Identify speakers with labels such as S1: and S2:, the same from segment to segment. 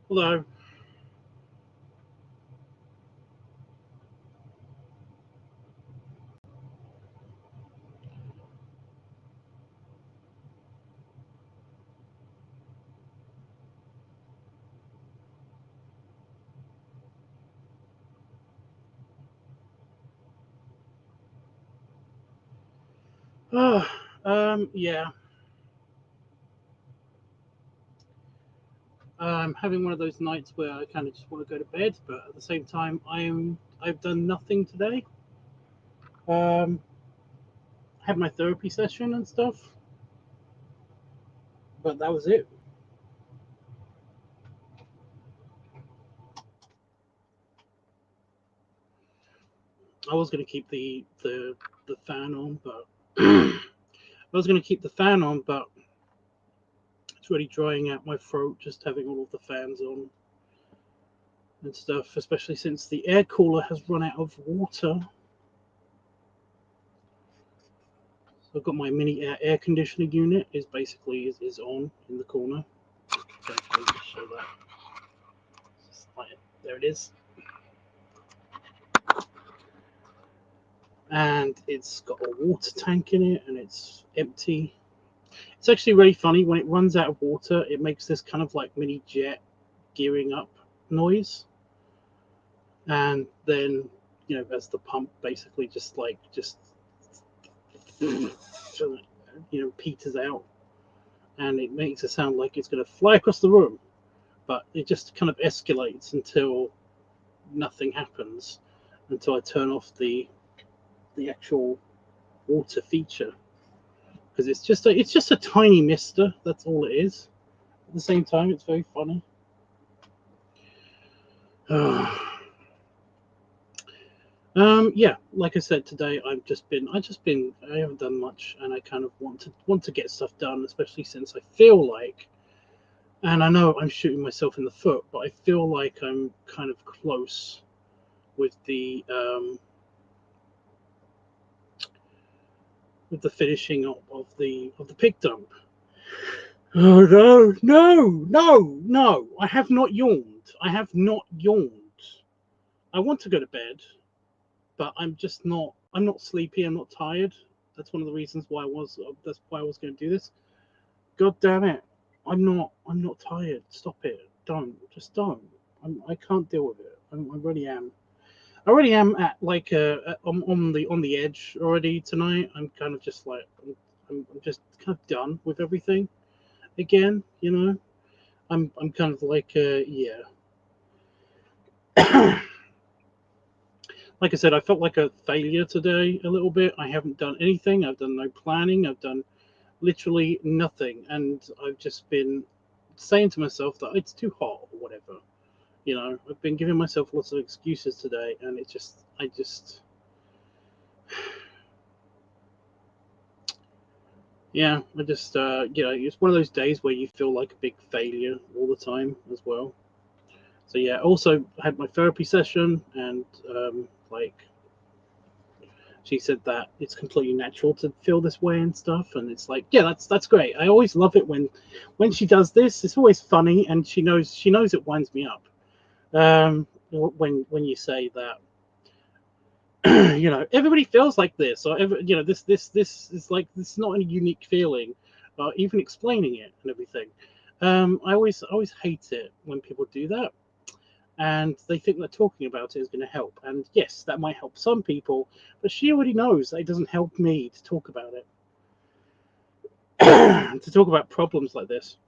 S1: Hello. Oh, yeah. I'm having one of those nights where I kind of just want to go to bed, but at the same time, I've done nothing today. Um, had my therapy session and stuff, but that was it. I was going to keep the fan on, but I was going to keep the fan on, but it's really drying out my throat just having all of the fans on and stuff, especially since the air cooler has run out of water. So I've got my mini air conditioning unit is on in the corner. So I'll just show that. There it is. And it's got a water tank in it and it's empty. It's actually really funny when it runs out of water, it makes this kind of like mini jet gearing up noise. And then, as the pump basically just peters out, and it makes it sound like it's going to fly across the room, but it just kind of escalates until nothing happens, until I turn off the actual water feature, because it's just a tiny mister. That's all it is. At the same time, it's very funny. Yeah, like I said today, I haven't done much, and I kind of want to get stuff done, especially since I feel like, and I know I'm shooting myself in the foot, but I feel like I'm kind of close with the finishing up of the pig dump. Oh no, no, no, no! I have not yawned. I have not yawned. I want to go to bed, but I'm just not. I'm not sleepy. I'm not tired. That's one of the reasons why I was. That's why I was going to do this. God damn it! I'm not. I'm not tired. Stop it. Don't. Just don't. I can't deal with it. I really am. I already am at like on the edge already tonight. I'm kind of just like I'm just kind of done with everything again. I'm kind of like yeah. Like I said, I felt like a failure today a little bit. I haven't done anything. I've done no planning. I've done literally nothing, and I've just been saying to myself that it's too hot or whatever. I've been giving myself lots of excuses today, and I just, yeah, it's one of those days where you feel like a big failure all the time as well. So yeah, also had my therapy session, and like she said that it's completely natural to feel this way and stuff, and it's like, yeah, that's great. I always love it when she does this. It's always funny, and she knows it winds me up. When you say that, everybody feels like this, or this is like, this is not a unique feeling, even explaining it and everything. I always hate it when people do that, and they think that talking about it is going to help. And yes, that might help some people, but she already knows that it doesn't help me to talk about it, to talk about problems like this.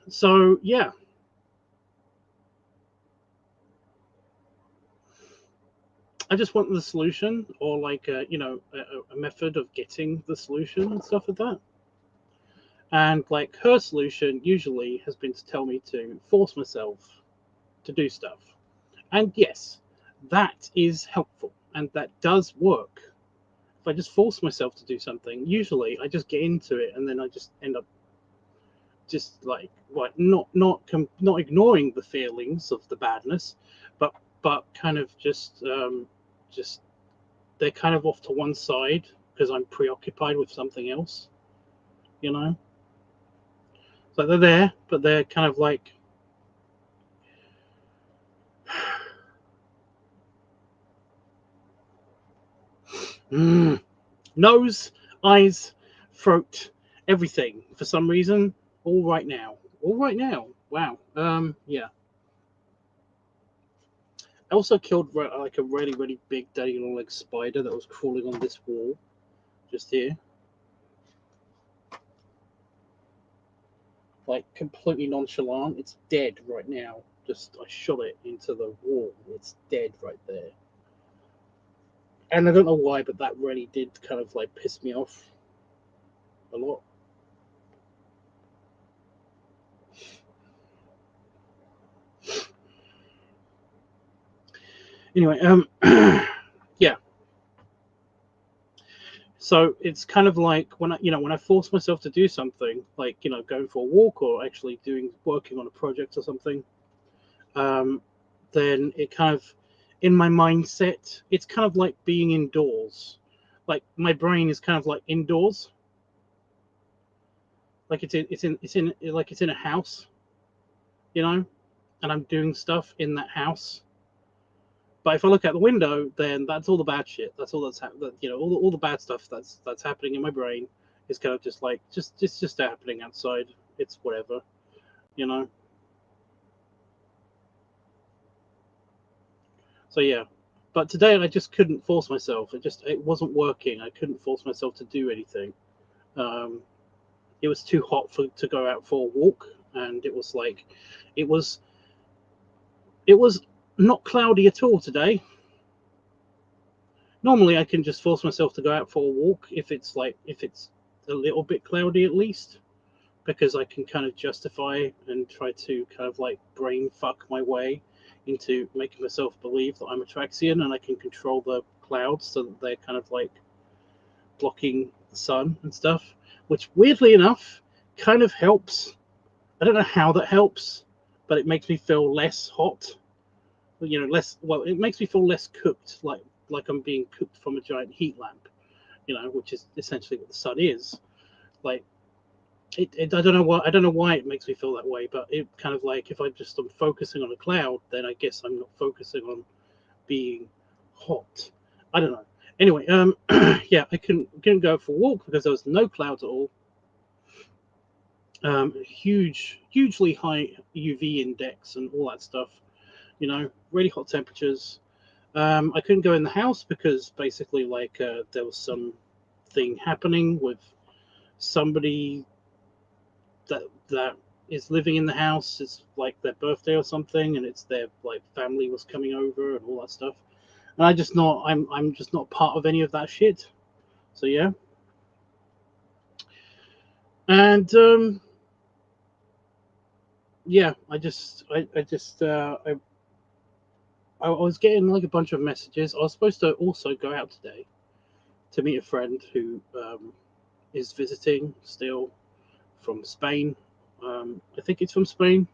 S1: So yeah, I just want the solution, or like a method of getting the solution and stuff like that. And like her solution usually has been to tell me to force myself to do stuff. And yes, that is helpful and that does work. If I just force myself to do something, usually I just get into it and then I just end up just like, not ignoring the feelings of the badness, but kind of just they're kind of off to one side because I'm preoccupied with something else, you know. So they're there, but they're kind of like Nose, eyes, throat, everything for some reason. All right now. All right now. Wow. Yeah. I also killed like a really, really big daddy long leg spider that was crawling on this wall just here. Like completely nonchalant. It's dead right now. Just I shot it into the wall. It's dead right there. And I don't know why, but that really did kind of like piss me off a lot. Anyway, yeah. So it's kind of like when I force myself to do something, like going for a walk or actually working on a project or something, um, then it kind of in my mindset, it's kind of like being indoors. Like my brain is kind of like indoors, like it's in a house, and I'm doing stuff in that house. But if I look out the window, then that's all the bad shit. That's all that's happening. All the bad stuff that's happening in my brain is kind of just like just happening outside. It's whatever, you know. So yeah, but today I just couldn't force myself. It wasn't working. I couldn't force myself to do anything. Um, it was too hot to go out for a walk, and it was it was not cloudy at all today. Normally I can just force myself to go out for a walk if it's a little bit cloudy at least, because I can kind of justify and try to kind of like brain fuck my way into making myself believe that I'm Atraxian and I can control the clouds so that they're kind of like blocking the sun and stuff, which weirdly enough kind of helps. I don't know how that helps, but it makes me feel less hot. Less. Well, it makes me feel less cooked, like I'm being cooked from a giant heat lamp. Which is essentially what the sun is. Like I don't know why it makes me feel that way, but it kind of like if I'm focusing on a cloud, then I guess I'm not focusing on being hot. I don't know. Anyway, yeah, I couldn't go for a walk because there was no clouds at all. Hugely high UV index and all that stuff. Really hot temperatures. I couldn't go in the house because basically, like, there was some thing happening with somebody that is living in the house. It's like their birthday or something, and it's their like family was coming over and all that stuff. And I'm just not part of any of that shit. So yeah, and yeah, I was getting like a bunch of messages. I was supposed to also go out today to meet a friend who is visiting still from Spain. I think it's from Spain.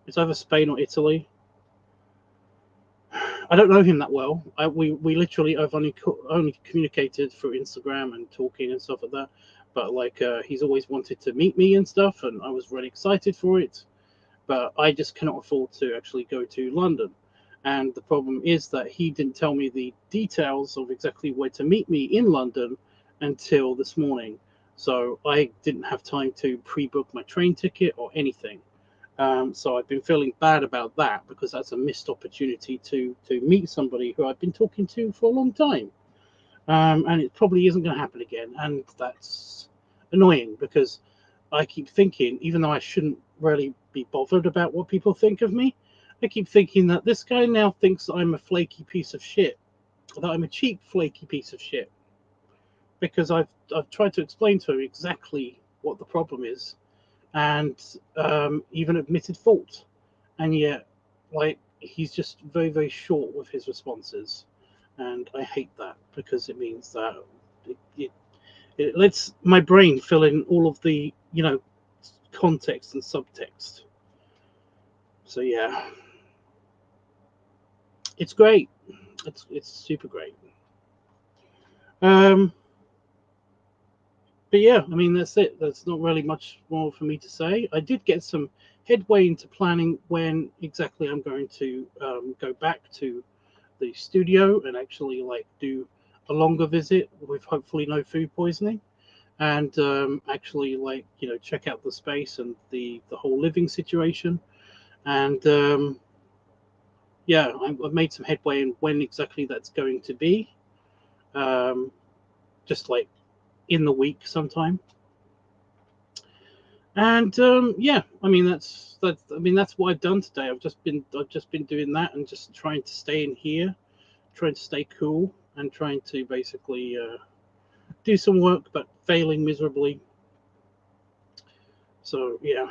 S1: It's either Spain or Italy. I don't know him that well. We literally have only communicated through Instagram and talking and stuff like that. But like he's always wanted to meet me and stuff, and I was really excited for it. But I just cannot afford to actually go to London. And the problem is that he didn't tell me the details of exactly where to meet me in London until this morning. So I didn't have time to pre-book my train ticket or anything. So I've been feeling bad about that because that's a missed opportunity to meet somebody who I've been talking to for a long time. And it probably isn't going to happen again. And that's annoying because I keep thinking, even though I shouldn't really be bothered about what people think of me, I keep thinking that this guy now thinks that I'm a flaky piece of shit, that I'm a cheap, flaky piece of shit. Because I've tried to explain to him exactly what the problem is, and even admitted fault, and yet, like, he's just very, very short with his responses, and I hate that because it means that it lets my brain fill in all of the context and subtext. So yeah, it's great. It's super great. Um, but yeah, I mean that's it. That's not really much more for me to say. I did get some headway into planning when exactly I'm going to go back to the studio and actually like do a longer visit with hopefully no food poisoning, and actually, like, check out the space and the whole living situation. And yeah, I've made some headway in when exactly that's going to be. Just like in the week sometime. And yeah, I mean that's what I've done today. I've just been doing that and just trying to stay in here, trying to stay cool, and trying to basically do some work, but failing miserably. So yeah,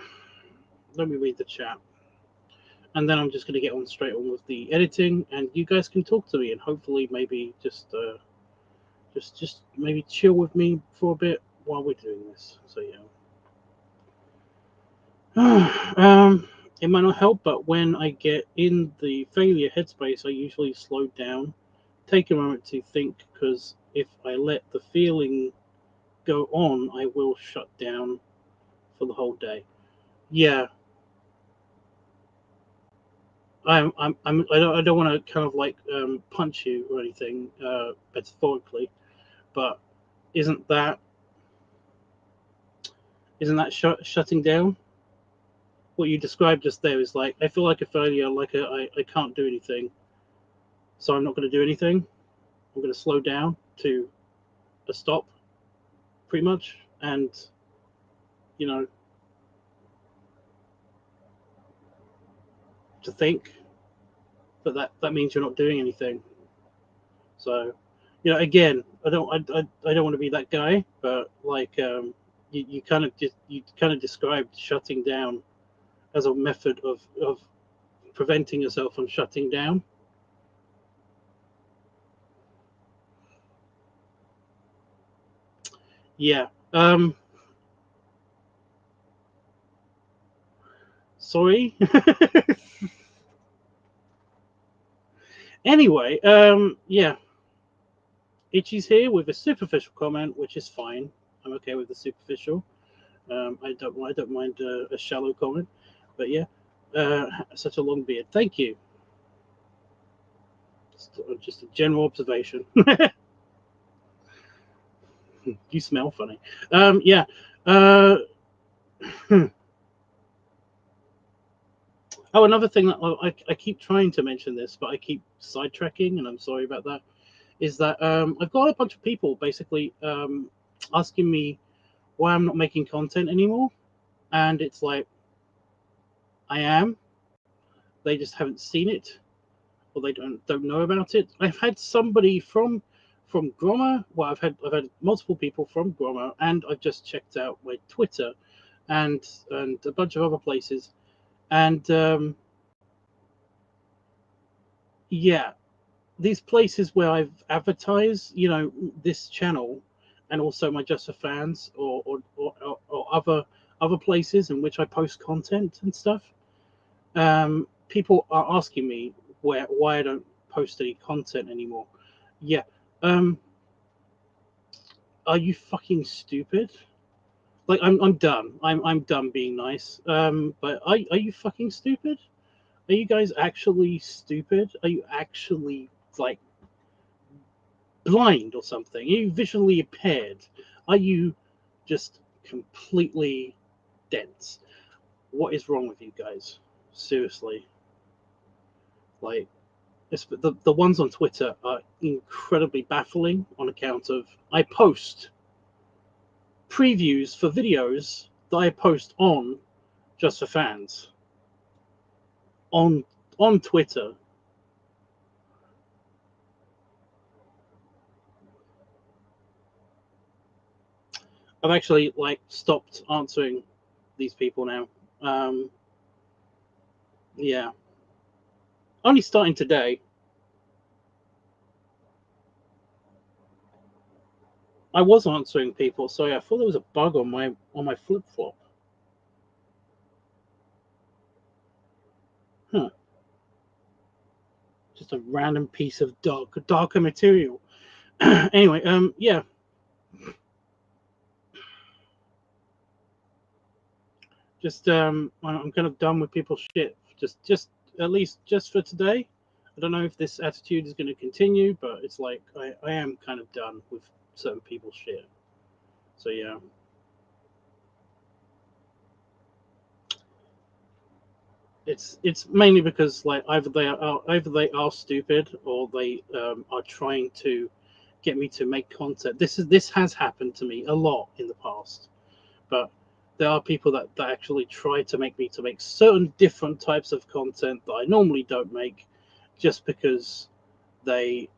S1: let me read the chat, and then I'm just going to get on straight on with the editing, and you guys can talk to me, and hopefully maybe just maybe chill with me for a bit while we're doing this. So yeah. It might not help, but when I get in the failure headspace, I usually slow down, take a moment to think, because if I let the feeling go on, I will shut down for the whole day. Yeah, I don't want to kind of like punch you or anything, metaphorically, but isn't that shutting down? What you described just there is like, I feel like a failure, like I can't do anything, so I'm not going to do anything. I'm going to slow down to a stop, pretty much, and you know, to think. But that means you're not doing anything. So, again, I don't want to be that guy, but like, you kind of described shutting down as a method of preventing yourself from shutting down. Yeah. Sorry. Anyway, yeah. Itchy's here with a superficial comment, which is fine. I'm okay with the superficial. I don't mind a shallow comment, but yeah, such a long beard. Thank you. Just a general observation. You smell funny. Yeah. Uh, oh, another thing that I keep trying to mention this, but I keep sidetracking, and I'm sorry about that. Is that I've got a bunch of people basically asking me why I'm not making content anymore, and it's like, I am. They just haven't seen it, or they don't know about it. I've had somebody from Grommer. Well, I've had multiple people from Grommer, and I've just checked out my Twitter and a bunch of other places, and yeah, these places where I've advertised, this channel, and also my Just for Fans, or other places in which I post content and stuff. People are asking me why I don't post any content anymore. Yeah. Are you fucking stupid? Like, I'm done. I'm done being nice. But are you fucking stupid? Are you guys actually stupid? Are you actually like blind or something? Are you visually impaired? Are you just completely dense? What is wrong with you guys? Seriously. Like, the ones on Twitter are incredibly baffling on account of I post previews for videos that I post on Just for Fans on Twitter. I've actually like stopped answering these people now. Yeah, only starting today. I was answering people. Sorry, I thought there was a bug on my flip flop. Huh. Just a random piece of darker material. Anyway, yeah. Just I'm kind of done with people's shit. Just at least just for today. I don't know if this attitude is going to continue, but it's like I am kind of done with certain people's shit. So yeah. It's mainly because like either they are stupid or they are trying to get me to make content. This has happened to me a lot in the past, but there are people that actually try to make me to make certain different types of content that I normally don't make, just because they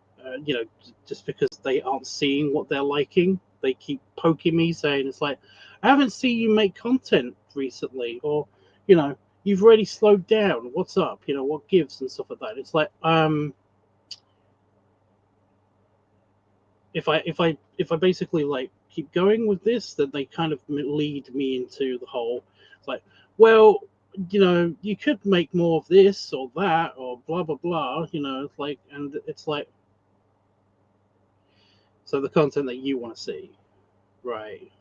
S1: just because they aren't seeing what they're liking. They keep poking me, saying it's like, I haven't seen you make content recently, or you know, you've really slowed down. What's up? What gives and stuff like that. It's like, if I basically like keep going with this, then they kind of lead me into the whole. It's like, well, you could make more of this or that or blah blah blah. It's like, and it's like, so the content that you want to see, right?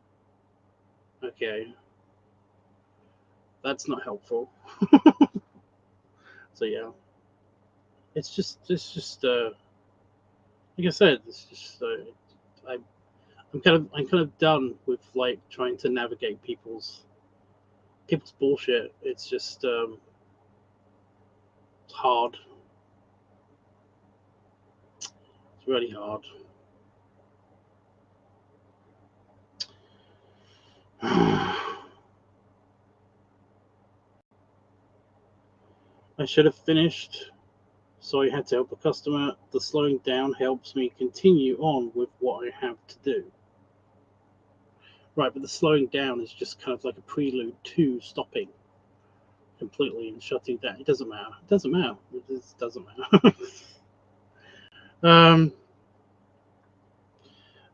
S1: Okay, that's not helpful. So yeah, it's just like I said, it's just I I'm kind of done with like trying to navigate people's bullshit. It's just it's hard. It's really hard. I should have finished, so I had to help a customer. The slowing down helps me continue on with what I have to do. Right, but the slowing down is just kind of like a prelude to stopping completely and shutting down. It doesn't matter. It doesn't matter. It just doesn't matter. um,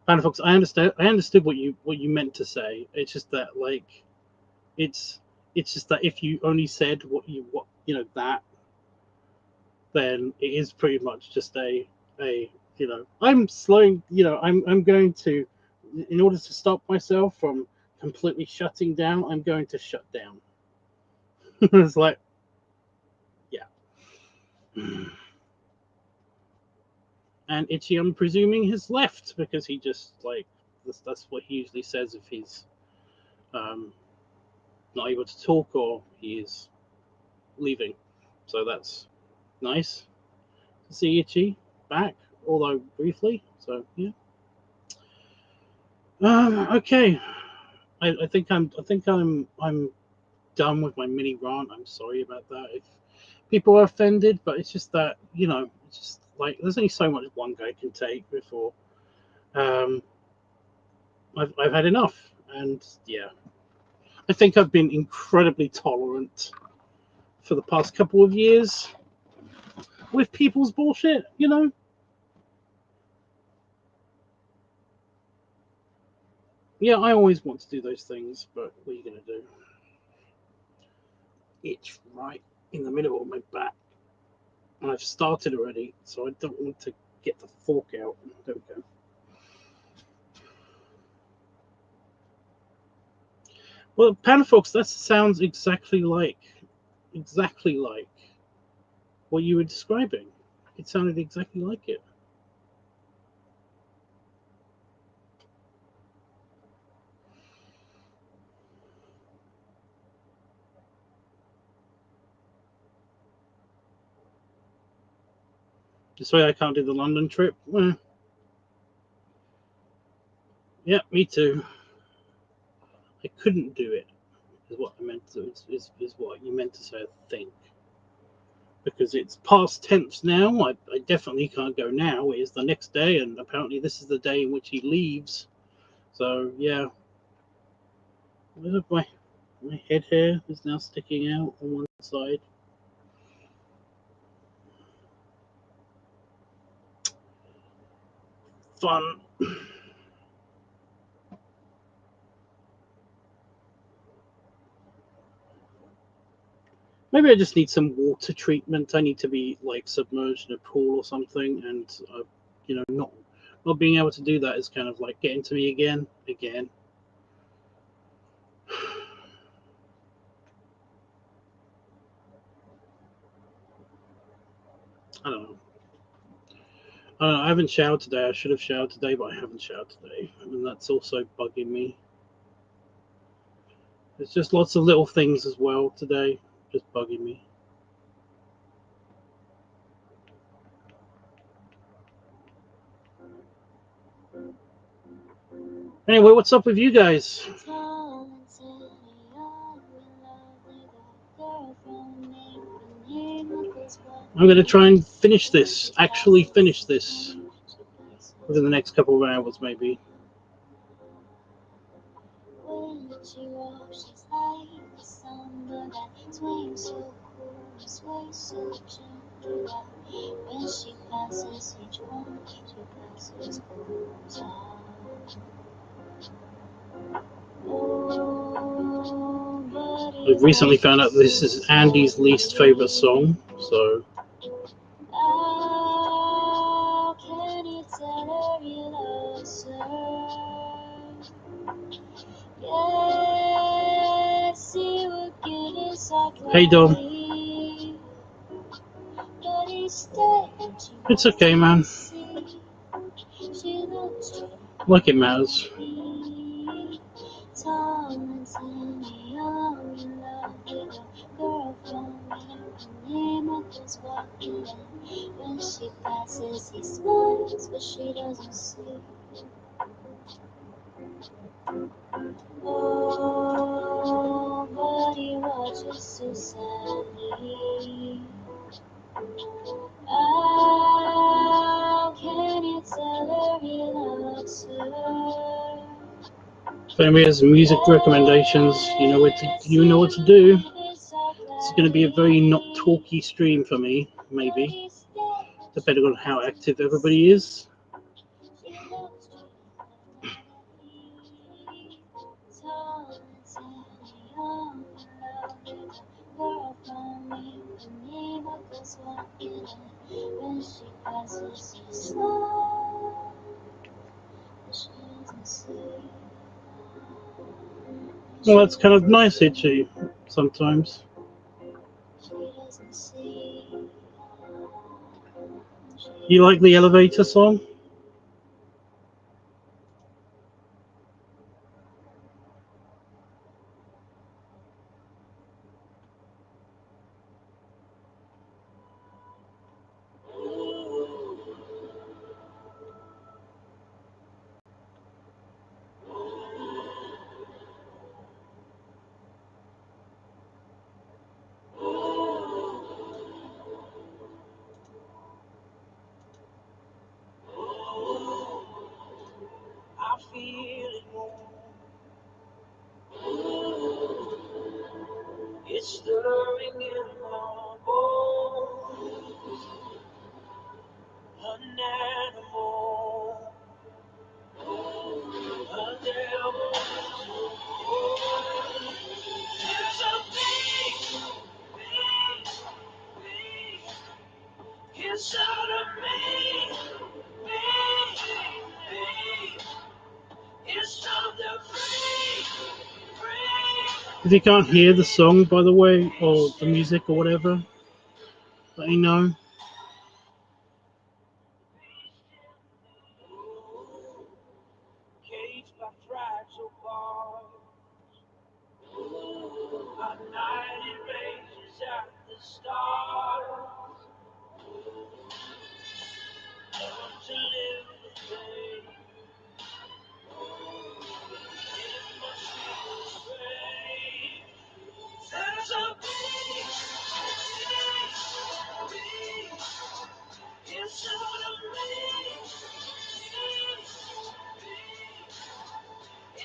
S1: Fox, I understand. I understood what you meant to say. It's just that like it's it's just that if you only said that, then it is pretty much just a I'm slowing. I'm going to, in order to stop myself from completely shutting down, I'm going to shut down. It's like, yeah. And Itchy, I'm presuming, has left because he just like that's what he usually says if he's um, not able to talk or he is leaving. So that's nice to see Itchy back, although briefly. So yeah. Okay. I think I'm done with my mini rant. I'm sorry about that if people are offended, but it's just that it's just like there's only so much one guy can take before um, I've had enough. And yeah, I think I've been incredibly tolerant for the past couple of years with people's bullshit. Yeah, I always want to do those things, but what are you gonna do? It's right in the middle of my back, and I've started already, so I don't want to get the fork out. There we go. Well, Panafox, that sounds exactly like what you were describing. It sounded exactly like it. Sorry, I can't do the London trip. Yeah, me too. I couldn't do it. Is what I meant to. Is what you meant to say. I think because it's past tense now. I definitely can't go now. It is the next day, and apparently this is the day in which he leaves. So yeah, my head hair is now sticking out on one side. Fun. Maybe I just need some water treatment. I need to be like submerged in a pool or something, and not being able to do that is kind of like getting to me again. I don't know. I haven't showered today. I should have showered today, but I haven't showered today. And that's also bugging me. There's just lots of little things as well today, just bugging me. Anyway, what's up with you guys? I'm going to try and finish this, actually finish this, within the next couple of hours, maybe. I've recently found out this is Andy's least favorite song, so. Hey, Dom. It's okay, man. Like it matters. If anybody has music recommendations, you know what to do. It's going to be a very not talky stream for me, maybe, depending on how active everybody is. Well, that's kind of nice, Itchy, sometimes. You like the elevator song? It's stirring in my bones. An animal, a devil. There's a big, big, big inside of me. Big, big. It's time to free, free. If you can't hear the song, by the way, or the music or whatever, let me know. Caged by fragile bars, a night it rages at the stars. Learn to live the day. In my secret way. There's a big, big, big inside of me. Big, big.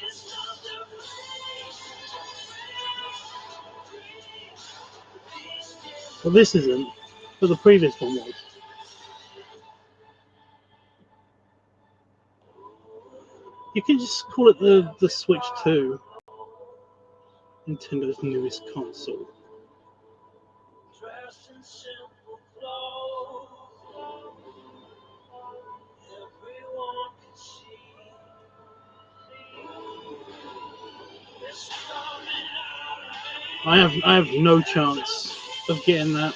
S1: It's not the well, this isn't, but the previous one was. You can just call it the Switch 2, Nintendo's newest console. Dressed in simple clothes, everyone can see. It's coming out. I have no chance of getting that.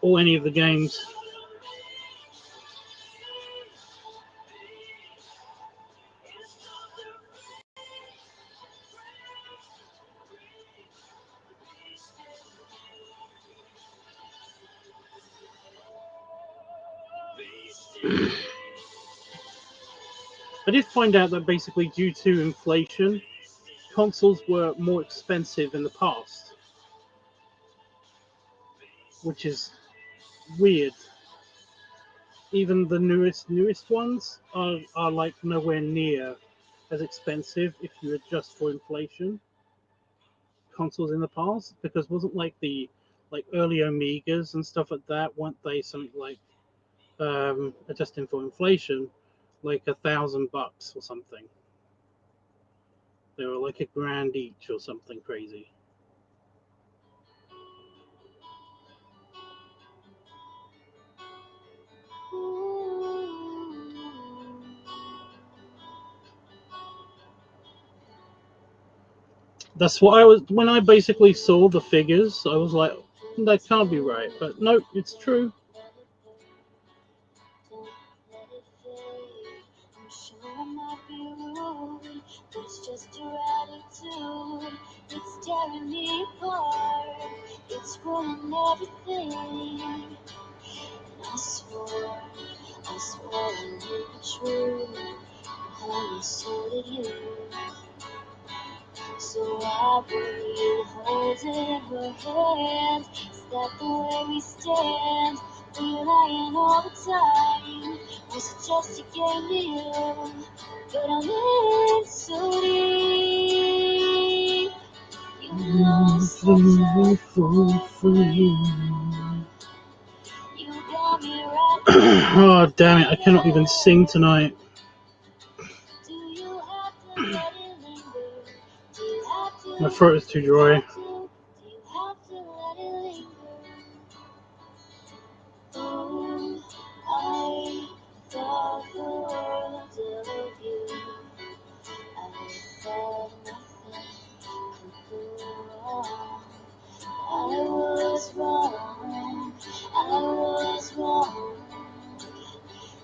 S1: or any of the games. I did find out that basically due to inflation, consoles were more expensive in the past, which is weird. Even the newest ones are like nowhere near as expensive if you adjust for inflation. Consoles in the past, because wasn't like the early Omegas and stuff like that, weren't they something like adjusting for inflation, like $1,000 or something? They were like $1,000 each or something crazy. That's what I was when I basically saw the figures. I was like, that can't be right, but no, it's true.
S2: It's just your attitude. It's tearing me apart. It's ruining everything. And I swore I knew the truth. Honey, so did you. So I will you holding her hand. Is that the way we stand? We're lying all the time. Was it just a game to you? But I'm in so deep. You know such a fool for you. You got me right.
S1: Oh damn it! I cannot even sing tonight.
S2: Do you have to let it linger? Do you have to?
S1: My throat is too dry.
S2: Do you have to let it linger? Oh, I thought the world of you. I thought nothing could go wrong. I was wrong. I was wrong.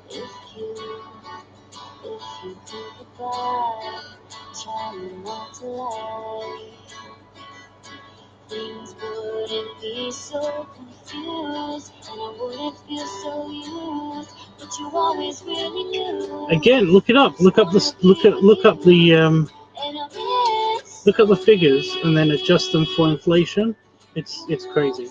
S2: If you think goodbye, trying not to lie, things wouldn't be so confused, and I wouldn't feel so used. But you always really knew.
S1: Again, look it up. Look up the figures and then adjust them for inflation. It's crazy.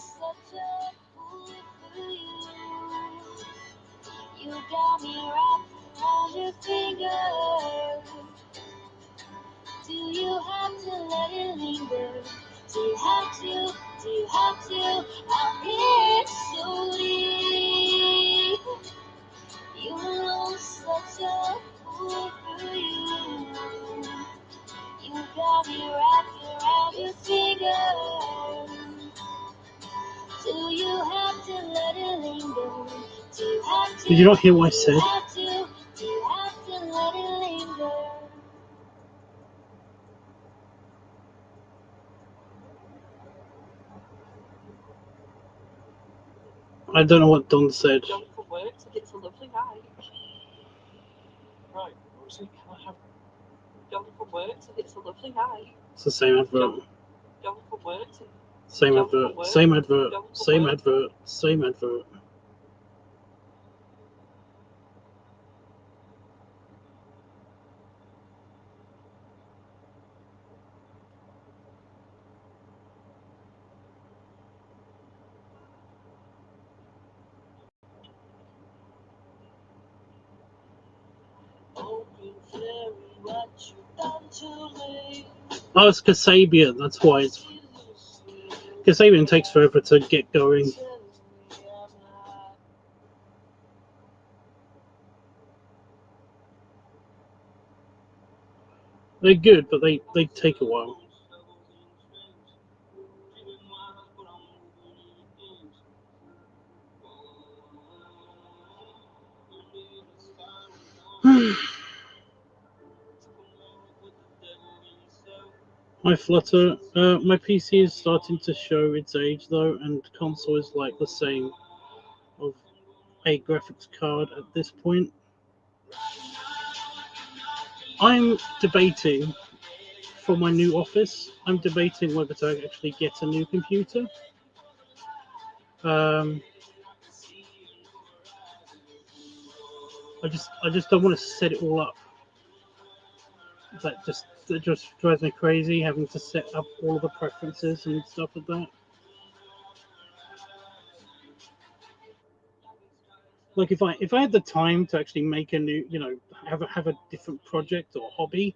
S2: You got me wrapped around your finger. Do you have to let it linger? Do you have to? Do you have to? I'm in so deep. You know such a fool for you. You got me wrapped around your finger. Do you have to let it linger? Do you have to?
S1: Did you not hear what I said?
S2: Do you have to? Do you have to let it linger?
S1: I don't know what Don said.
S3: Going from work to it's a lovely night. Right, Rosie, can I have going from work to it's a lovely night?
S1: It's the same advert.
S3: Going from work to
S1: Same advert. Same advert. Same advert. Same advert. Oh, it's Kasabian. That's why it's Kasabian takes forever to get going. They're good, but they take a while. Hi Flutter. My PC is starting to show its age though, and console is like the same. a graphics card at this point. I'm debating for my new office. I'm debating whether to actually get a new computer. I just don't want to set it all up. That just drives me crazy, having to set up all of the preferences and stuff like that. Like if I had the time to actually make a new, have a different project or hobby,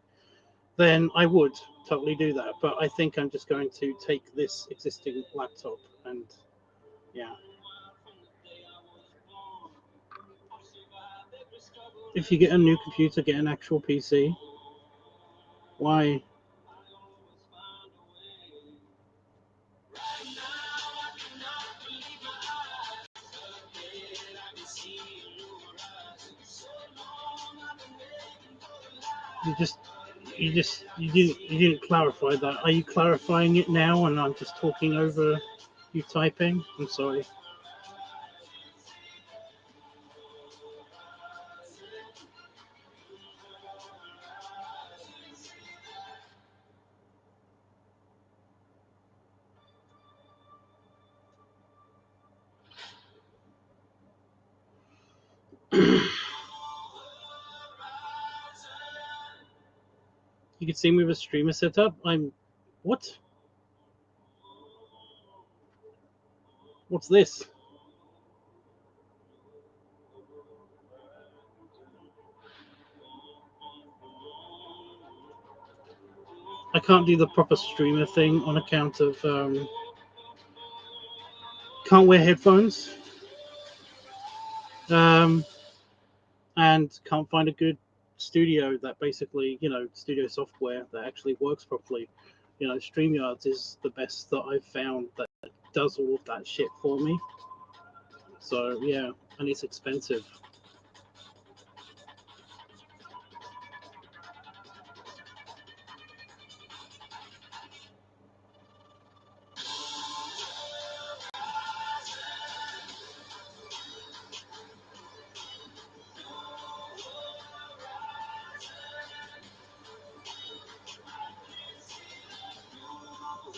S1: then I would totally do that. But I think I'm just going to take this existing laptop and yeah. If you get a new computer, get an actual PC. Why? You didn't clarify that. Are you clarifying it now and I'm just talking over you typing? I'm sorry. You can see me with a streamer setup. What? What's this? I can't do the proper streamer thing on account of can't wear headphones, and can't find a good studio that basically, studio software that actually works properly. StreamYards is the best that I've found that does all of that shit for me. So yeah, and it's expensive.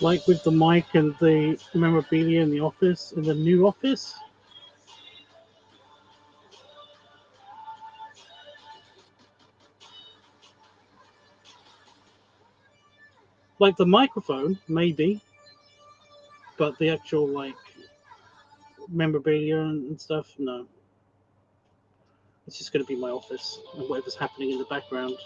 S1: Like with the mic and the memorabilia in the office, in the new office. Like the microphone, maybe, but the actual memorabilia and stuff, no. It's just going to be my office and whatever's happening in the background.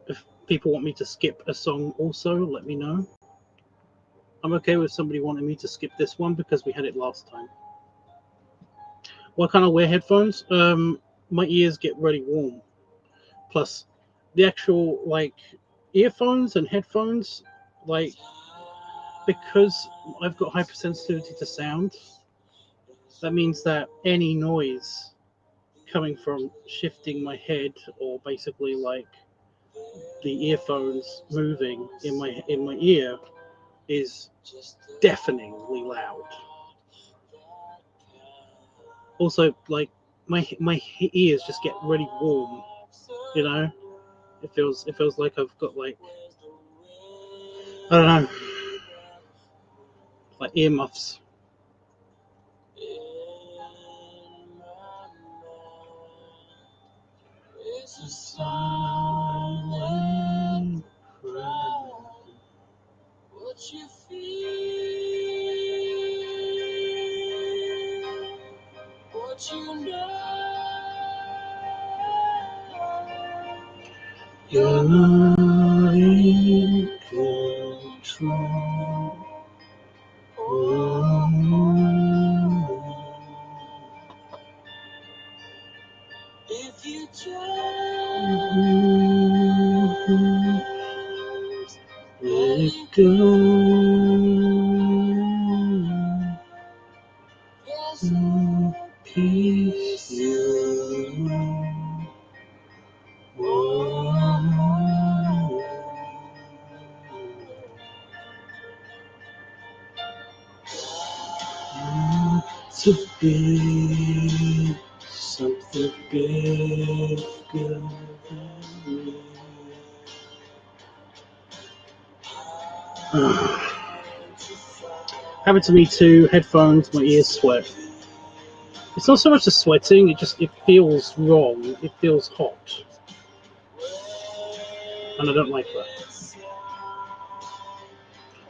S1: If people want me to skip a song also, let me know. I'm okay with somebody wanting me to skip this one because we had it last time. Why can't I wear headphones? My ears get really warm. Plus, the actual earphones and headphones, because I've got hypersensitivity to sound, that means that any noise coming from shifting my head or basically the earphones moving in my ear is deafeningly loud. Also, my ears just get really warm. It feels like I've got I don't know, like earmuffs. What you feel, what you know, you're not in control. If you just let it go, there's no peace you know. to be something bigger than me. Happened to me too. Headphones, my ears sweat. It's not so much the sweating; it feels wrong. It feels hot, and I don't like that.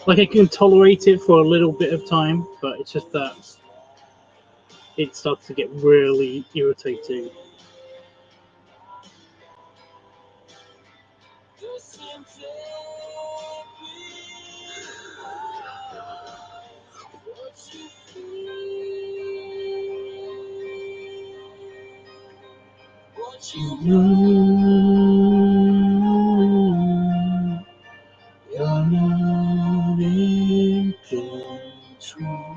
S1: Like I can tolerate it for a little bit of time, but it's just that it starts to get really irritating. You know, you're not in control.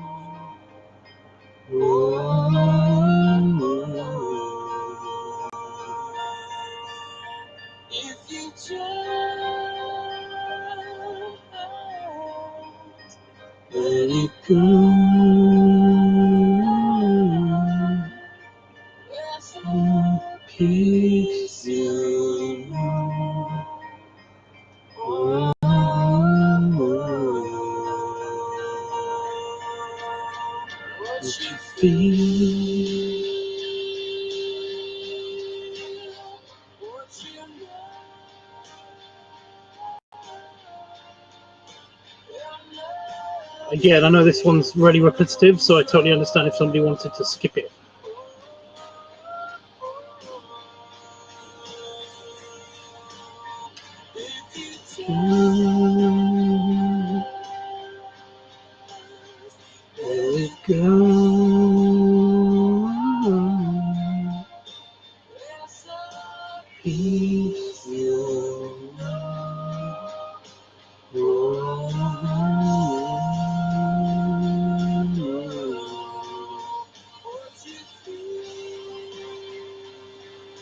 S1: If you just let it go, there's no peace you know. What you feel, what you know. Again, I know this one's really repetitive, so I totally understand if somebody wanted to skip it. Let it go. Peace you know.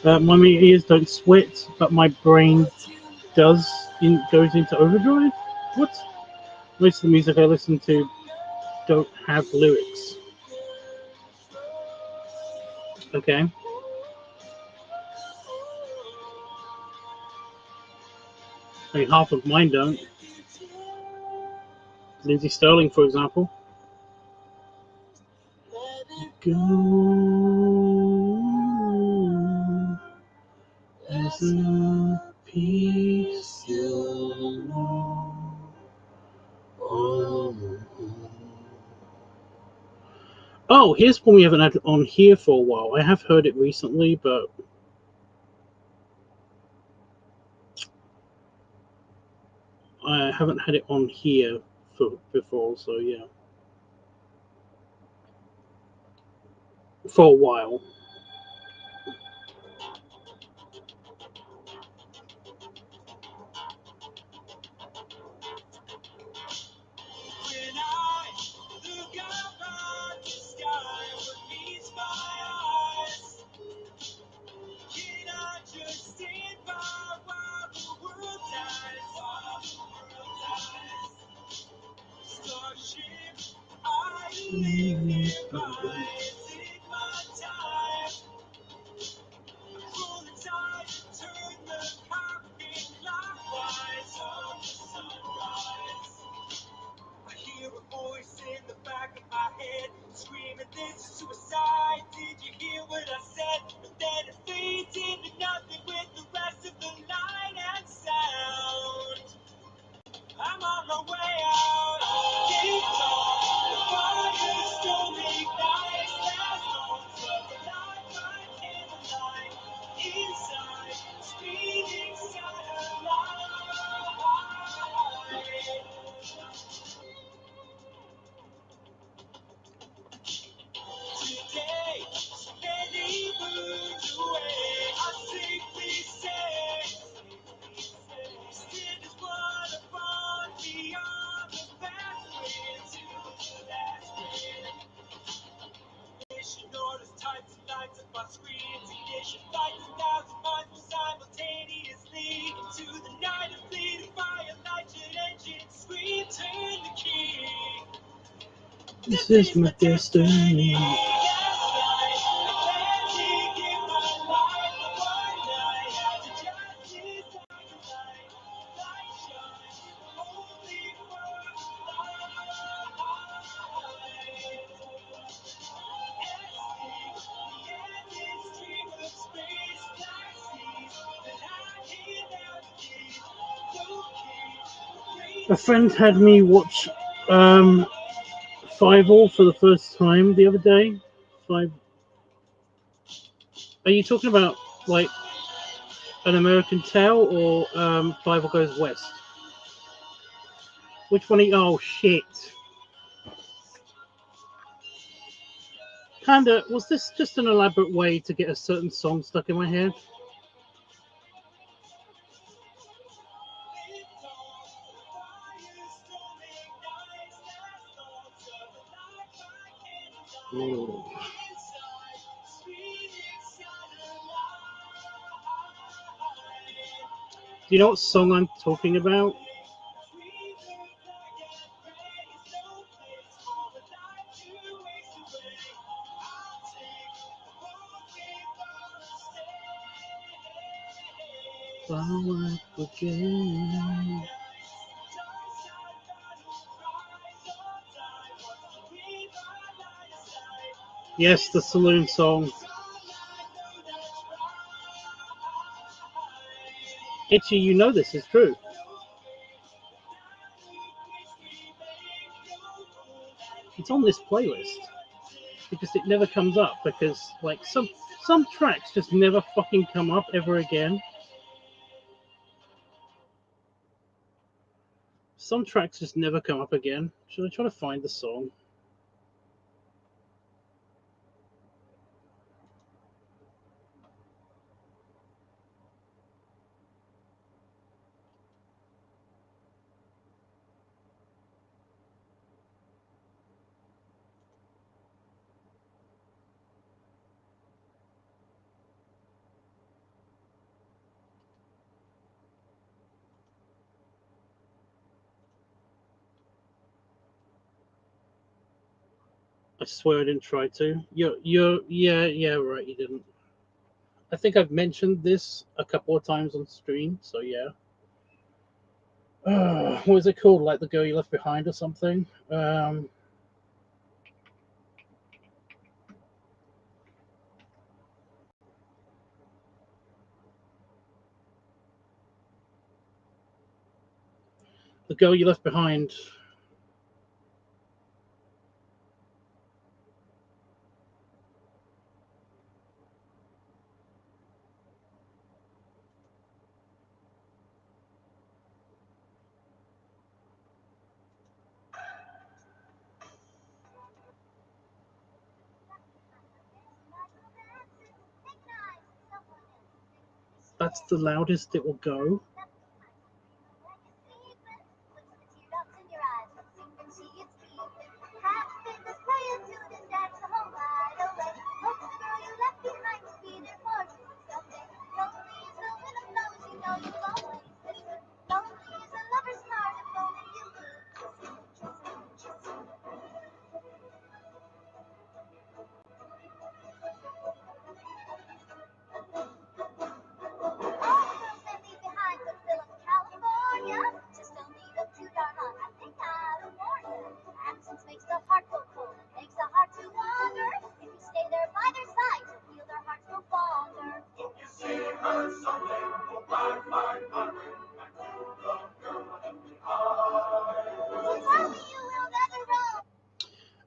S1: My ears don't sweat, but my brain does. Goes into overdrive. What? Most of the music I listen to don't have lyrics. Okay. I mean, half of mine don't. Lindsay Sterling, for example. Let it go. There's a peace you know. Oh, here's one we haven't had on here for a while. I have heard it recently, but I haven't had it on here before, so yeah. For a while. This is my destiny. A friend had me watch Five All for the first time the other day. Five. Are you talking about like An American Tale or Five All Goes West? Which one? Oh shit! Kinda. Was this just an elaborate way to get a certain song stuck in my head? Ooh. Do you know what song I'm talking about? Yes, the saloon song. Itchy, you know this is true. It's on this playlist because it never comes up because like some tracks just never fucking come up ever again. Some tracks just never come up again. Should I try to find the song? I swear I didn't try to. Yeah, right, you didn't. I think I've mentioned this a couple of times on stream, so yeah. What is it called? Like The Girl You Left Behind or something? The Girl You Left Behind. That's the loudest it will go.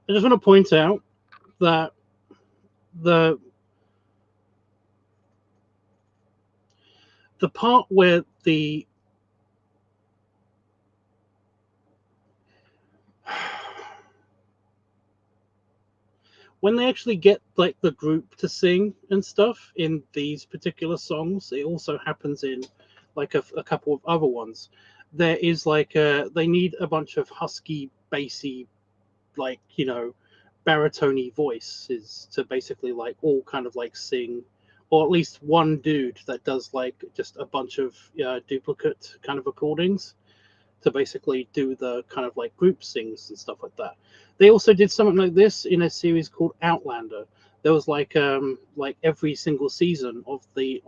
S1: I just want to point out that the part where when they actually get like the group to sing and stuff in these particular songs, it also happens in like a couple of other ones. There is like they need a bunch of husky, bassy, like baritone voices to basically like all kind of like sing, or at least one dude that does like just a bunch of duplicate kind of recordings to basically do the kind of like group sings and stuff like that. They also did something like this in a series called Outlander. There was like every single season of the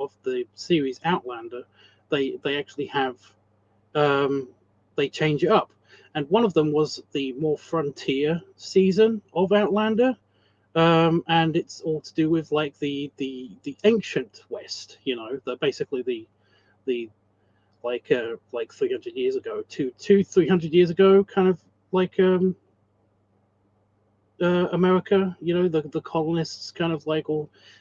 S1: series Outlander, they actually have they change it up. And one of them was the more frontier season of Outlander, and it's all to do with like the ancient West. The basically the like 300 years ago, 300 years ago, kind of like America, you know, the colonists kind of like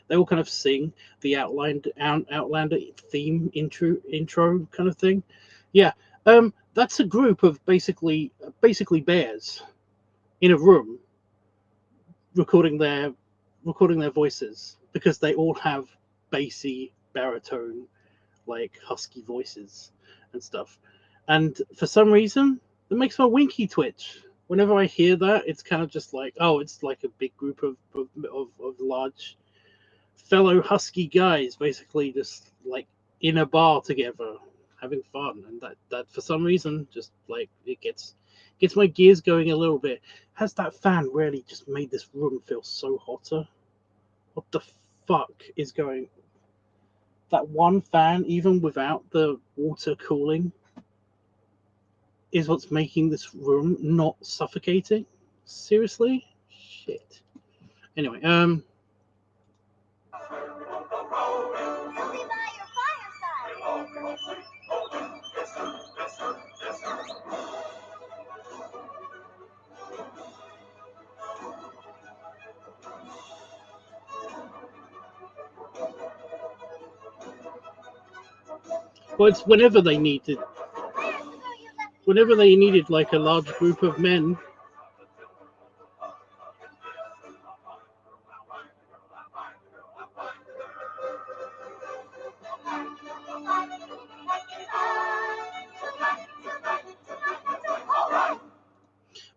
S1: they all kind of sing the Outlander theme intro kind of thing. Yeah, that's a group of basically bears in a room recording their voices because they all have bassy baritone like husky voices and stuff. And for some reason, it makes my winky twitch. Whenever I hear that, it's kind of just like, oh, it's like a big group of large fellow husky guys, basically just like in a bar together, having fun. And that for some reason, just like it gets my gears going a little bit. Has that fan really just made this room feel so hotter? What the fuck is going? That one fan, even without the water cooling, is what's making this room not suffocating. Seriously? Shit. Anyway,
S2: You'll be by your fireside.
S1: well, it's whenever they needed like a large group of men.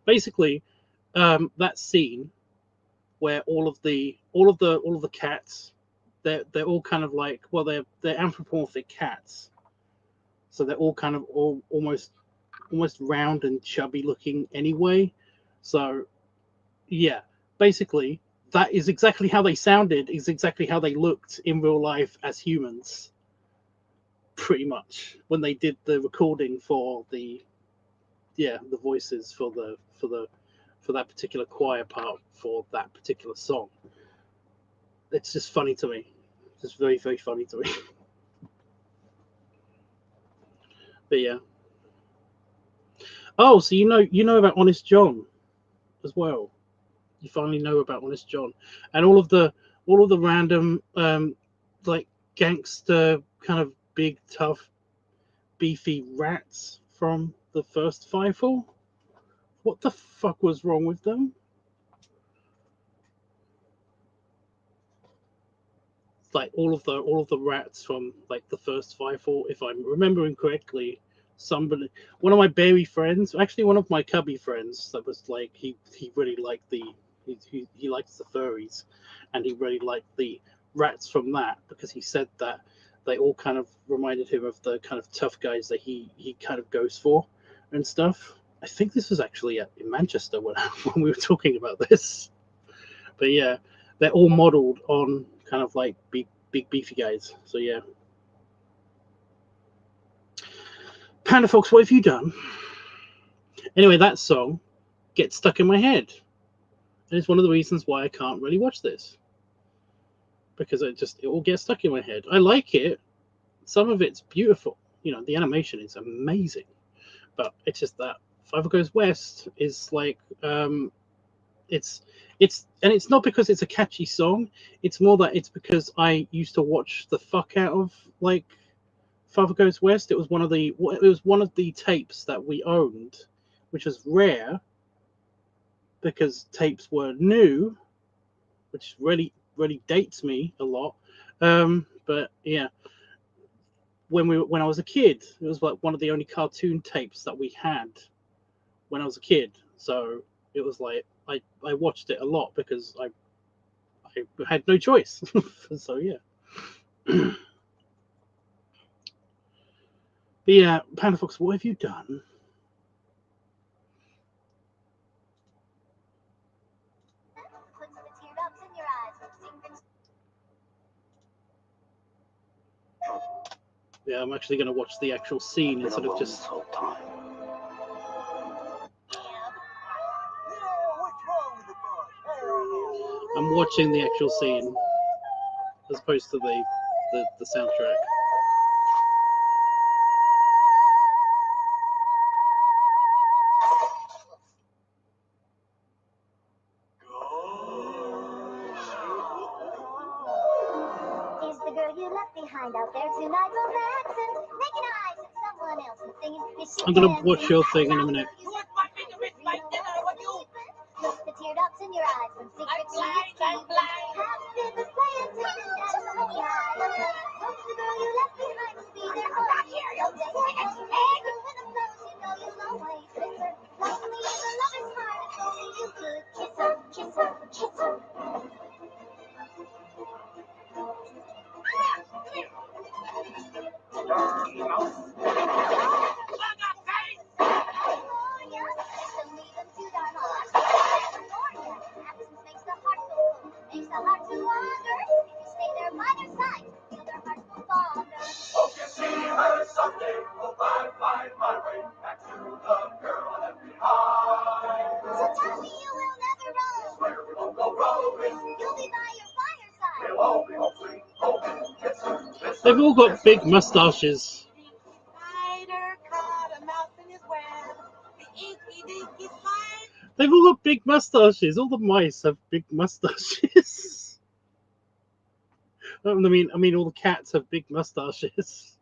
S1: Basically, that scene where all of the cats, they're all kind of like, well, they're anthropomorphic cats, so they're all kind of almost round and chubby looking anyway. So yeah, basically that is exactly how they sounded, is exactly how they looked in real life as humans, pretty much, when they did the recording for the voices for that particular choir part for that particular song. It's just funny to me. It's just very, very funny to me. But yeah. Oh, so you know about Honest John as well. You finally know about Honest John and all of the random like gangster kind of big tough beefy rats from the first Firefall. What the fuck was wrong with them? Like all of the rats from like the first Firefall, if I'm remembering correctly. One of my berry friends, actually one of my cubby friends, that was like he really liked he likes the furries, and he really liked the rats from that because he said that they all kind of reminded him of the kind of tough guys that he kind of goes for and stuff. I think this was actually in Manchester when when we were talking about this. But yeah, they're all modeled on kind of like big beefy guys. So yeah. Panda Fox, what have you done? Anyway, that song gets stuck in my head. And it's one of the reasons why I can't really watch this. Because it all gets stuck in my head. I like it. Some of it's beautiful. You know, the animation is amazing. But it's just that Five Goes West is like it's not because it's a catchy song. It's more that it's because I used to watch the fuck out of like Father Goes West. It was one of the tapes that we owned, which was rare because tapes were new, which really dates me a lot. But yeah, when I was a kid, it was like one of the only cartoon tapes that we had when I was a kid. So it was like I watched it a lot because I had no choice. So yeah. But yeah, Panda Fox, what have you done?
S2: Puts the teardrops in your eyes.
S1: Yeah, I'm actually going to watch the actual scene instead of just. I'm watching the actual scene as opposed to the soundtrack.
S2: behind out there tonight, relaxing, making eyes at someone else and singing. Is she
S1: I'm gonna
S2: dancing?
S1: watch your thing in a minute.
S3: What's my finger with my dinner? What you?
S2: Look the teardrops in your eyes when secret she is keeping. Happy business playing tennis, that's the whole eye. What's the girl you left behind to be there? I'm back here, you take it. When the flows, you know you'll always miss her. Lonely in the lover's heart, if only you could kiss her, kiss her, kiss her. Makes the heart to wander. If you stay there by their side, till their hearts will fonder.
S4: Hope you see her someday. Hope I find my way back to the girl I left behind.
S2: So tell me you will never roam.
S4: Swear we won't go roving.
S2: You'll be by your fireside.
S4: We'll all be home sweet home. Kiss her, kiss her.
S1: They've all got big mustaches.
S3: Spider caught a mouse in his web. The inky dinky spider.
S1: They've all got big mustaches. All the mice have big mustaches. I mean, all the cats have big mustaches,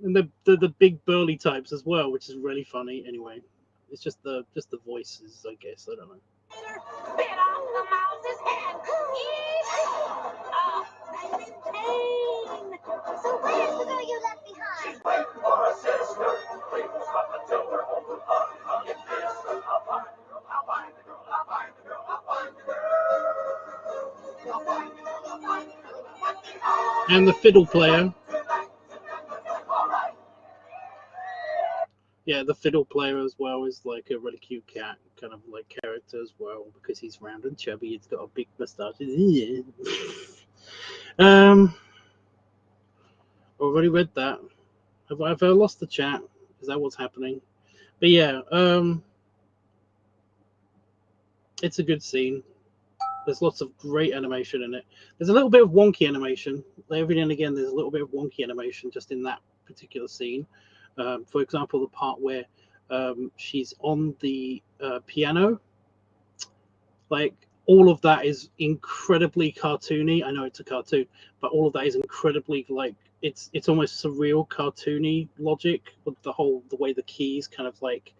S1: and the big burly types as well, which is really funny. Anyway, it's just the voices, I guess. I don't know.
S3: Bit off the mouse's head. Oh, I'm in pain.
S2: So where's the girl you left behind?
S4: Waiting for a sister. Please stop until we're home. Hug and kiss her. I'll find the girl. I'll find the girl. I'll find the girl. I'll find the girl. I'll find the girl. I'll find the girl.
S1: And the fiddle player. Yeah, the fiddle player as well is like a really cute cat kind of like character as well, because he's round and chubby. He's got a big moustache. Already read that. Have I ever lost the chat? Is that what's happening? But yeah, it's a good scene. There's lots of great animation in it. There's a little bit of wonky animation. Every now and again, there's a little bit of wonky animation just in that particular scene. For example, the part where she's on the piano. Like, all of that is incredibly cartoony. I know it's a cartoon, but all of that is incredibly, like, it's almost surreal, cartoony logic with the way the keys kind of like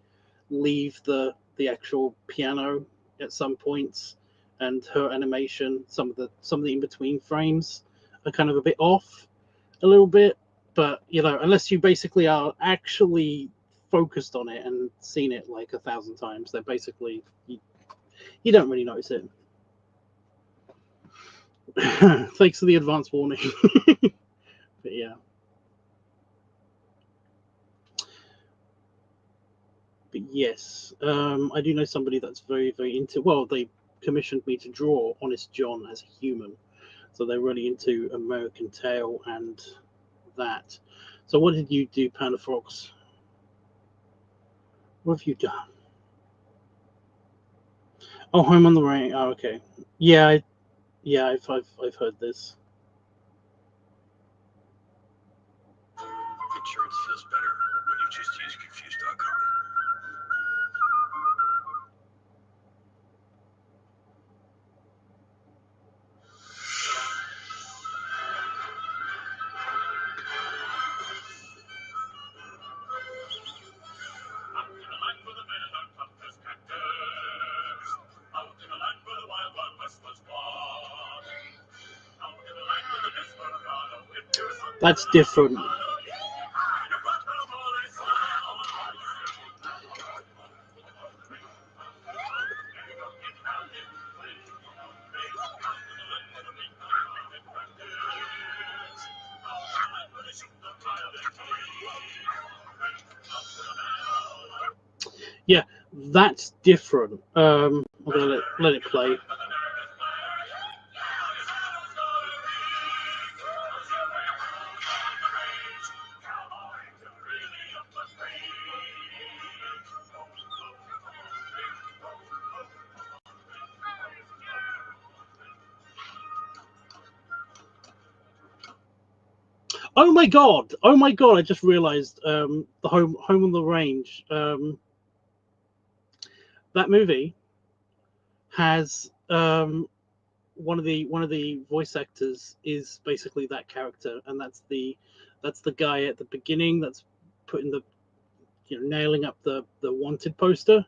S1: leave the actual piano at some points, and her animation, some of the in between frames are kind of a bit off a little bit. But, you know, unless you basically are actually focused on it and seen it like 1,000 times, then basically you don't really notice it. Thanks for the advance warning. But yeah. But yes, I do know somebody that's very, very into, well, they commissioned me to draw Honest John as a human. So they're really into American Tail and that. So what did you do, Panda Frogs? What have you done? Oh, Home on the Range. Oh, okay. Yeah, I've heard this.
S4: Insurance feels better when you choose to use Confused.com.
S1: That's different. Yeah, that's different. I'm gonna let it play. Oh my god! Oh my god! I just realized the Home on the Range. That movie has one of the voice actors is basically that character, and that's the guy at the beginning that's putting the nailing up the wanted poster.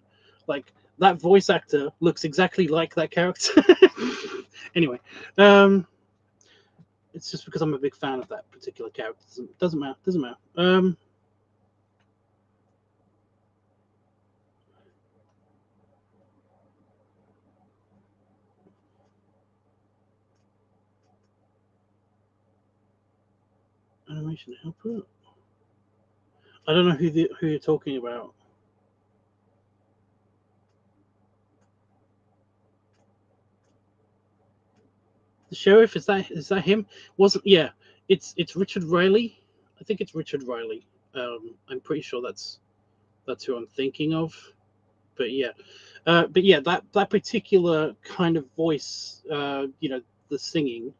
S1: Like, that voice actor looks exactly like that character. Anyway, it's just because I'm a big fan of that particular character. Doesn't matter. Doesn't matter. Animation helper. I don't know who you're talking about. The sheriff, is that him? Wasn't Yeah, it's Richard Riley. I think it's Richard Riley. I'm pretty sure that's who I'm thinking of. But yeah, that particular kind of voice, the singing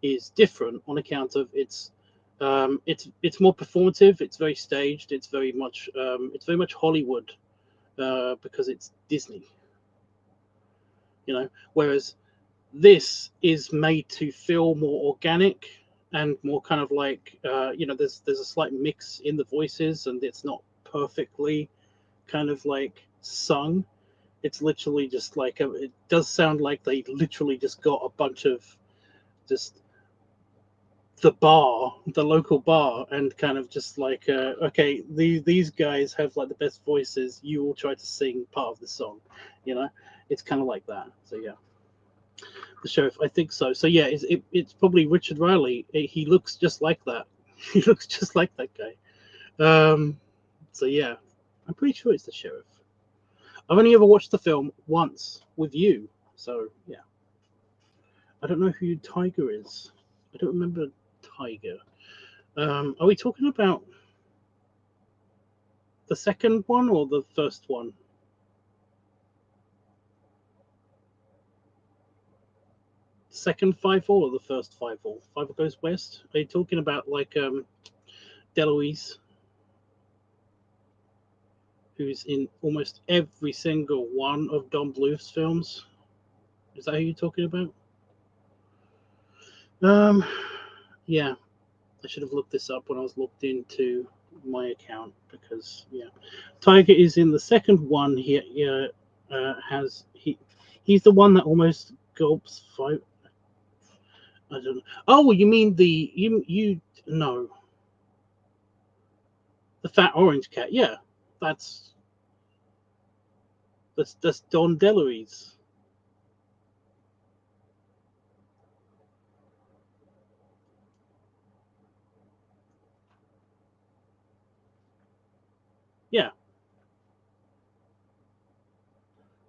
S1: is different on account of it's more performative. It's very staged. It's very much Hollywood, because it's Disney. Whereas this is made to feel more organic and more kind of like, there's a slight mix in the voices, and it's not perfectly kind of like sung. It's literally just like it does sound like they literally just got a bunch of just the local bar, and kind of just like, okay, these guys have like the best voices, you will try to sing part of the song. It's kind of like that. So yeah, the sheriff, I think so. So yeah, it's probably Richard Riley. He looks just like that. He looks just like that guy. So yeah, I'm pretty sure it's the sheriff. I've only ever watched the film once with you, so yeah. I don't know who Tiger is. I don't remember Tiger. Are we talking about the second one or the first one? Second 5-4 or the first 5-4? Five Goes West? Are you talking about like Deloise, who's in almost every single one of Don Bluth's films? Is that who you're talking about? Yeah, I should have looked this up when I was logged into my account, because yeah, Tiger is in the second one. He's the one that almost gulps five. I don't know. Oh, you mean you no, the fat orange cat? Yeah, that's Don DeLuise. Yeah,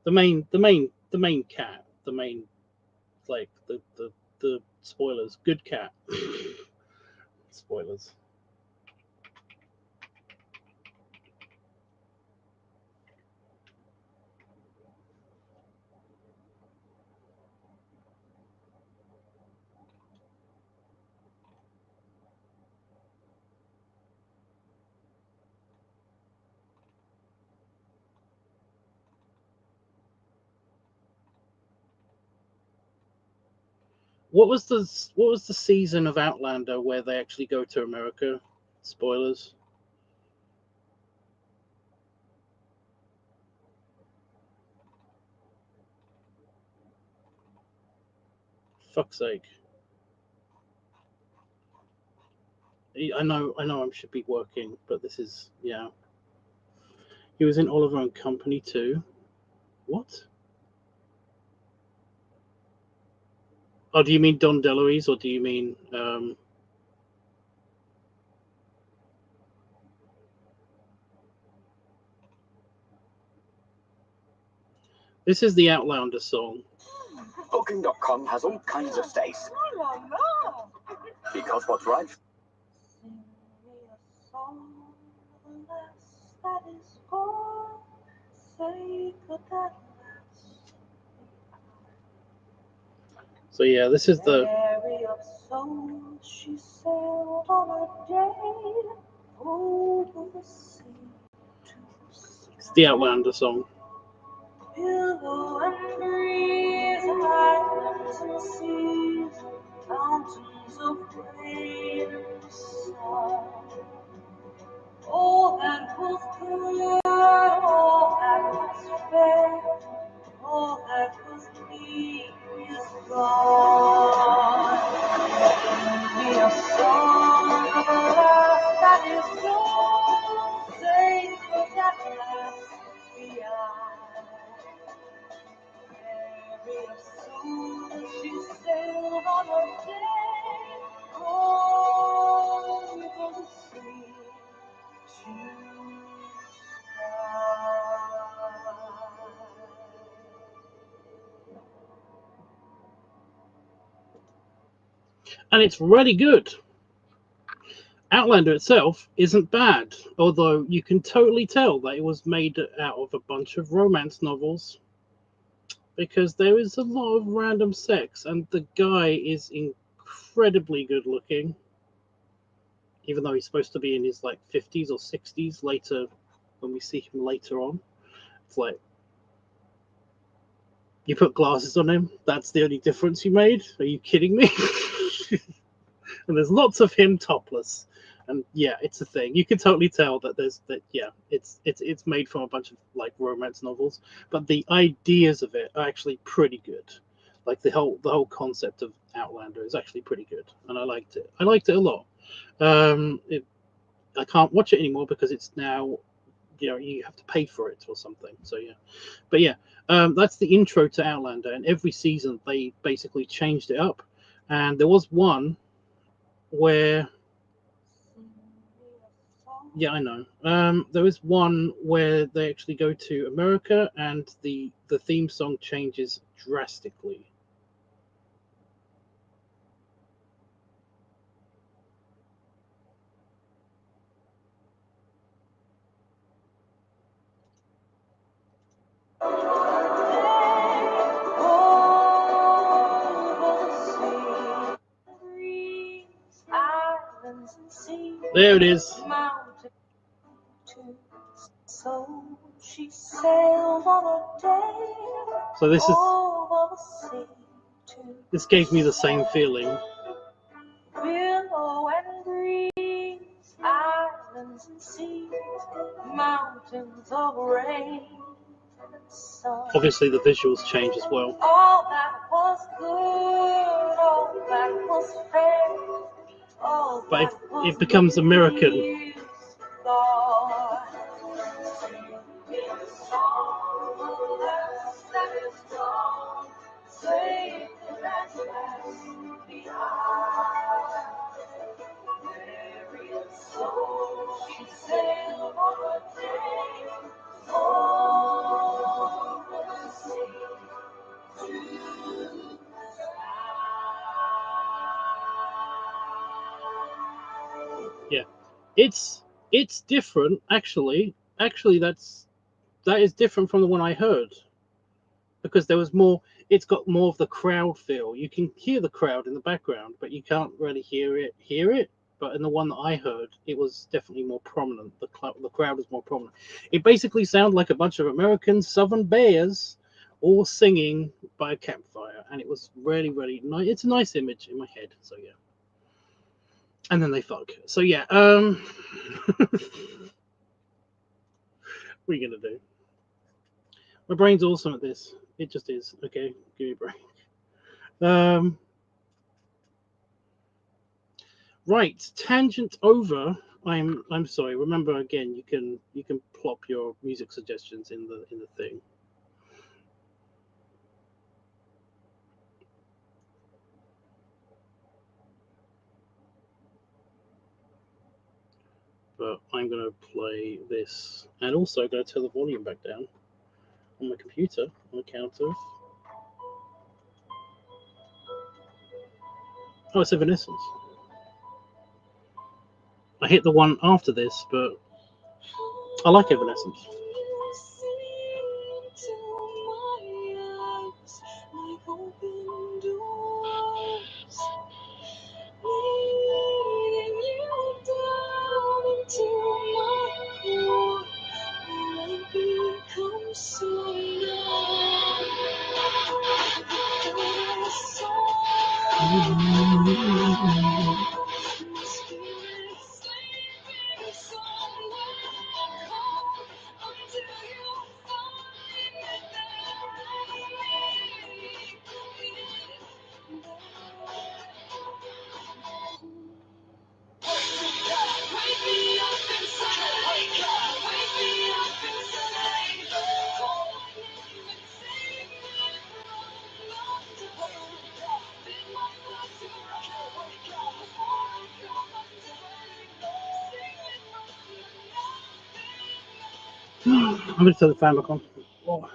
S1: the main cat, the main, like the spoilers. Good cat. Spoilers. What was the season of Outlander where they actually go to America? Spoilers. Fuck's sake. I know I should be working, but this is, yeah. He was in Oliver and Company too. What? Oh, do you mean Don DeLuise, or do you mean this is the Outlander song.
S4: Booking.com has all kinds of stays. Because what's right?
S3: Sing me a song, alas, that is gone. Say could that last?
S1: So yeah, this is the
S3: Mary of souls, she sailed on a day over the sea to
S1: it's the Outlander song.
S3: Billow and breeze, islands seas, mountains of rain and sun. All that was good, all that was fair, all that was neat is gone. Be a song that is gone, sacred at last beyond. Every soul she sailed on a day over the sea to
S1: And it's really good. Outlander itself isn't bad, although you can totally tell that it was made out of a bunch of romance novels, because there is a lot of random sex, and the guy is incredibly good looking, even though he's supposed to be in his like 50s or 60s later when we see him later on. It's like, you put glasses on him, that's the only difference you made? Are you kidding me? And there's lots of him topless, and yeah, it's a thing. You can totally tell that it's made from a bunch of like romance novels, but the ideas of it are actually pretty good. Like the whole concept of Outlander is actually pretty good, and I liked it. I liked it a lot. I can't watch it anymore because it's now, you have to pay for it or something. So yeah, but yeah, that's the intro to Outlander, and every season they basically changed it up, and there was one where, yeah, I know. There is one where they actually go to America, and the theme song changes drastically. There it is.
S3: So she sailed on a day.
S1: So this gave me the same feeling.
S3: Willow and breeze, islands and seas, mountains of rain and sun.
S1: Obviously the visuals change as well.
S3: All that was good, all that was fair, all
S1: but
S3: that
S1: it becomes American.
S3: is gone.
S1: Yeah, it's different actually. Actually, that is different from the one I heard, because there was more. It's got more of the crowd feel. You can hear the crowd in the background, but you can't really hear it. But in the one that I heard, it was definitely more prominent. The crowd was more prominent. It basically sounded like a bunch of American Southern bears all singing by a campfire, and it was really, really nice. It's a nice image in my head. So yeah. And then they fuck. So yeah. What are you gonna do? My brain's awesome at this. It just is. Okay, give me a break. Right, tangent over. I'm sorry. Remember again, you can plop your music suggestions in the thing. But I'm gonna play this, and also gonna turn the volume back down on my computer on account of. Oh, it's Evanescence. I hit the one after this, but I like Evanescence. I'm going to turn the fan back on. Oh.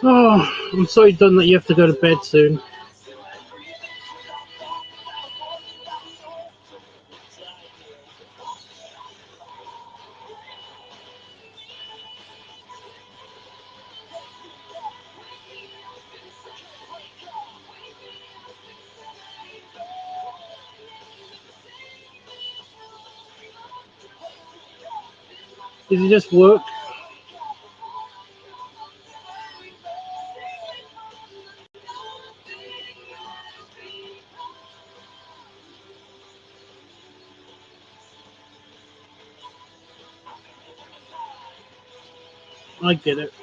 S1: Oh, I'm sorry, Don, that you have to go to bed soon. Did you just work? I get it.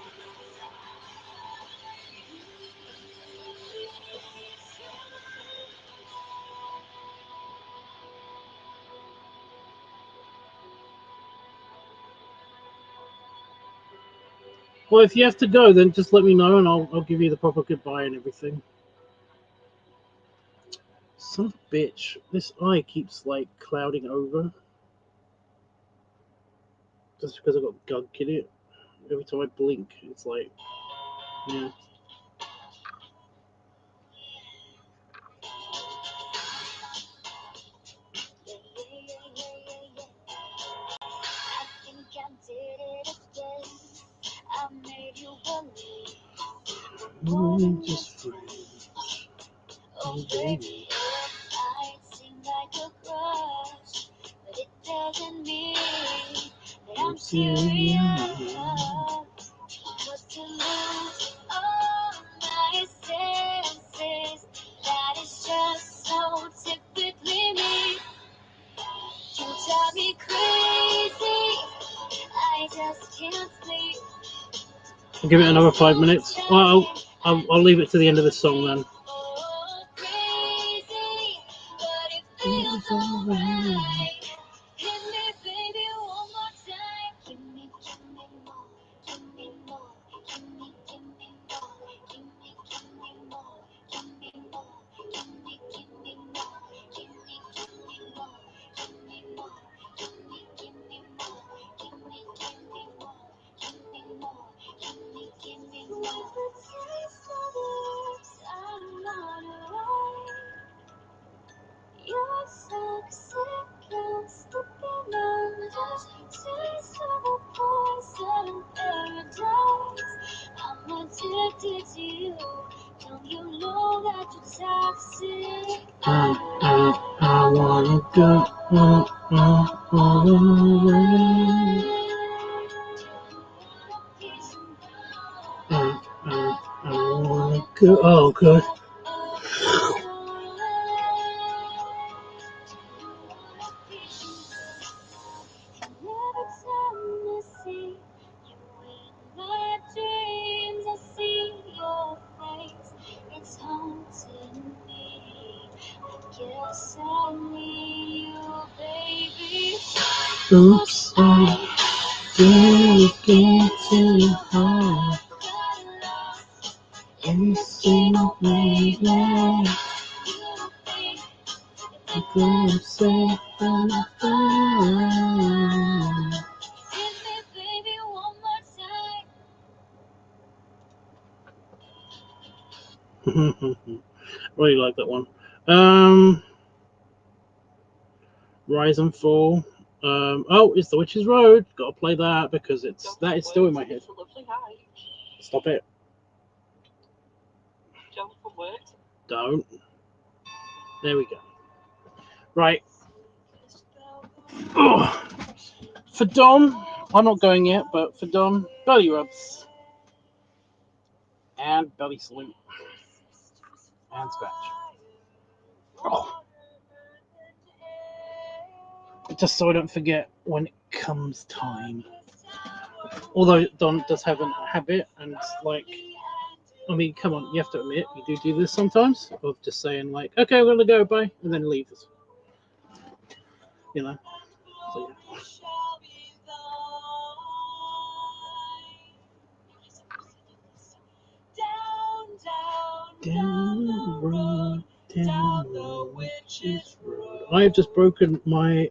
S1: Well, if you have to go, then just let me know and I'll give you the proper goodbye and everything. Son of a bitch. This eye keeps, like, clouding over. Just because I've got gunk in it. Every time I blink, it's like, yeah. Just friends. Oh, baby.
S2: I seem like a crush, but it doesn't mean that I'm serious. But to lose all my senses, that is just so typically me. You drive me crazy, I just can't sleep.
S1: I'll give it another 5 minutes. Well, I'll leave it to the end of the song then.
S2: Oh, crazy, but it feels alright. Hit me, baby, one more time. Give me more. Give me more. Give me more. Give me more. Give me more. Give me more. Give me more. Give me more. Give me more. Give me more. Give me more. Give me more. With the taste of yours, I'm not alone. You're so sick, can't stop it under. Taste of a poison paradise. I'm addicted to you. Don't you know that you're toxic.
S1: I wanna go away. I wanna go. Oh, good.
S2: Every time I see you in my dreams, I see your face. It's haunting me. I guess I need you, baby.
S1: Oops, I'm looking too hard.
S2: Got lost
S1: In the same way,
S2: you think
S1: I'm gonna say goodbye.
S2: kiss me, baby, one more time.
S1: Really like that one. Rise and Fall. Oh, it's The Witch's Road. Got to play that because that is still in my head. Stop it. Don't. There we go. Right. Oh. For Dom, I'm not going yet, but for Dom, belly rubs. And belly salute. And scratch. Oh. Just so I don't forget when it comes time. Although Don does have a habit, and like, I mean, come on, you have to admit, you do this sometimes, of just saying like, okay, I'm gonna go, bye, and then leave us. You know. So, yeah. Down the road, down the witch's road. I have just broken my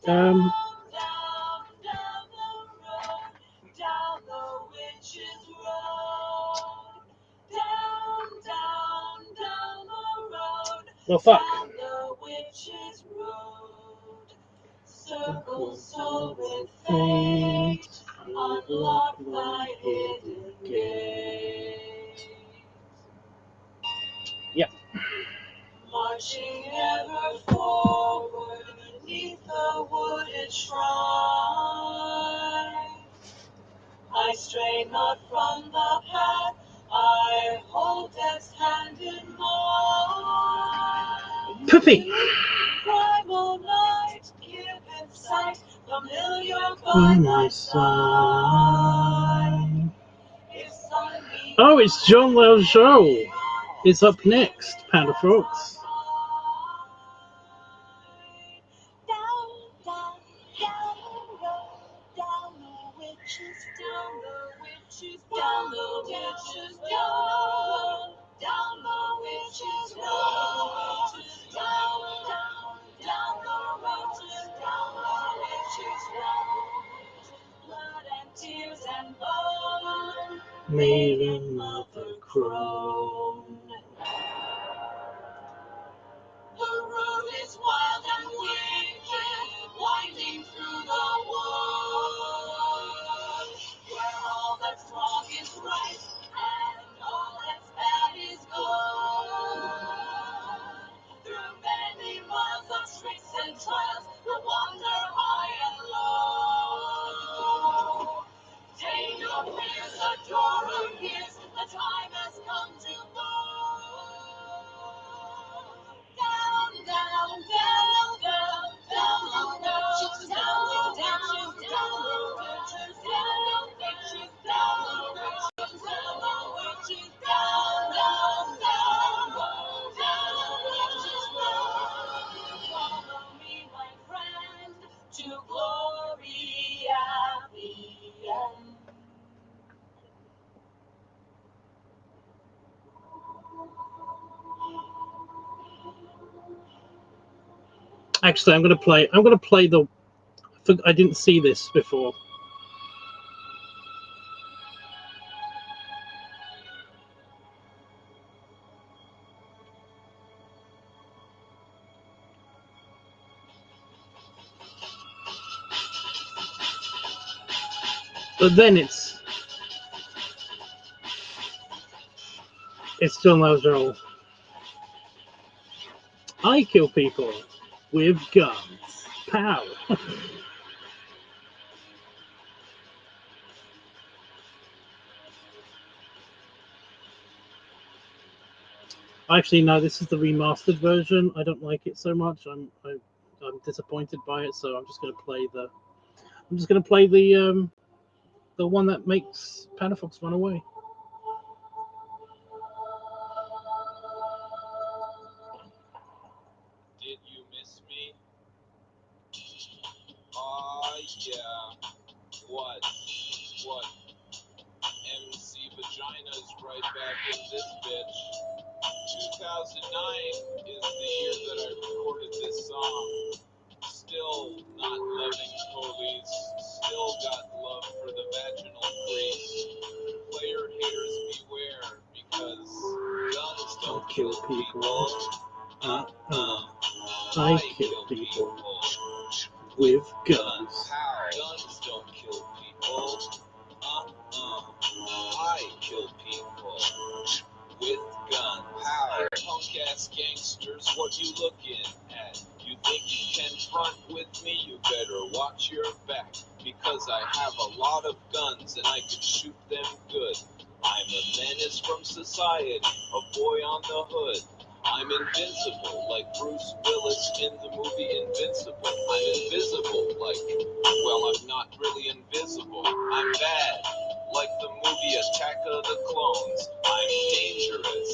S1: well, fuck. Circles over fate, unlock my hidden gate. Yep. Marching ever forward beneath the wooded shrine, I stray not from the path, I hold death's hand in mine. Poopy! Primal night, giveth sight, familiar by my side. Oh, it's John Lell's show. It's up next, Panda Frogs. Made another crone. The road is wild and wicked, winding through the wood, where all that's wrong is right and all that's bad is good. Through many miles of tricks and trials, the wander high and low. Take your fears, adorer, here's the time has come to go. Down, down, down, down, down the witches, down the witches, down the witches, down the witches, down the witches, down the witches, down, down, down, down the witches' road. Follow me, my friend, to glory at the end. Actually, I'm gonna play the. I didn't see this before. But then it's John Lell's role. I kill people with guns. Pow. Actually, no, this is the remastered version. I don't like it so much. I'm disappointed by it, so I'm just gonna play the one that makes Panda Fox run away.
S5: Did you miss me? Yeah. What? MC Vagina's right back in this bitch. 2009 is the year that I recorded this song. Still not loving police. Still got love for the vaginal crease. Player haters beware, because guns don't kill people.
S1: I kill people with guns.
S5: Guns don't kill people. I kill people with guns. How? Punk ass gangsters, what you looking at? You think you can front with me? You better watch your back, because I have a lot of guns and I can shoot them good. I'm a menace from society, a boy on the hood. I'm invincible, like Bruce Willis in the movie Invincible. I'm invisible, well, I'm not really invisible. I'm bad, like the movie Attack of the Clones. I'm dangerous,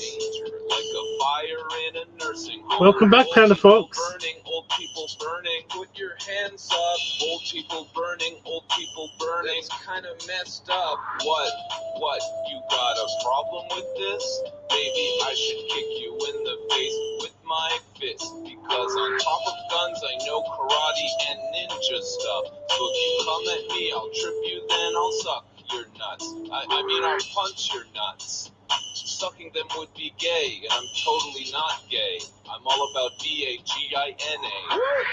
S5: like a fire in a nursing home.
S1: Welcome back, Panda Fox.
S5: Old people burning, put your hands up. Old people burning, it's kind of messed up. What, you got a problem with this? Maybe I should kick you in the face with my fist, because on top of guns I know karate and ninja stuff. So if you come at me, I'll trip you, then I'll suck your nuts. I mean, I'll punch your nuts. Sucking them would be gay, and I'm totally not gay. I'm all about VAGINA.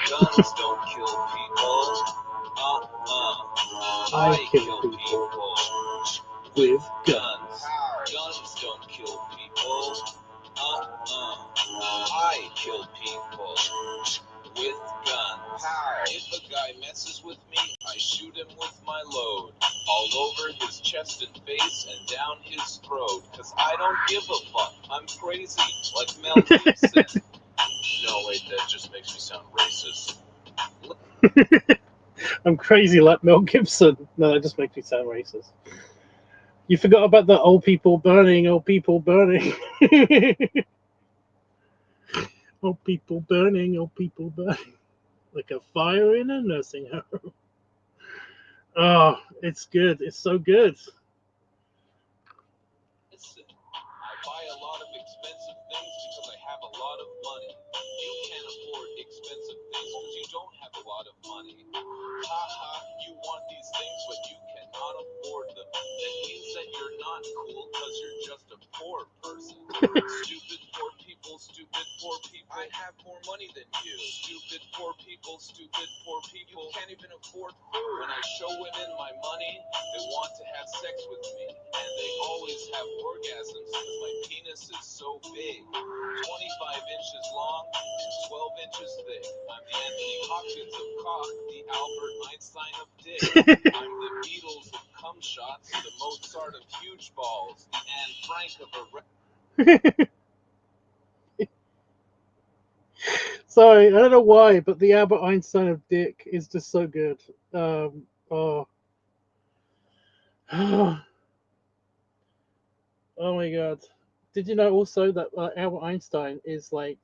S5: Guns don't kill people. I kill people
S1: with guns.
S5: Guns don't kill people. I kill people with guns. If a guy messes with me, I shoot him with my load. All over his chest and face and down his throat. Cause I don't give a fuck. I'm crazy, like Mel Gibson. No, wait, that just makes me sound racist.
S1: I'm crazy like Mel Gibson. No, that just makes me sound racist. You forgot about the old people burning, old people burning. Old people burning, old people burning. Like a fire in a nursing home. Oh, it's good. It's so good.
S5: Listen, I buy a lot of expensive things because I have a lot of money. You can't afford expensive things because you don't have a lot of money. Haha, you want these things but you cannot afford them. That means that you're not cool because you're just a poor person. Stupid poor people, stupid poor people. I have more money than you. Stupid poor people, stupid poor people. You can't even afford food. When I show women my money, they want to have sex with me. And they always have orgasms because my penis is so big. 25 inches long and 12 inches thick. I'm the Anthony Hopkins of cock, the Albert Einstein of dick. I'm the Beatles of cum shots, the Mozart of huge balls, the Anne Frank of a...
S1: Sorry, I don't know why, but the Albert Einstein of dick is just so good. Oh. Oh my god. Did you know also that Albert Einstein is like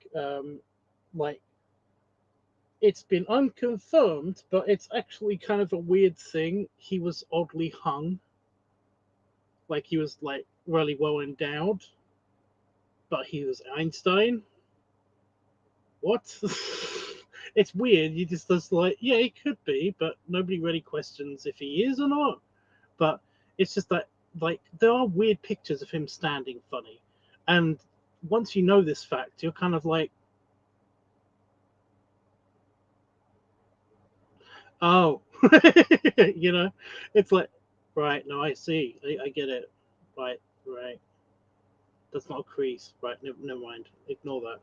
S1: it's been unconfirmed, but it's actually kind of a weird thing. He was oddly hung. Like he was like really well endowed, but he was Einstein. What? It's weird. You just like, yeah, he could be, but nobody really questions if he is or not. But it's just that like there are weird pictures of him standing funny, and once you know this fact, you're kind of like, oh, you know, it's like, right, no, I see, I get it, right, that's not a crease, right, never mind, ignore that.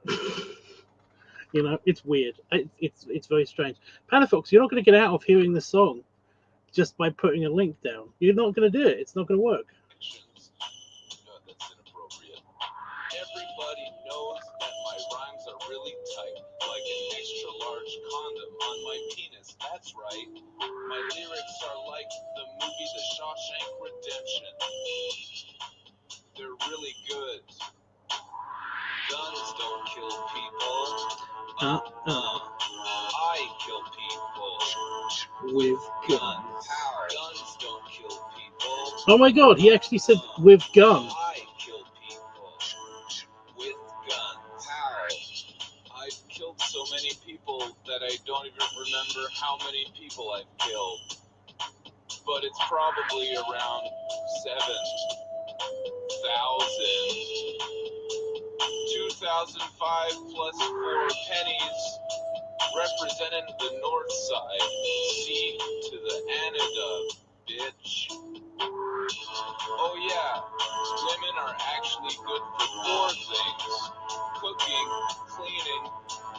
S1: You know, it's weird. It's very strange. Panafox, you're not going to get out of hearing the song just by putting a link down. You're not going to do it. It's not going to work.
S5: No, that's inappropriate. Everybody knows that my rhymes are really tight, like an extra large condom on my penis. That's right. My lyrics are like the movie The Shawshank Redemption. They're really good. Guns don't kill people. I kill people
S1: With
S5: guns. Guns don't kill people.
S1: Oh my god, he actually said with guns.
S5: I kill people with guns. I've killed so many people that I don't even remember how many people I've killed. But it's probably around 7,000. 2005 plus 4 pennies representing the north side. C to the Anadub, bitch. Oh yeah, women are actually good for 4 things: cooking, cleaning,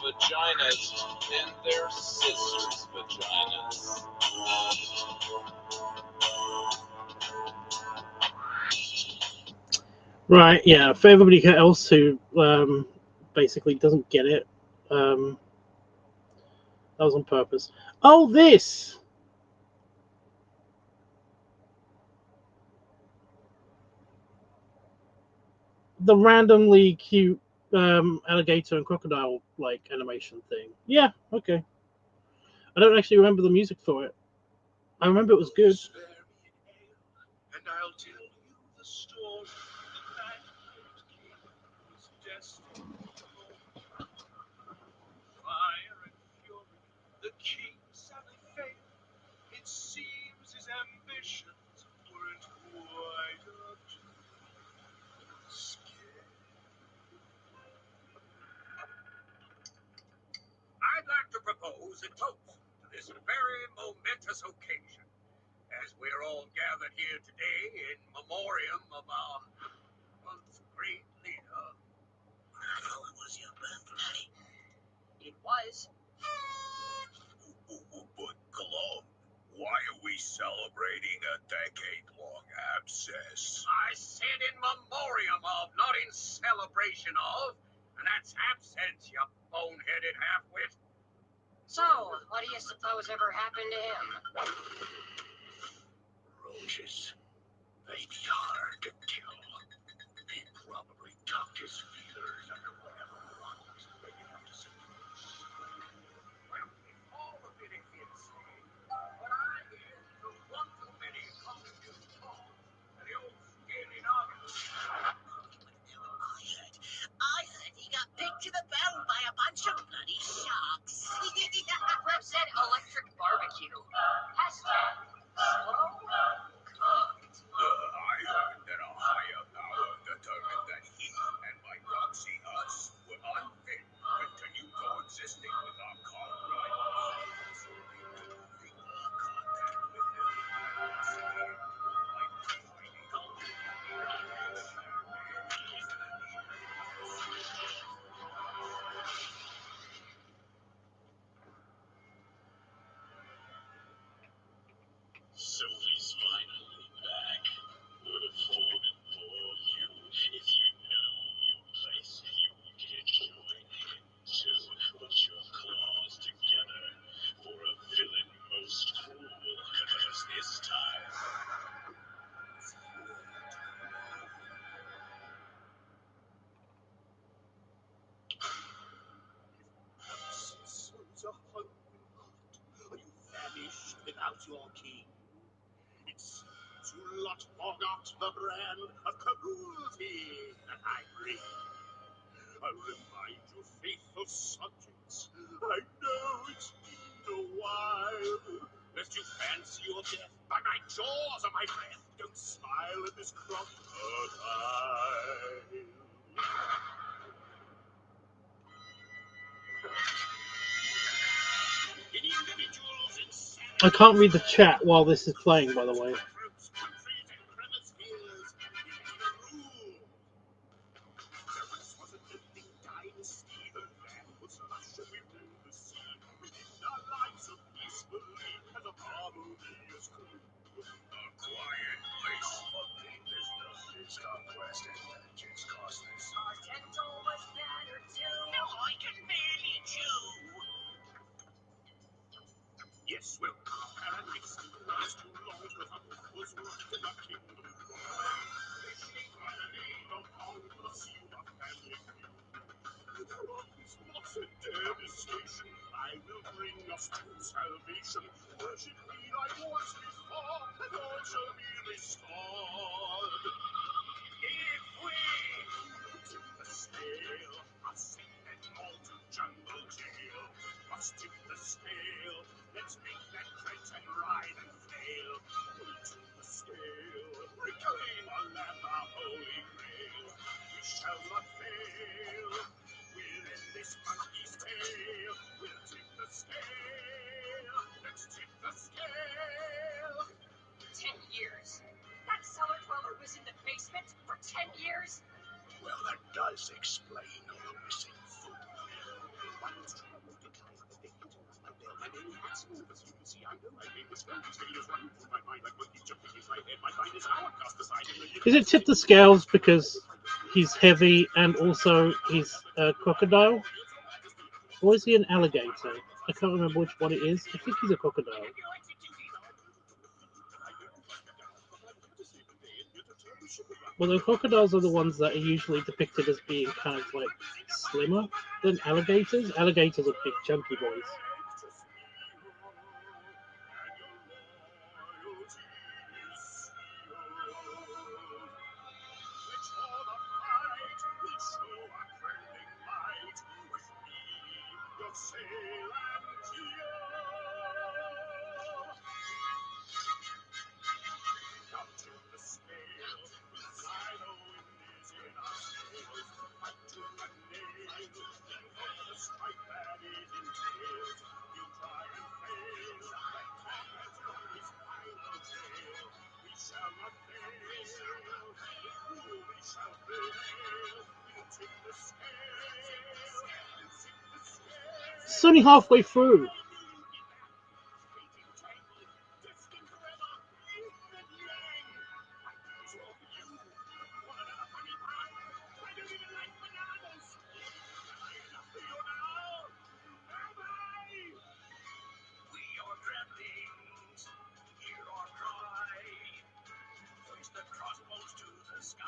S5: vaginas, and their sisters' vaginas.
S1: Right, yeah. For everybody else who basically doesn't get it, that was on purpose. Oh, this! The randomly cute alligator and crocodile like animation thing. Yeah, okay. I don't actually remember the music for it. I remember it was good.
S4: And I'll tell you the story. The night king was destined for fire and fury. The king sadly failed. It seems his ambitions weren't quite up to scale. I'd like to propose a toast to this very momentous occasion, as we're all gathered here today in memoriam of our once great leader. I know it was your birthday. It was. But Cologne, why are we celebrating a decade-long abscess? I said in memoriam of, not in celebration of, and that's absence, you boneheaded half-wit.
S6: So, what do you suppose ever happened to him?
S4: Roaches. They'd be hard to kill. He probably tucked his feelers under whatever rock was big enough to seduce. Well, it's all a bit of hearsay, but I hear there's one too many coming to talk, and the old scaly noggin.
S6: I heard he got picked to the bone by a bunch of bloody sharks. Rep said electric barbecue. Hashtag slow cooked.
S4: I heard that a higher power determined that he, and by proxy us, were unfit to continue coexisting with our common rivals. So they took regular contact with them, scared like tiny dolphins. So he's finally back. Would have fallen for you if you know your place. You can join him too. Put your claws together for a villain most cruel. Cause this time. Absence was a hungry heart. Are you famished without your king? It seems you lot forgot the brand of cruelty that I bring. I'll remind you, faithful subjects, I know it's been a while. Lest you fancy your death by my jaws or my breath, don't smile at this crocodile. Individuals in
S1: I can't read the chat while this is playing, by the way.
S4: countries, and hemispheres in rule. There once was a living dynasty. The land was lush and
S6: can barely chew.
S4: Yes, well, and it's the last too long without was worked in the kingdom. Fishing finally upon the sea of family. There is not a devastation. I will bring us to salvation. Worship me like once before, and all shall be restored. If we tip the scale, I'll send them all to jungle jail. Must tip the scale, let's make that kite and ride and fail. We'll tip the scale, reclaim our land, our holy grail. We shall not fail, within this monkey's tail. We'll tip the scale, let's tip the scale.
S6: 10 years. That cellar dweller was in the basement for 10 years?
S4: Well, that does explain the missing food. My name is smooth, as you can see. I know I made misspellings. Videos running through my mind like monkeys jumping in my head. My mind is hourglass deciding.
S1: Is it tip the scales because he's heavy and also he's a crocodile? Or is he an alligator? I can't remember which one it is. I think he's a crocodile. Well, the crocodiles are the ones that are usually depicted as being kind of like slimmer than alligators. Alligators are big, chunky boys. It's only halfway through.
S6: The crossbows to the sky.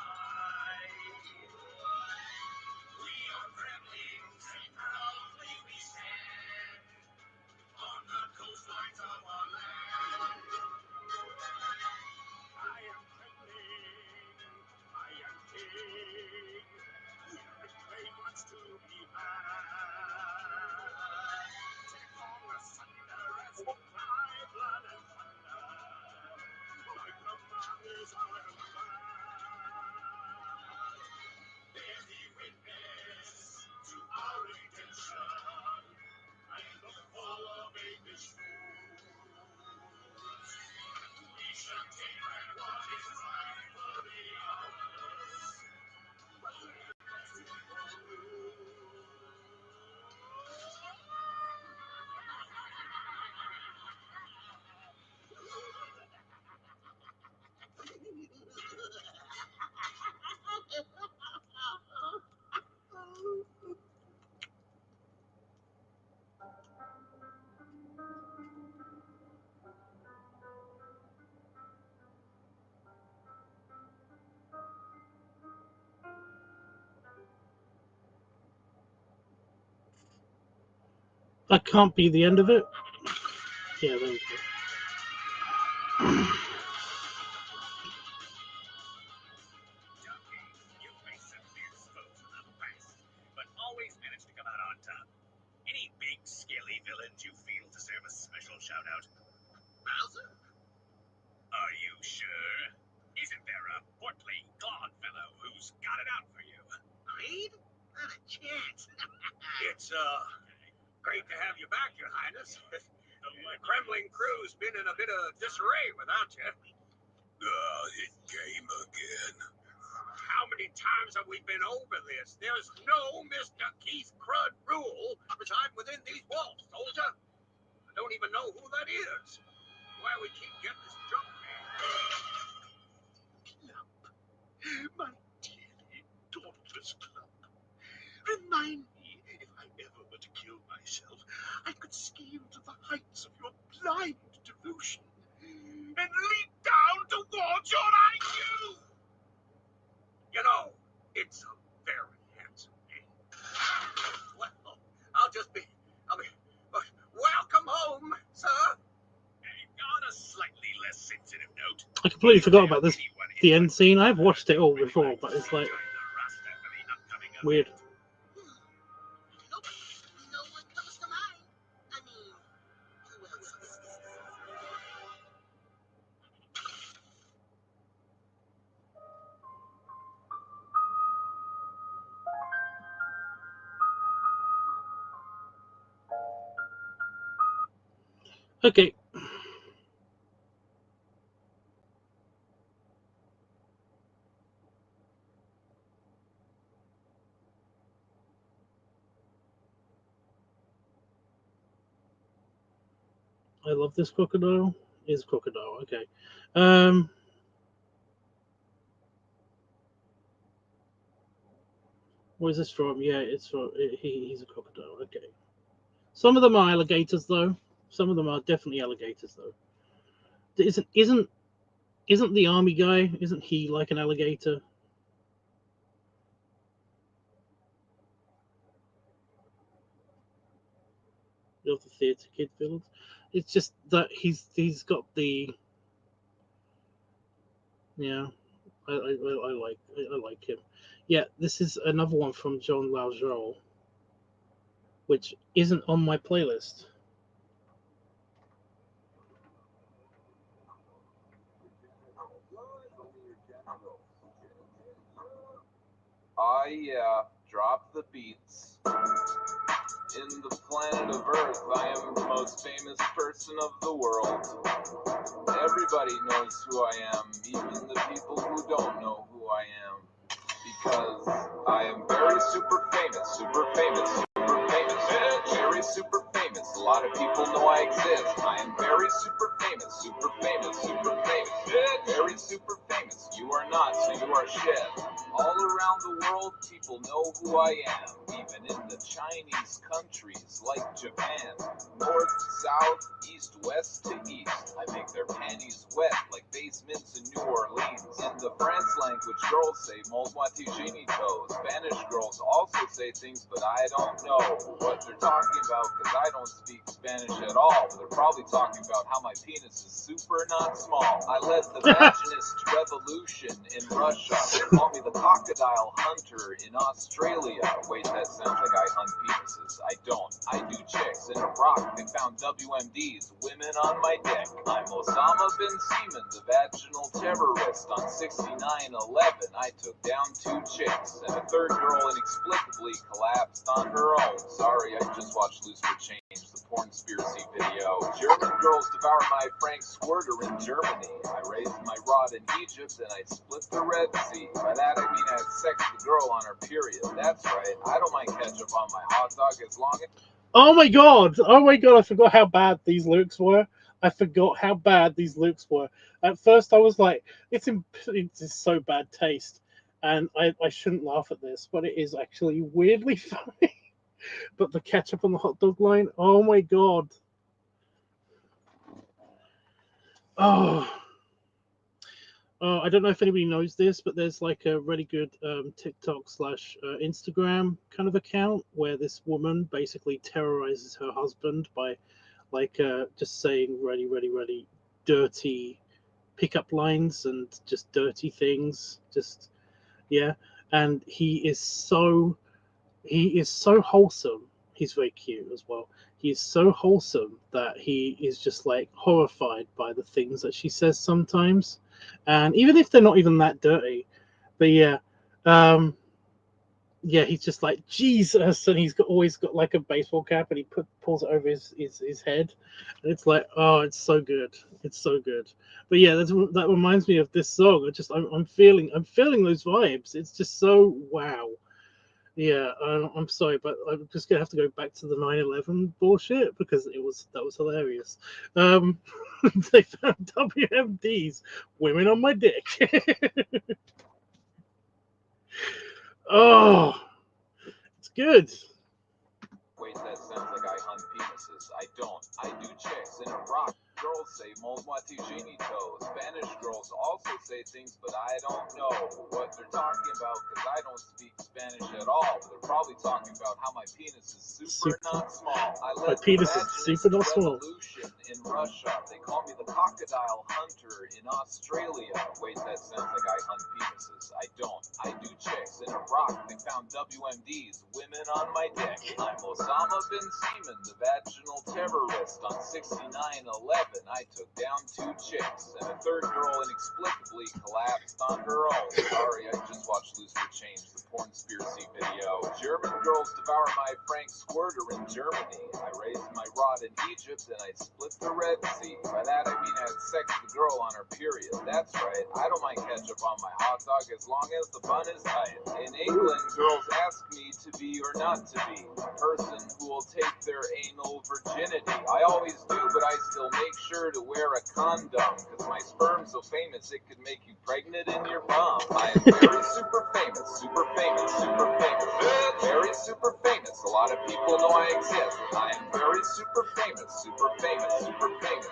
S6: We are gremlins, and proudly we stand on the coastlines of our land. I am gremlin, I am king. We reclaim what's to be had. Take on the thunder as we fly, blood and thunder. Like the mountains I am glad. Bear thee witness to our redemption and the fall of apish fools. We shall take back what is rightfully ours.
S1: That can't be the end of it. Yeah, there we go.
S6: You face some fierce foes in the past, but always manage to come out on top. Any big, scaly villains you feel deserve a special shout-out? Bowser? Are you sure? Isn't there a portly, gaunt fellow who's got it out for you? Creed? Not a chance. It's, great to have you back, Your Highness. The Kremlin crew's been in a bit of disarray without you. It came again. How many times have we been over this? There's no Mr. Keith Crud rule reside within these walls, soldier. I don't even know who that is. Why we keep getting this junk man?
S4: My dearly dauntless club. Remind me if I ever
S6: scale to the heights of your blind devotion and leap down towards your IQ. You know, it's a very handsome name. Well, I'll be, welcome home, sir. On a slightly less sensitive note,
S1: I completely forgot about this. The end scene. I've watched it all before, but it's like weird.
S2: Nope, no one comes to mind. I mean, who else is this?
S1: Okay. I love this crocodile. Is crocodile okay? Where's this from? Yeah, it's from. He's a crocodile. Okay. Some of them are alligators, though. Some of them are definitely alligators, though. Isn't the army guy? Isn't he like an alligator? Of the theatre kid villains. It's just that he's got the yeah. I like him. Yeah, this is another one from John Valjean, which isn't on my playlist.
S5: Drop the beats. In the planet of Earth, I am the most famous person of the world. Everybody knows who I am, even the people who don't know who I am. Because I am very super famous, super famous, super famous, very super famous. A lot of people know I exist. I am very super famous, super famous, super famous, very super famous. You are not, so you are shit. All around the world, people know who I am, even in the Chinese countries like Japan. North, south, east, west to east. I make their panties wet like basements in New Orleans. In the French language, girls say "Mon-moi-ti genito." Spanish girls also say things, but I don't know what they're talking about because I don't speak Spanish at all. But they're probably talking about how my penis is super not small. I led the vaginist revolution in Russia. They call me the crocodile hunter in Australia. Wait, that sounds like I hunt penises. I don't. I do chicks. In Iraq, they found WMDs, women on my dick. I'm Osama bin Seaman, the vaginal terrorist. On 69/11, I took down 2 chicks, and a third girl inexplicably collapsed on her own. Sorry, I just watched Loose for Change, the pornspiracy video. German girls devour my Frank Squirter in Germany. I raised my rod in Egypt, and I split the Red Sea. By that I mean I had sex with a girl on her period. That's right, I don't mind ketchup on my hot dog as long as...
S1: Oh my god! Oh my god! I forgot how bad these lyrics were. I forgot how bad these lyrics were. At first, I was like, "It's so bad taste," and I shouldn't laugh at this, but it is actually weirdly funny. But the ketchup on the hot dog line, oh my god! Oh. I don't know if anybody knows this, but there's like a really good TikTok / Instagram kind of account where this woman basically terrorizes her husband by like just saying really dirty pickup lines and just dirty things. Just yeah, and he is so wholesome. He's very cute as well. He's so wholesome that he is just like horrified by the things that she says sometimes, and even if they're not even that dirty, but yeah, yeah, he's just like Jesus, and he's always got like a baseball cap, and he pulls it over his head, and it's like, oh, it's so good, it's so good. But yeah, that reminds me of this song. I'm feeling those vibes. It's just so wow. Yeah, I'm sorry, but I'm just gonna have to go back to the 9/11 bullshit because that was hilarious. They found WMDs, women on my dick. Oh, it's good.
S5: Wait, that sounds like I hunt penises. I in Iraq, girls say "Mon moitié-génito." Spanish girls also say things, but I don't know what they're talking about because I don't speak Spanish at all. But they're probably talking about how my penis is super not small. I
S1: My
S5: led the
S1: penis is super not small.
S5: revolution in Russia. They call me the crocodile hunter in Australia. Wait, that sounds like I hunt penises. I don't. I do chicks. In Iraq, they found WMDs, women on my dick. I'm Osama bin Seaman, the vaginal terrorist. On 69/11, I took down 2 chicks, and a third girl inexplicably collapsed on her own. Sorry, I just watched Lose for Change, the pornspiracy video. German girls devour my Frank Squirter in Germany. I raised my rod in Egypt, and I split the Red Sea. By that I mean I had sex with a girl on her period. That's right, I don't mind ketchup on my hot dog as long as the bun is tight. In England, girls ask me to be or not to be a person who will take their anal virginity. I always do, but I still make sure to wear a condom, because my sperm's so famous it could make you pregnant in your bum. I am very super famous, super famous, super famous. Very super famous. A lot of people know I exist. I am very super famous, super famous, super famous.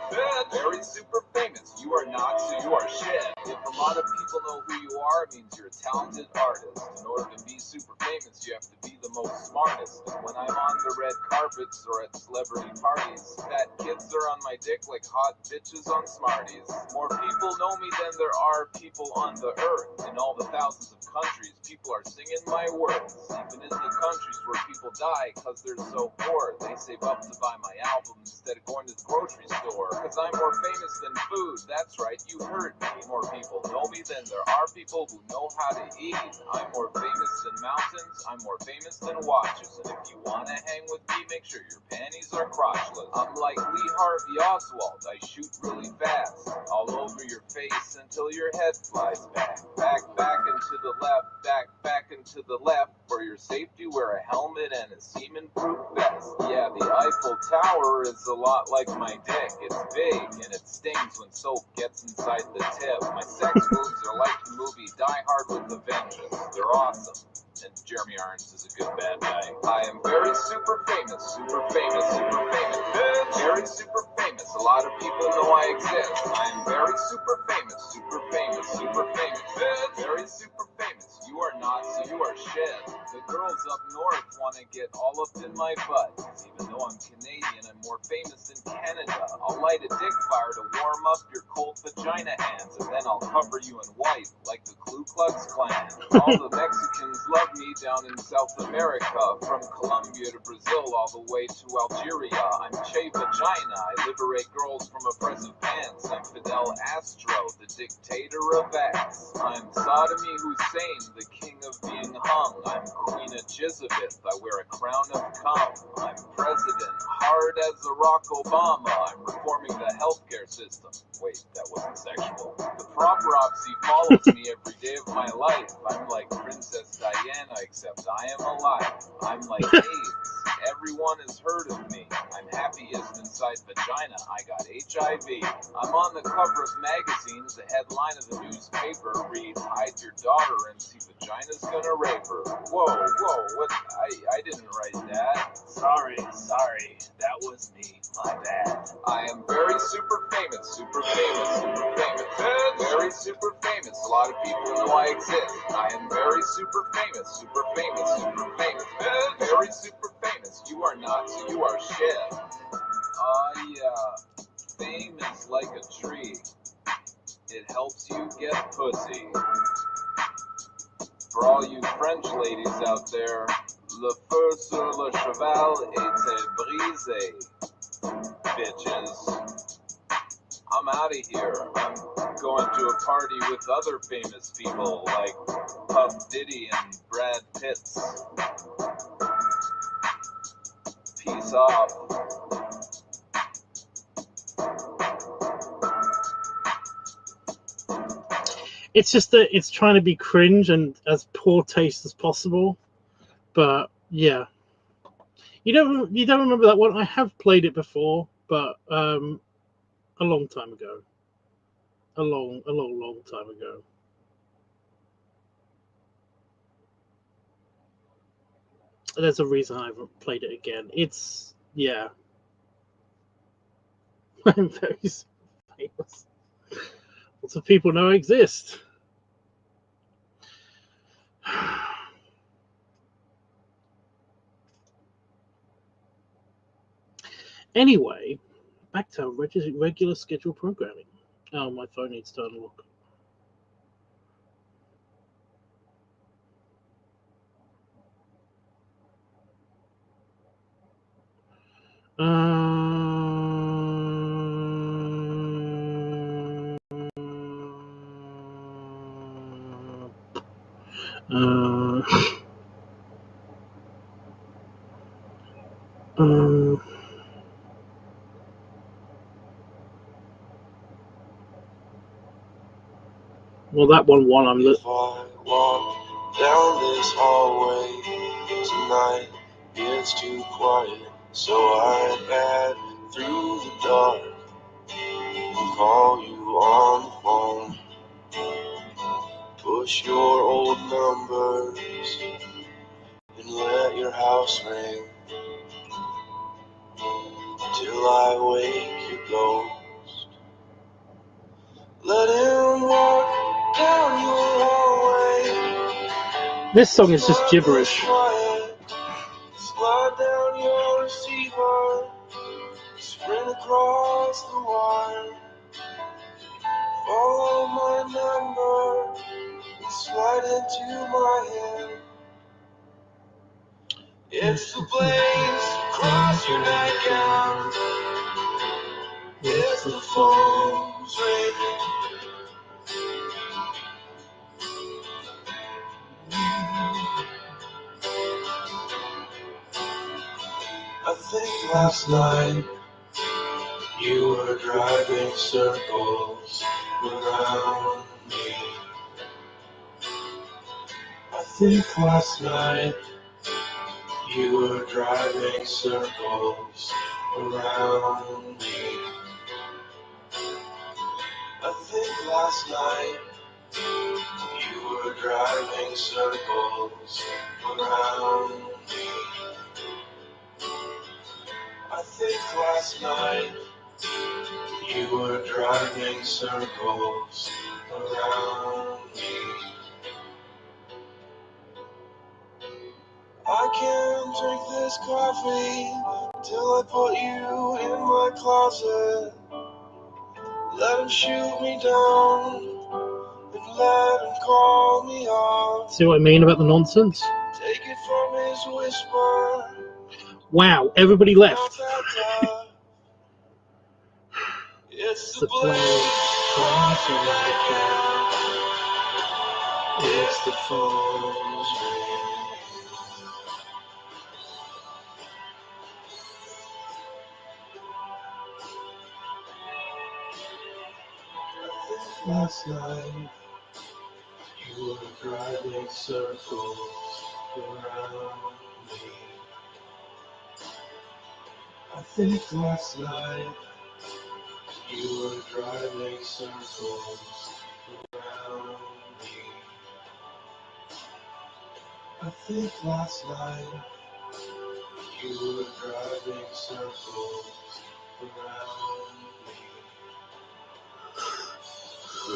S5: Very super famous. You are not, so you are shit. If a lot of people know who you are, it means you're a talented artist. In order to be super famous, you have to be the most smartest. When I'm on the red carpets or at celebrity parties, fat kids are on my dick like hot bitches on Smarties. More people know me than there are people on the earth. In all the thousands of countries, people are singing my words. Even in the countries where people die because they're so poor, they save up to buy my album instead of going to the grocery store. Because I'm more famous than food. That's right, you heard me. More people know me than there are people who know how to eat. I'm more famous than mountains. I'm more famous than watches. And if you want to hang with me, make sure your panties are crotchless. I'm like Lee Harvey Oswald. I shoot really fast, all over your face until your head flies back. Back and to the left, back and to the left. For your safety, wear a helmet and a semen-proof vest. Yeah, the Eiffel Tower is a lot like my dick. It's big and it stings when soap gets inside the tip. My sex moves are like the movie Die Hard with a Vengeance. They're awesome. And Jeremy Irons is a good bad guy. I am very super famous, super famous, super famous. Very super famous. A lot of people know I exist. I am very super famous, super famous, super famous. Very super famous. You are not, so you are shit. The girls up north want to get all up in my butt. Even though I'm Canadian, I'm more famous than Canada. I'll light a dick fire to warm up your cold vagina hands, and then I'll cover you in white like the Ku Klux Klan. All the Mexicans love me down in South America, from Colombia to Brazil all the way to Algeria. I'm Che Vagina. I liberate girls from oppressive pants. I'm Fidel Astro, the dictator of acts. I'm Sodomy Hussein, the king of being hung. I'm Queen Elizabeth. I wear a crown of cum. I'm president, hard as Barack Obama. I'm reforming the healthcare system. Wait, that wasn't sexual. The paparazzi follows me every day of my life. I'm like Princess Diana, except I am alive. I'm like AIDS. Everyone has heard of me. I'm happiest inside vagina. I got HIV. I'm on the cover of magazines. The headline of the newspaper reads, "Hide your daughter and see vagina's gonna rape her." Whoa, what? I didn't write that. Sorry. That was me. My bad. I am very super famous, super famous, super famous. Very super famous. A lot of people know I exist. I am very super famous, super famous, super famous. Very super famous. You are not, so you are shit. Yeah. Fame is like a tree. It helps you get pussy. For all you French ladies out there, le feu sur le cheval était brisé, bitches. I'm out of here. I'm going to a party with other famous people like Puff Diddy and Brad Pitts. Peace off.
S1: It's just that it's trying to be cringe and as poor taste as possible. But yeah, you don't remember that one? I have played it before, but a long time ago. A long time ago. There's a reason I haven't played it again. It's yeah. I'm very famous. Lots of people know I exist. Anyway, back to our regular scheduled programming. Oh, my phone needs to unlock. Well, that one while I'm
S7: If I walk down this hallway tonight, it's too quiet, so I bat through the dark and call you on the phone. Push your old numbers and let your house ring till I wake your ghost. Let him walk down your hallway.
S1: This song is just gibberish.
S7: Slide down your receiver, sprint across the wire, follow my number, and slide into my hand. It's the blaze across your nightgown, it's the phone's ring. I think last night you were driving circles around me. I think last night you were driving circles around me. I think last night you were driving circles around me. I think last night you were driving circles around me. I can't drink this coffee till I put you in my closet. Let him shoot me down and let him call me off.
S1: See what I mean about the nonsense?
S7: Take it from his whisper.
S1: Wow, everybody left.
S7: It's the blaze across your nightgown. It's the phone's ring. Last night you were driving circles around me. I think last night you were driving circles around me. I think last night you were driving circles around me. I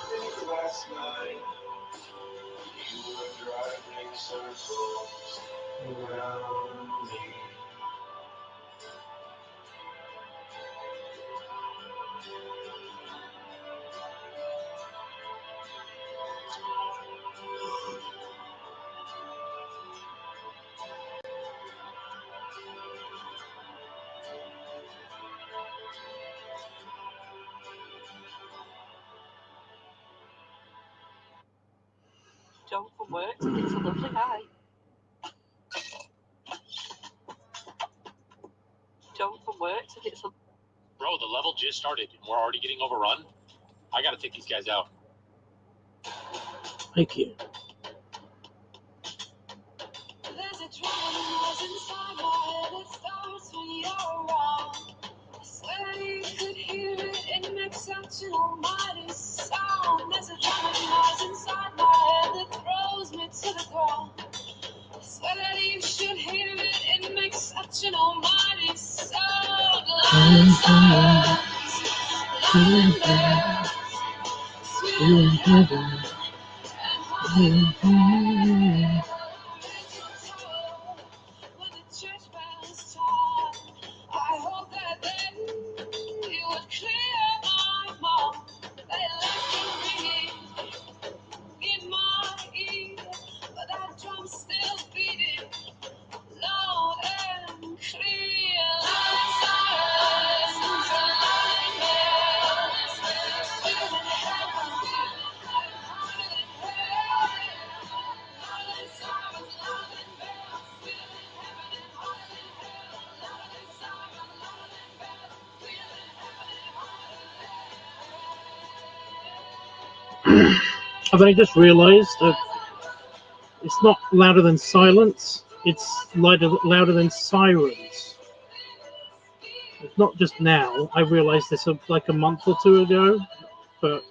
S7: think last night you were driving circles around me.
S3: John from work, it's a lovely night. John from work, it's a...
S6: Bro, the level just started and we're already getting overrun. I gotta take these guys out.
S1: Thank you.
S2: There's a drumming noise inside my head. It starts when you're around. I swear you could hear it. It makes such an almighty sound. There's a drumming noise inside my head that throws me to the ground. I swear that you should hear it. It makes such an almighty sound. Lights up,
S1: I've only just realised that it's not louder than silence, it's louder than sirens. It's not just now. I realised this like a month or two ago, but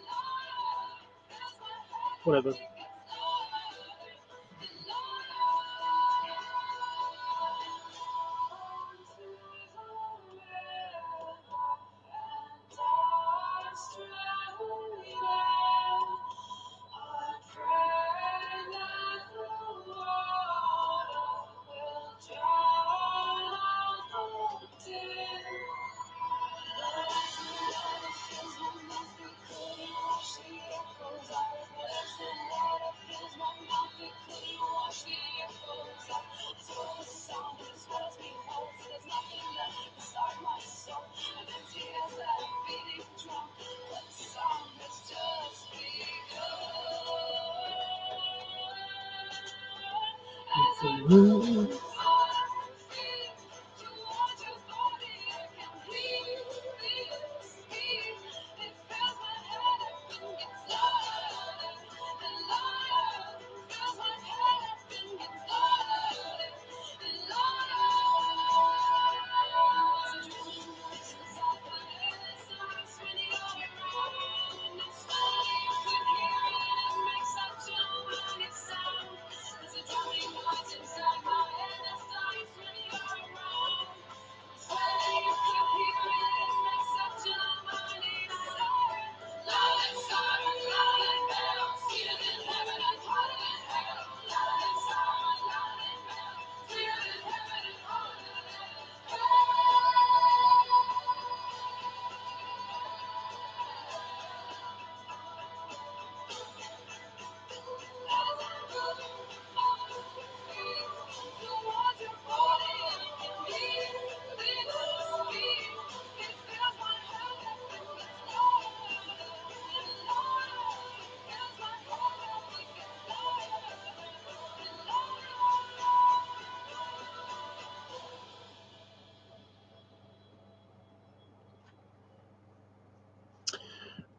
S1: whatever.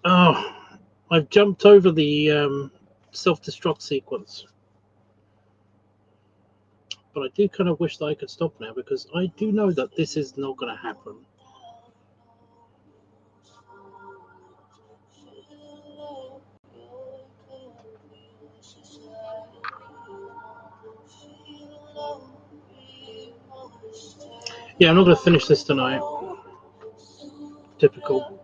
S1: Oh, I've jumped over the self-destruct sequence. But I do kind of wish that I could stop now, because I do know that this is not going to happen. Yeah, I'm not going to finish this tonight. Typical.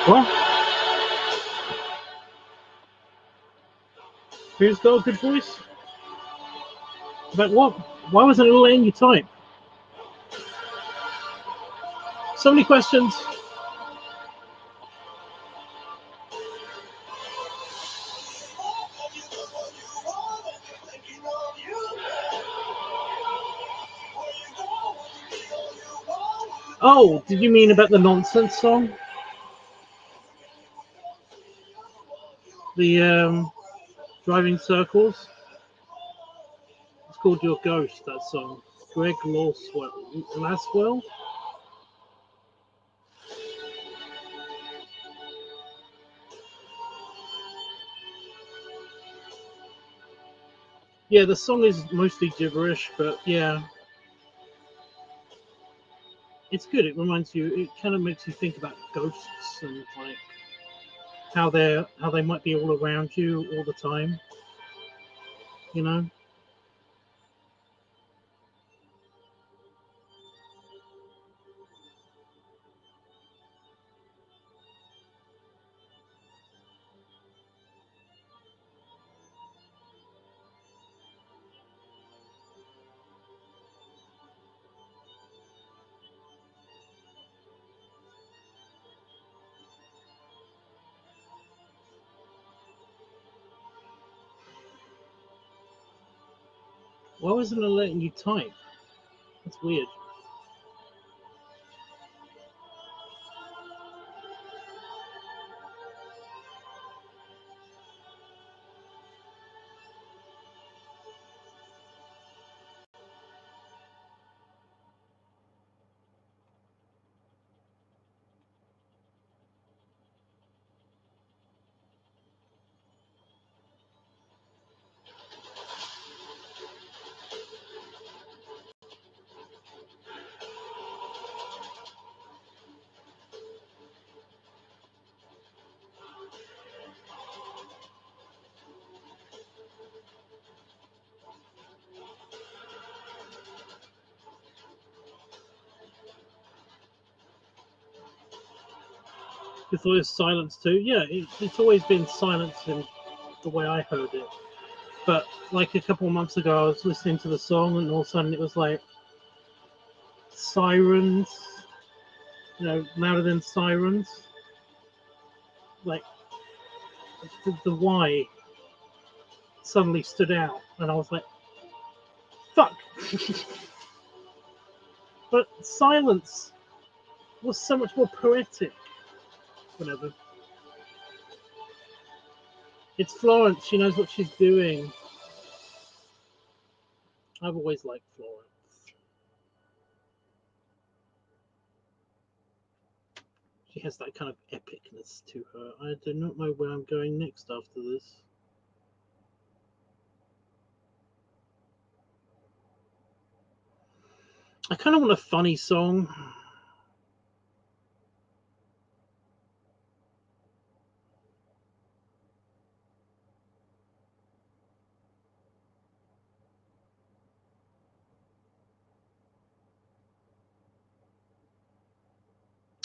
S1: What? Who's got a good voice? About what? Why wasn't it letting you type? So many questions. Oh, did you mean about the nonsense song? The driving circles? It's called Your Ghost, that song. Greg Laswell? Yeah, the song is mostly gibberish, but yeah. It's good. It reminds you, it kind of makes you think about ghosts and like how they might be all around you all the time, you know? Why wasn't it letting you type? That's weird. You thought it was silence too? Yeah, it's always been silence in the way I heard it. But like a couple of months ago, I was listening to the song, and all of a sudden it was like sirens, louder than sirens. Like the Y suddenly stood out, and I was like, "Fuck!" But silence was so much more poetic. Whatever. It's Florence. She knows what she's doing. I've always liked Florence. She has that kind of epicness to her. I do not know where I'm going next after this. I kind of want a funny song.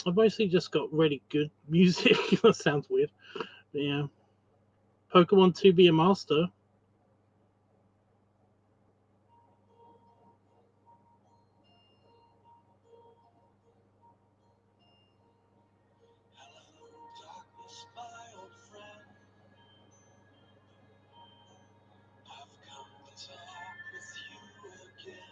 S1: I've mostly just got really good music. That sounds weird. But yeah. Pokemon 2 be a master.
S5: Darkness, my old friend. I've come to talk with you again.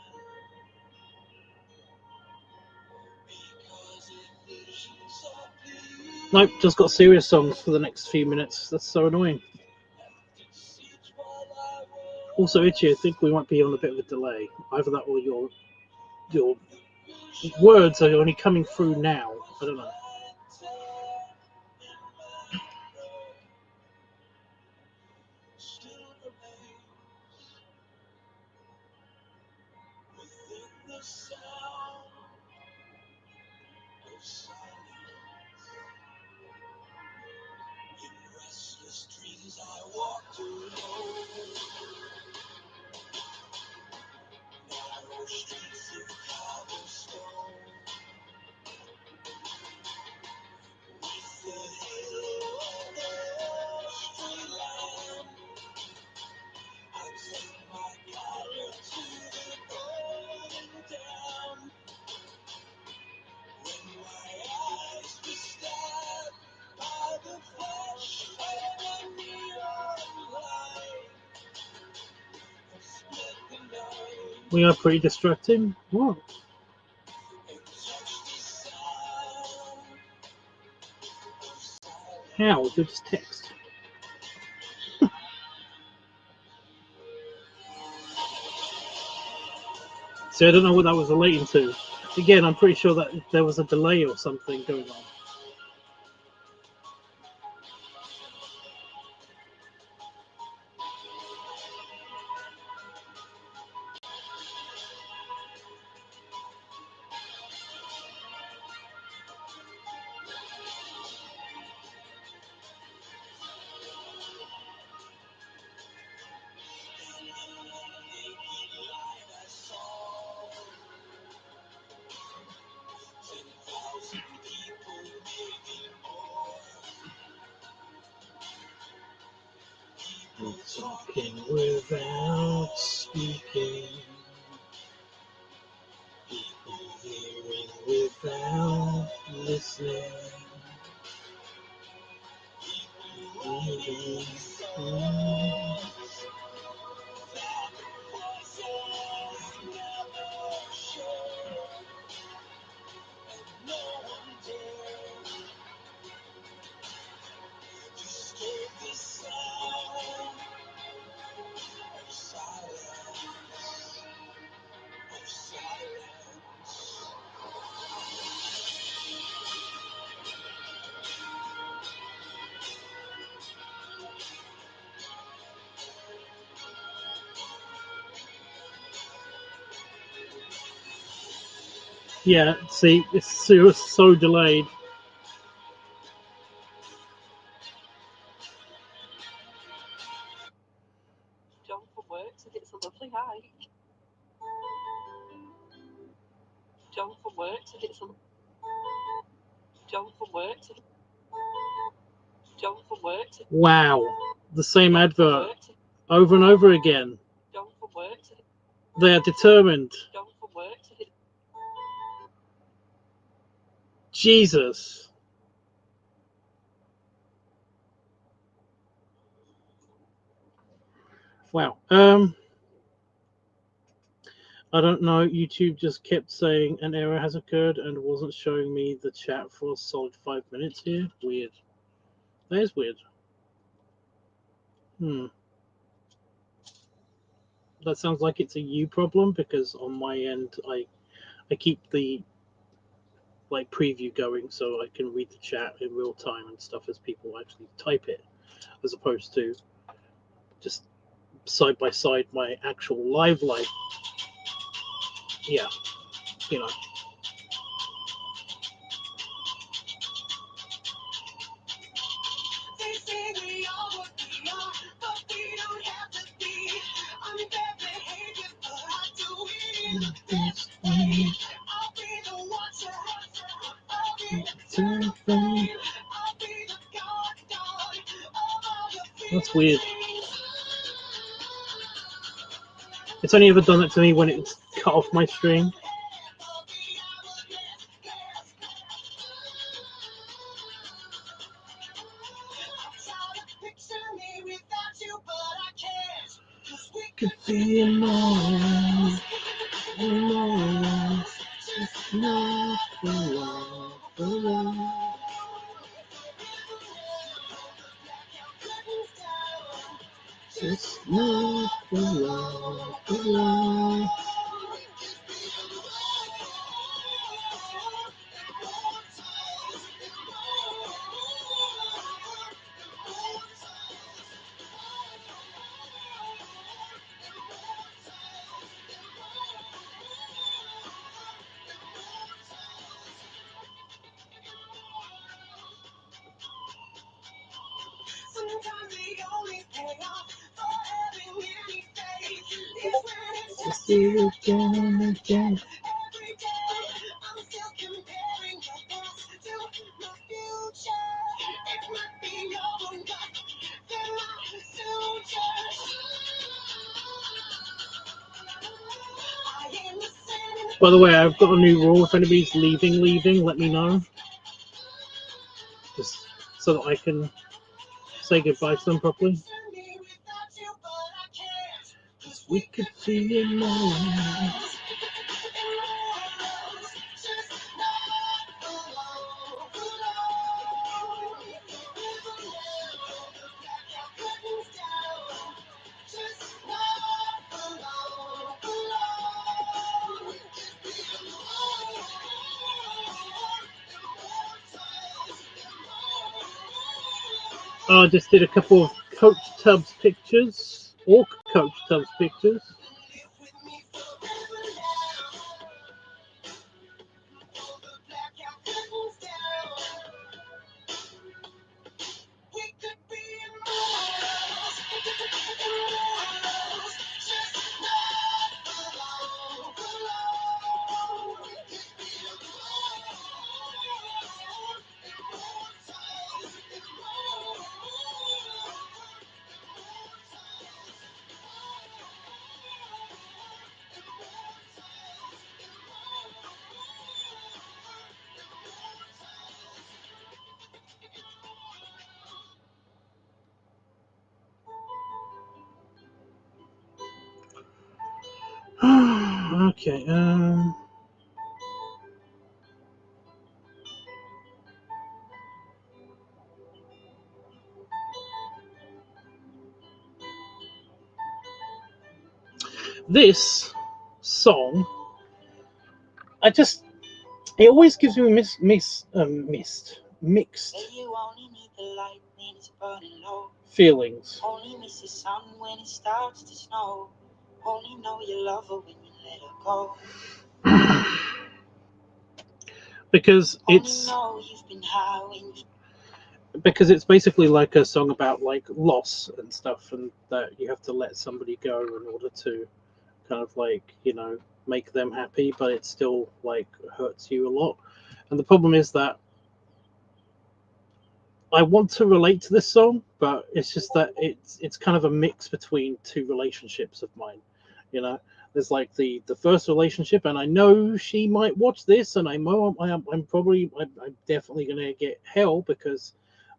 S5: Because illusions are bleeding.
S1: Nope, just got serious songs for the next few minutes. That's so annoying. Also, Itchy, I think we might be on a bit of a delay. Either that or your words are only coming through now. I don't know.
S5: I walked alone, narrow streets of cobblestone, with the halo of the street lamp. I turned my collar to the golden dawn, when my eyes were stabbed by the flash of a neon light.
S1: We are pretty distracting. What? How? If you just text. So I don't know what that was relating to. Again, I'm pretty sure that there was a delay or something going on. Talking without speaking, hearing without listening. Yeah, see, it's so delayed.
S3: John from work said it's a lovely hike. John from work said it's a. John from work said. John from work said.
S1: Wow, the same advert over and over again.
S3: John from work said.
S1: They are determined.
S3: John from work said.
S1: Jesus. Wow. I don't know. YouTube just kept saying an error has occurred and wasn't showing me the chat for a solid 5 minutes here. Weird. That is weird. That sounds like it's a you problem, because on my end I keep the preview going so I can read the chat in real time and stuff as people actually type it, as opposed to just side by side my actual live. Yeah, you know. That's weird. It's only ever done that to me when it's cut off my stream. Could be more, just not the love. Just not the love. Just do it again and again. By the way, I've got a new rule. If anybody's leaving, let me know. Just so that I can say goodbye to them properly. We could feel more. I just did a couple of Coach Tubbs pictures, or Coach Tubbs pictures. Okay. This song, it always gives me mixed
S2: You only need the light when it's burning low.
S1: feelings.
S2: Only miss the sun when it starts to snow. Only know you love her when you let her go.
S1: Because
S2: Only
S1: it's
S2: know you've been high when you
S1: because it's basically like a song about like loss and stuff, and that you have to let somebody go in order to kind of like, you know, make them happy, but it still like hurts you a lot. And the problem is that I want to relate to this song, but it's just that it's kind of a mix between two relationships of mine. You know, there's like the first relationship, and I know she might watch this, and I know I'm definitely gonna get hell because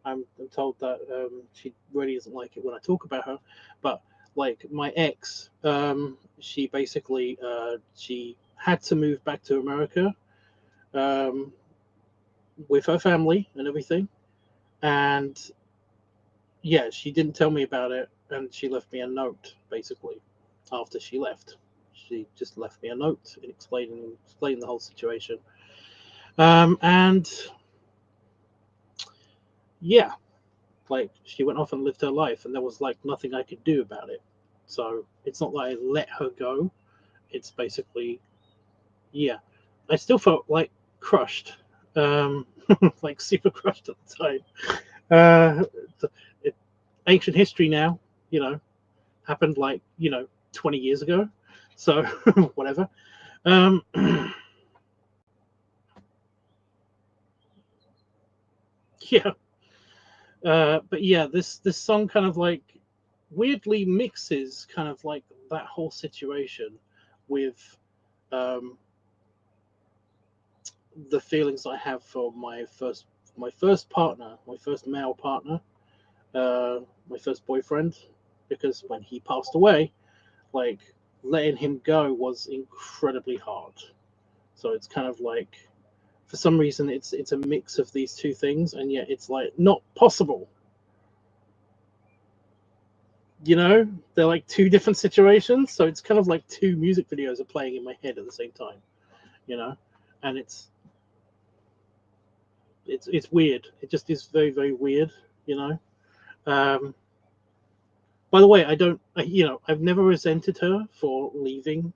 S1: I'm told that she really doesn't like it when I talk about her. But like my ex, she basically she had to move back to America um, with her family and everything, and yeah, she didn't tell me about it, and she left me a note basically after she left. She just left me a note explaining the whole situation. And yeah, like she went off and lived her life, and there was like nothing I could do about it. So it's not that I let her go. It's basically, yeah, I still felt like crushed, like super crushed at the time. Uh, it, ancient history now, you know, happened like, you know, 20 years ago, so whatever. Yeah, but yeah, this song kind of like weirdly mixes kind of like that whole situation with um, the feelings I have for my first partner, my first male partner, my first boyfriend, because when he passed away, like letting him go was incredibly hard. So it's kind of like, for some reason, it's a mix of these two things, and yet it's like not possible. You know, they're like two different situations, so it's kind of like two music videos are playing in my head at the same time. You know, and it's weird. It just is very very weird. You know. By the way, you know, I've never resented her for leaving.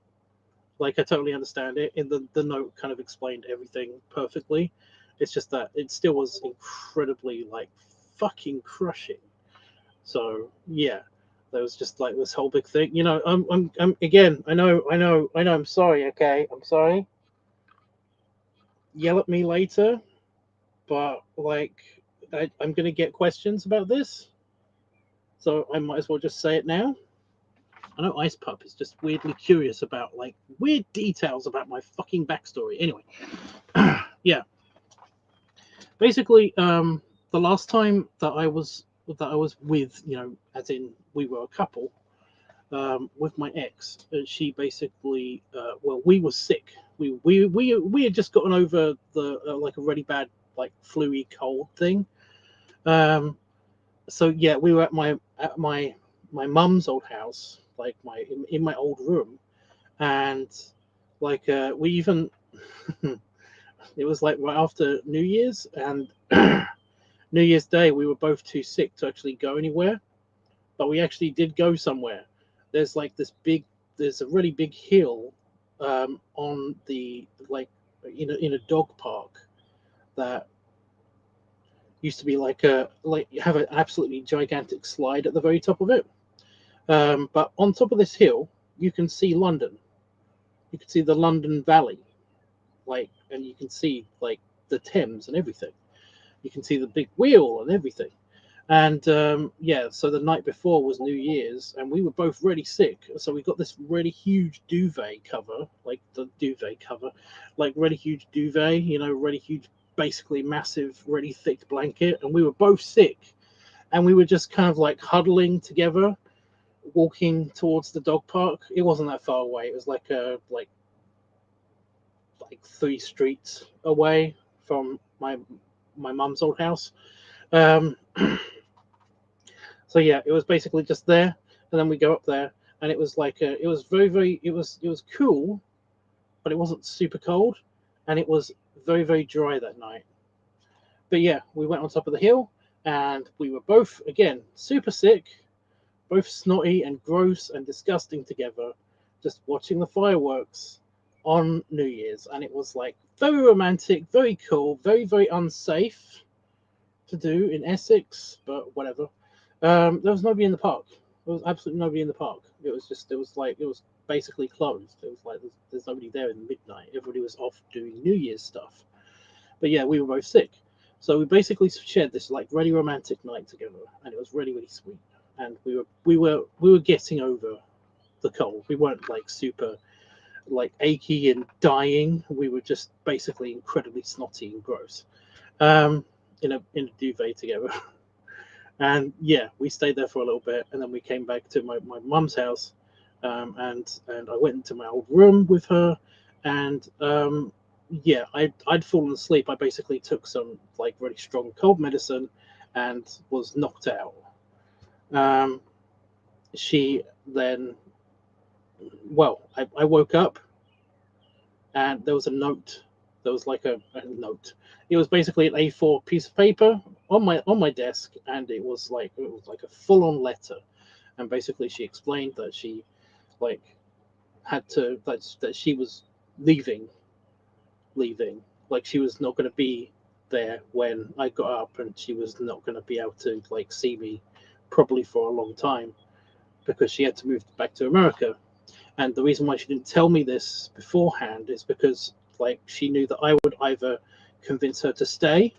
S1: Like, I totally understand it. And the note kind of explained everything perfectly. It's just that it still was incredibly like fucking crushing. So yeah, there was just like this whole big thing. You know, I'm again. I know. I'm sorry. Okay, I'm sorry. Yell at me later, but like, I'm gonna get questions about this, so I might as well just say it now. I know Ice Pup is just weirdly curious about like weird details about my fucking backstory. Anyway, yeah. Basically, the last time that I was with, you know, as in we were a couple, with my ex, she basically, well, we were sick. We had just gotten over the like a really bad like flu-y cold thing. Um, so yeah, we were at my mum's old house, like in my old room, and like we even it was like right after New Year's, and New Year's Day, we were both too sick to actually go anywhere, but we actually did go somewhere. There's like there's a really big hill on the like in a dog park that used to be like you have an absolutely gigantic slide at the very top of it. But on top of this hill, you can see London. You can see the London Valley, and you can see like the Thames and everything. You can see the big wheel and everything. And so the night before was New Year's, and we were both really sick. So we got this really huge duvet cover, like really huge duvet, really huge, basically massive, really thick blanket. And we were both sick, and we were just kind of like huddling together, walking towards the dog park. It wasn't that far away. It was like 3 streets away from my mum's old house. So yeah, it was basically just there, and then we go up there, and it was like it was it was cool, but it wasn't super cold, and it was very, very dry that night. But yeah, we went on top of the hill, and we were both again super sick, both snotty and gross and disgusting together, just watching the fireworks on New Year's, and it was like very romantic, very cool, very, very unsafe to do in Essex, but whatever. There was nobody in the park. There was absolutely nobody in the park. It was basically closed. It was like there's nobody there in midnight. Everybody was off doing New Year's stuff. But yeah, we were both sick, so we basically shared this like really romantic night together, and it was really, really sweet. And we were getting over the cold. We weren't like super like achy and dying. We were just basically incredibly snotty and gross. In a duvet together. And yeah, we stayed there for a little bit, and then we came back to my mum's house, and I went into my old room with her, and yeah, I'd fallen asleep. I basically took some like really strong cold medicine, and was knocked out. She then, I woke up, and there was a note. There was like a note. It was basically an A4 piece of paper on my desk, and it was like a full-on letter. And basically, she explained that she like had to that she was leaving, like she was not going to be there when I got up, and she was not going to be able to like see me probably for a long time, because she had to move back to America. And the reason why she didn't tell me this beforehand is because like she knew that I would either convince her to stay,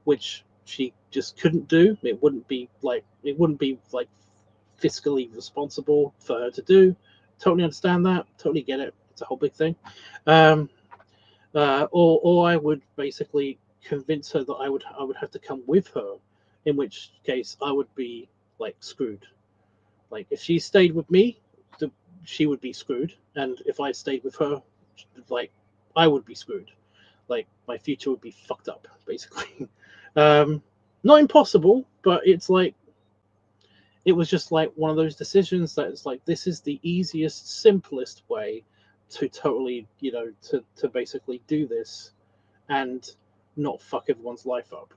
S1: which she just couldn't do. It wouldn't be like fiscally responsible for her to do. Totally understand that. Totally get it. It's a whole big thing. Or I would basically convince her that I would have to come with her, in which case I would be like screwed. Like if she stayed with me, she would be screwed, and if I stayed with her, like I would be screwed. Like my future would be fucked up, basically. Not impossible, but it's like it was just like one of those decisions that it's like this is the easiest, simplest way to totally, to basically do this and not fuck everyone's life up.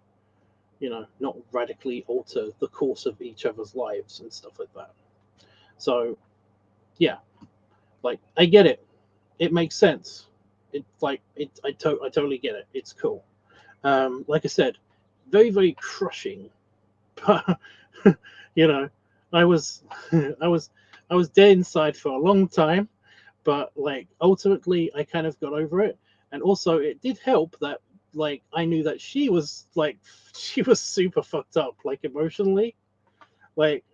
S1: Not radically alter the course of each other's lives and stuff like that. So, yeah, like I get it. It makes sense. I totally get it. It's cool. Like I said, very, very crushing. But I was I was dead inside for a long time, but like ultimately I kind of got over it. And also it did help that like I knew that she was super fucked up, like emotionally. Like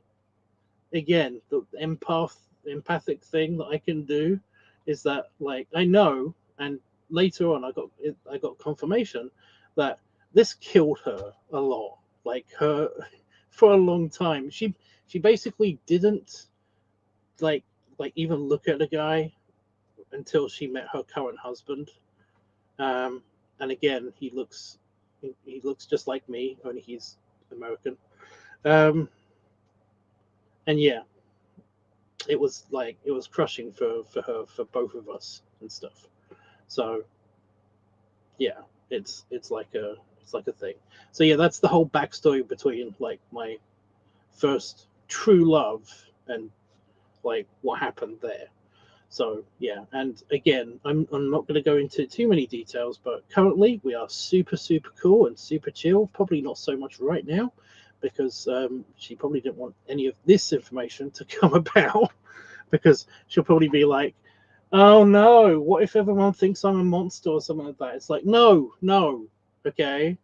S1: again, the empathic thing that I can do is that like I know, and later on I got confirmation that this killed her a lot. Like her for a long time. She basically didn't like even look at a guy until she met her current husband. And again, he looks just like me, only he's American. And yeah, it was crushing for her, for both of us and stuff. So yeah, it's like It's like a thing. So yeah, that's the whole backstory between like my first true love and like what happened there. So yeah, and again, I'm not going to go into too many details, but currently we are super cool and super chill. Probably not so much right now, because she probably didn't want any of this information to come about, because she'll probably be like, "Oh no, what if everyone thinks I'm a monster or something like that?" It's like, no, okay.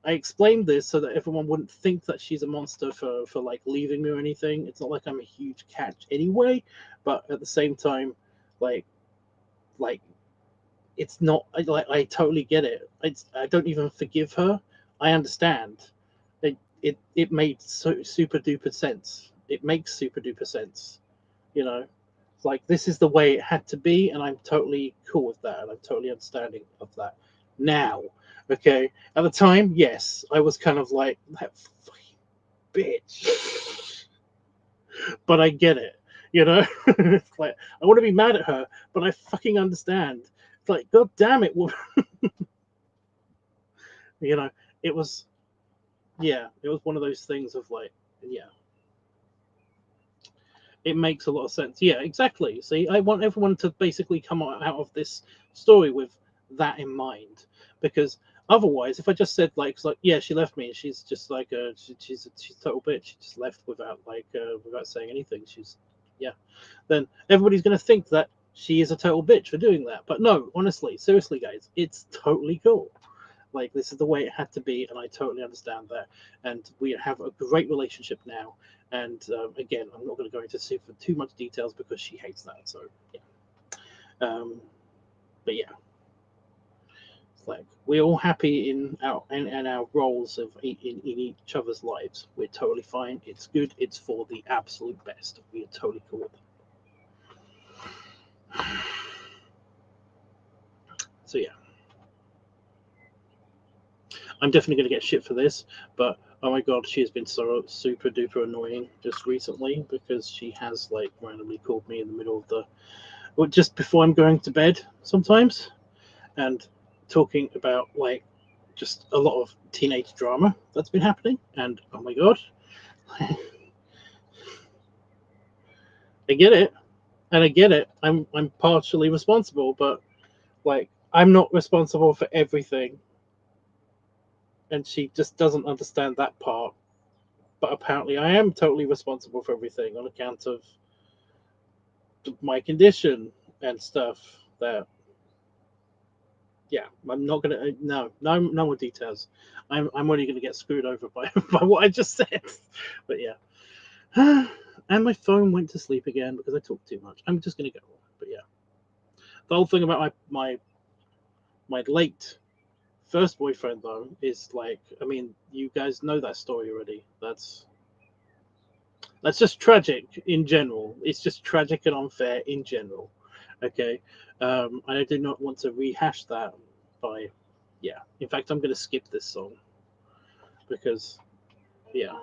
S1: I explained this so that everyone wouldn't think that she's a monster for like leaving me or anything. It's not like I'm a huge catch anyway, but at the same time, like it's not like I totally get it. I don't even forgive her. I understand. It made super duper sense. It makes super duper sense. You know, it's like this is the way it had to be, and I'm totally cool with that, and I'm totally understanding of that now. Okay, at the time, yes, I was kind of like that fucking bitch, but I get it. You know, it's like I want to be mad at her, but I fucking understand. It's like, god damn it, woman. You know, it was, yeah, it was one of those things of like, yeah, it makes a lot of sense. Yeah, exactly. See, I want everyone to basically come out of this story with that in mind, because otherwise, if I just said like, yeah, she left me, and she's just like she's a total bitch, she just left without without saying anything. She's, yeah, then everybody's gonna think that she is a total bitch for doing that. But no, honestly, seriously, guys, it's totally cool. Like, this is the way it had to be, and I totally understand that. And we have a great relationship now. And again, I'm not going to go into too much details because she hates that. So yeah, but yeah, it's like we're all happy in our roles in each other's lives. We're totally fine. It's good. It's for the absolute best. We are totally cool with it. So yeah, I'm definitely going to get shit for this, but oh my god, she has been so super duper annoying just recently, because she has like randomly called me in the middle of just before I'm going to bed sometimes, and talking about like just a lot of teenage drama that's been happening, and oh my god, I get it, and I get it. I'm partially responsible, but like I'm not responsible for everything, and she just doesn't understand that part. But apparently, I am totally responsible for everything on account of my condition and stuff. That, yeah, I'm not gonna no more details. I'm only gonna get screwed over by what I just said. But yeah, and my phone went to sleep again because I talked too much. I'm just gonna go on. But yeah, the whole thing about my late first boyfriend though is like, I mean, you guys know that story already. That's just tragic in general. It's just tragic and unfair in general. Okay, I do not want to rehash that. Yeah. In fact, I'm going to skip this song because, yeah.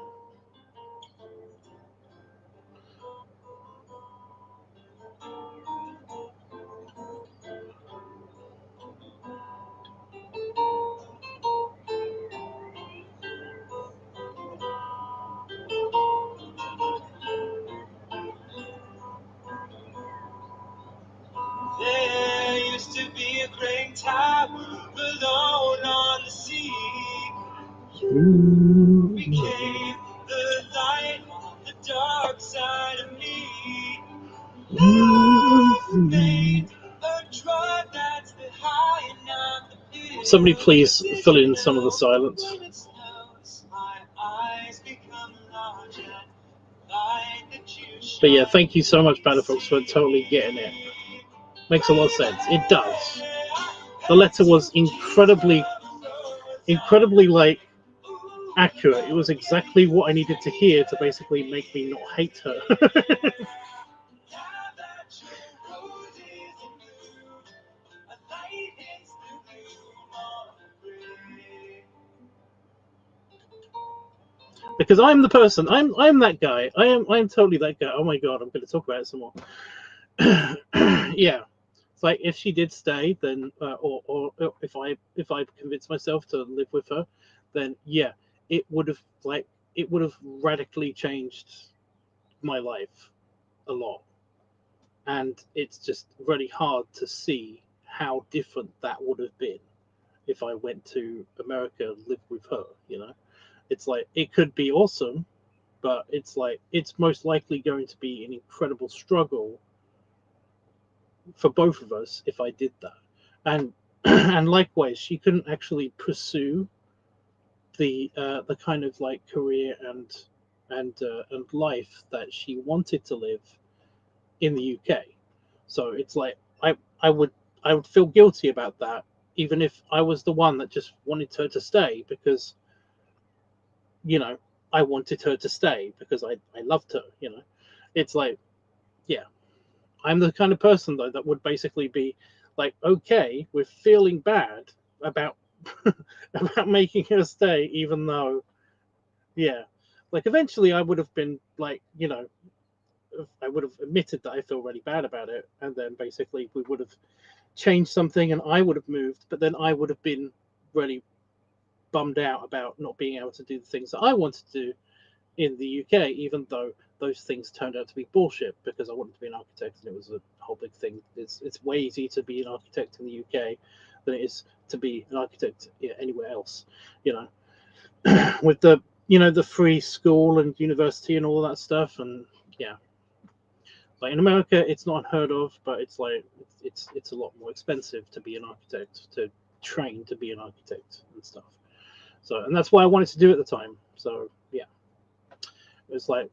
S5: There used to be a crane tower alone on the sea. You became the light on the dark side of me. Love made a drug that's the high and not the pill.
S1: Somebody please fill in some of the silence.
S5: When it snows, my eyes become larger, like the juice.
S1: But yeah, thank you so much, Panafox, for totally getting it. Makes a lot of sense. It does. The letter was incredibly like accurate. It was exactly what I needed to hear to basically make me not hate her. Because I'm the person. I'm that guy. I'm totally that guy. Oh my god, I'm going to talk about it some more. Yeah. It's like if she did stay, then or if I convinced myself to live with her, then yeah, it would have radically changed my life a lot. And it's just really hard to see how different that would have been if I went to America and lived with her, you know. It's like it could be awesome, but it's like it's most likely going to be an incredible struggle for both of us if I did that. And and likewise, she couldn't actually pursue the kind of like career and life that she wanted to live in the UK. So it's like I would I would feel guilty about that, even if I was the one that just wanted her to stay because, you know, I wanted her to stay because I loved her, you know. It's like, yeah, I'm the kind of person though that would basically be like okay with feeling bad about about making her stay, even though, yeah, like eventually I would have been like, you know, I would have admitted that I feel really bad about it, and then basically we would have changed something, and I would have moved, but then I would have been really bummed out about not being able to do the things that I wanted to do in the UK, even though those things turned out to be bullshit because I wanted to be an architect and it was a whole big thing. It's way easier to be an architect in the UK than it is to be an architect anywhere else, you know, with the, you know, the free school and university and all that stuff. And yeah, like in America, it's not unheard of, but it's like it's a lot more expensive to be an architect, to train to be an architect and stuff. So, and that's why I wanted to do it at the time. So yeah, it's like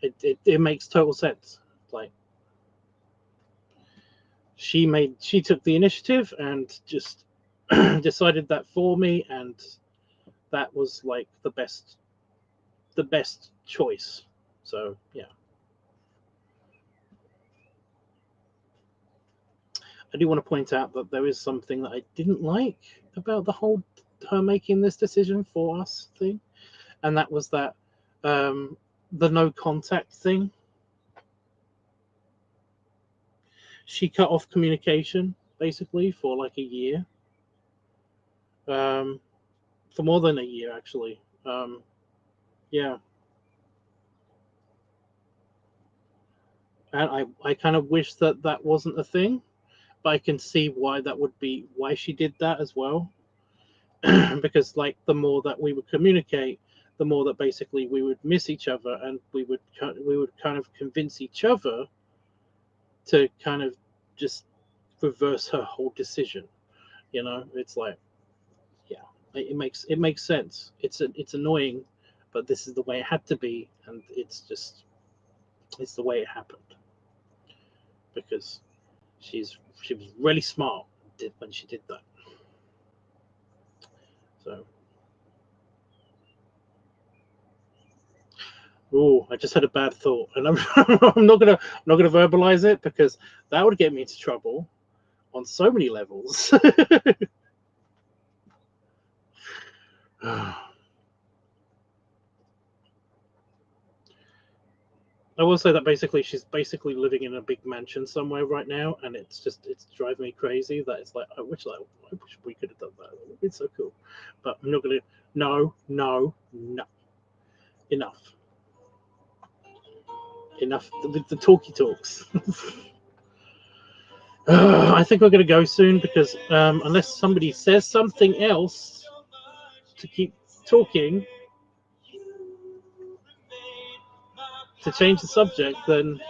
S1: it makes total sense. Like she took the initiative and just decided that for me, and that was like the best choice. So yeah. I do want to point out that there is something that I didn't like about the whole her making this decision for us thing, and that was that the no contact thing. She cut off communication basically for like a year, um, for more than a year actually. Yeah, and I kind of wish that that wasn't a thing, but I can see why that would be why she did that as well. Because like the more that we would communicate, the more that basically we would miss each other, and we would kind of convince each other to kind of just reverse her whole decision. You know, it's like, yeah, it makes sense. It's annoying, but this is the way it had to be, and it's the way it happened because she was really smart when she did that. So. Oh, I just had a bad thought, and I'm not gonna verbalize it because that would get me into trouble on so many levels. I will say that basically she's basically living in a big mansion somewhere right now, and it's driving me crazy that it's like I wish we could have done that. It's so cool, but I'm not gonna. No, no, no. Enough. Enough with the talky talks. I think we're going to go soon because unless somebody says something else to keep talking to change the subject, then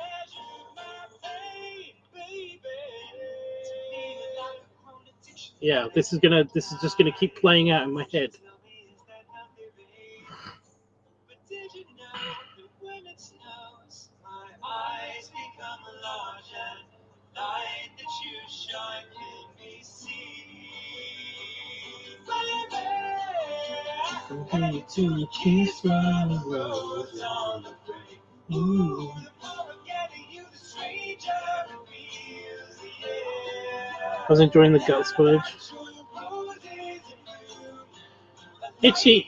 S1: yeah, this is just gonna keep playing out in my head. To kiss my rose on the grave. I was enjoying the guts footage. Itchy,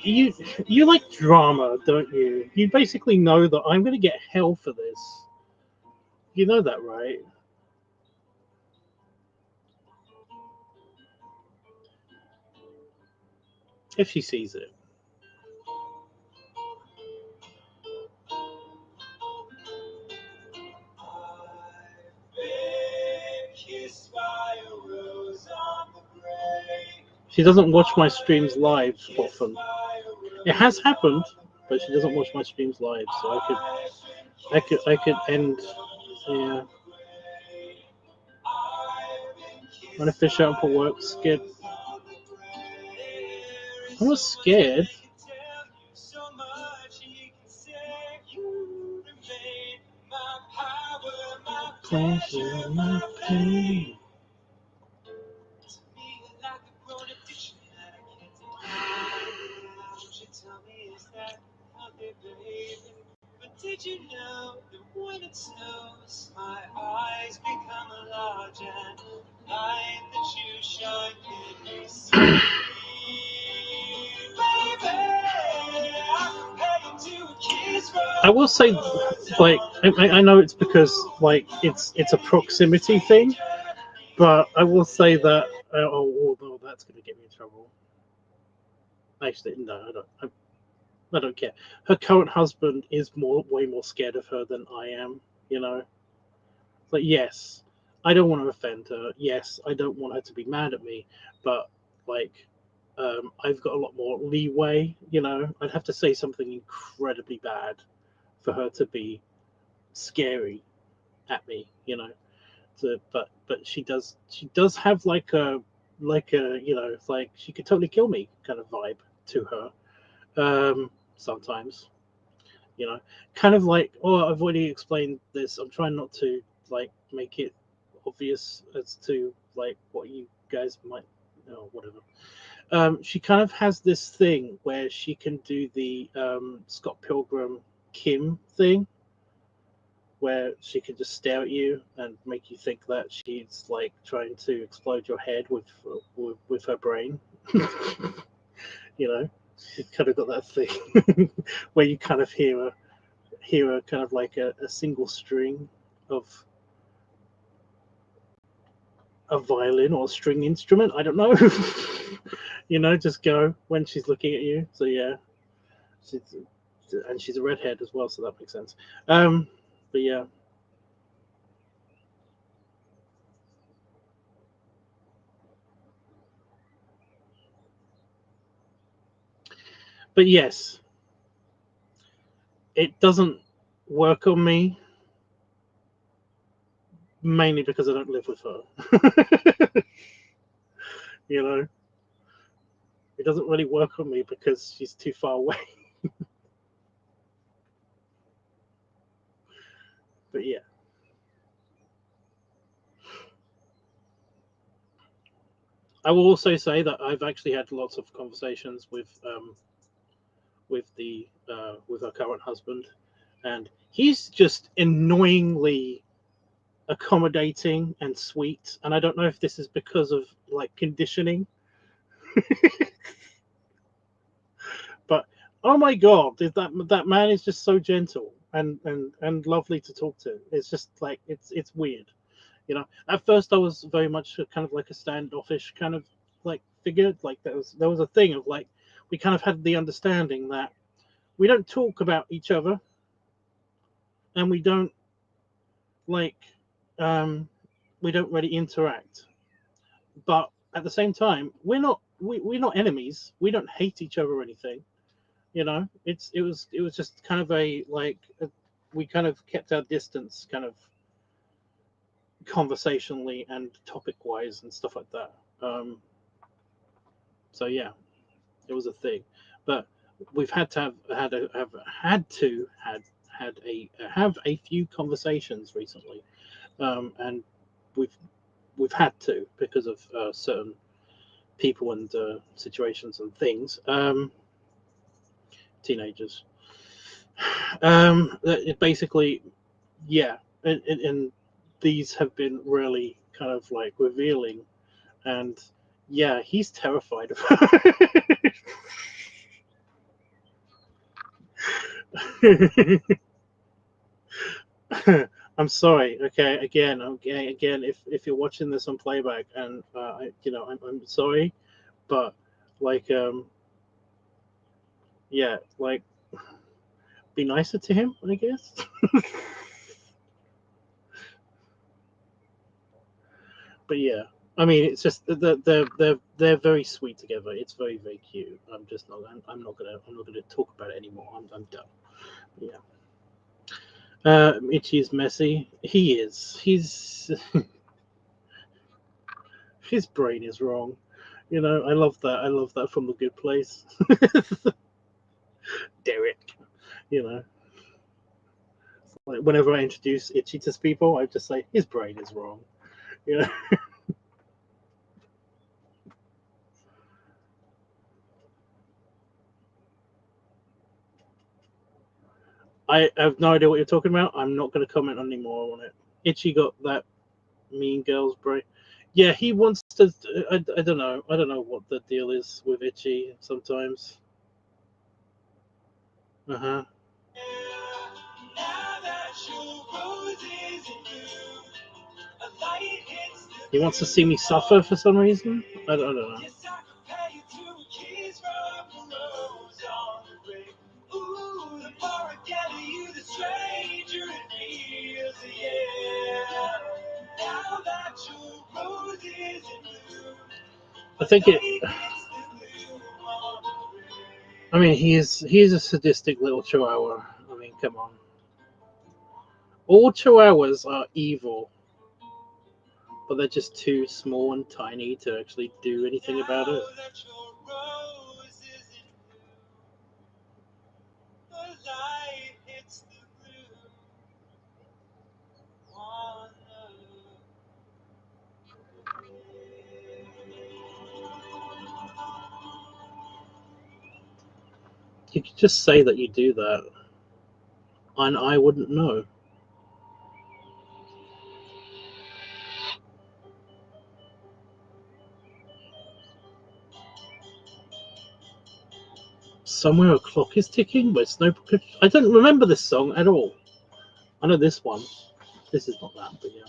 S1: you like drama, don't you? You basically know that I'm gonna get hell for this. You know that, right? if she sees it. She doesn't watch my streams live often. It has happened, but she doesn't watch my streams live, so I could end. Yeah. When I fish out for work, scared. I was scared. Pleasure, my pain. Did you know that when it snows, my eyes become large and the light that you shine can be seen? I will say, like, I know it's because, like, it's a proximity thing, but I will say that, although that's going to get me in trouble. Actually, no, I don't care. Her current husband is way more scared of her than I am, you know? But yes, I don't want to offend her. Yes, I don't want her to be mad at me, but, like, I've got a lot more leeway, you know? I'd have to say something incredibly bad for her to be scary at me, you know? But she does have like a you know, it's like she could totally kill me kind of vibe to her. Sometimes, you know, kind of like, oh, I've already explained this. I'm trying not to like make it obvious as to like what you guys might know, whatever. She kind of has this thing where she can do the Scott Pilgrim Kim thing, where she can just stare at you and make you think that she's like trying to explode your head with her brain. You know, she's kind of got that thing where you kind of hear a kind of like a single string of a violin or a string instrument. I don't know. You know, just go when she's looking at you. So yeah, she's a redhead as well, so that makes sense. But yeah. But yes, it doesn't work on me, mainly because I don't live with her. You know, it doesn't really work on me because she's too far away. But yeah. I will also say that I've actually had lots of conversations with her current husband, and he's just annoyingly accommodating and sweet. And I don't know if this is because of like conditioning, but oh my god, that man is just so gentle and lovely to talk to. It's just like it's weird. You know, at first I was very much kind of like a standoffish kind of like figure. Like there was a thing of like we kind of had the understanding that we don't talk about each other, and we don't like we don't really interact. But at the same time, we're not enemies. We don't hate each other or anything. You know, it was just kind of we kind of kept our distance, kind of conversationally and topic wise and stuff like that. So yeah, it was a thing, but we've had to have a few conversations recently, and we've had to because of certain people and situations and things. Teenagers. Basically, yeah, and these have been really kind of like revealing, and yeah, he's terrified of her. I'm sorry. Okay, again, if you're watching this on playback, and I'm sorry, but like yeah, like, be nicer to him, I guess. But yeah, I mean, it's just they're very sweet together. It's very very cute. I'm not gonna talk about it anymore. I'm done. Yeah. Itchy's messy. He is. His brain is wrong. You know, I love that. I love that from The Good Place. Derek. You know, like whenever I introduce Itchy to people, I just say his brain is wrong. You know. I have no idea what you're talking about. I'm not going to comment any more on it. Itchy got that Mean Girls brain. Yeah, he wants to. I don't know. I don't know what the deal is with Itchy sometimes. Uh huh. He wants to see me suffer for some reason. I don't know. I think it. I mean, he's a sadistic little chihuahua. I mean, come on. All chihuahuas are evil, but they're just too small and tiny to actually do anything about it. You could just say that you do that, and I wouldn't know. Somewhere a clock is ticking, but it's no. I don't remember this song at all. I know this one. This is not that, but yeah.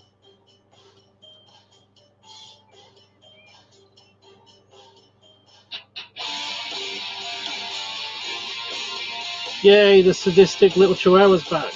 S1: Yay, the sadistic little chihuahua's back.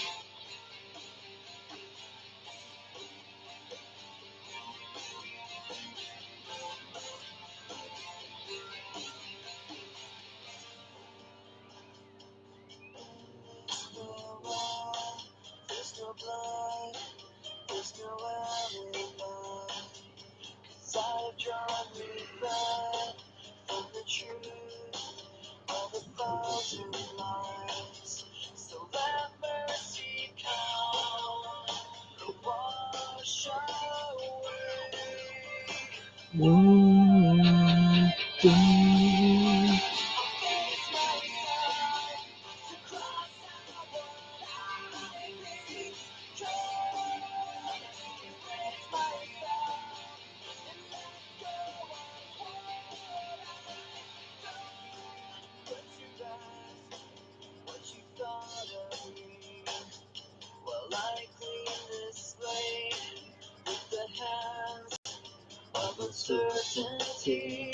S1: Uncertainty,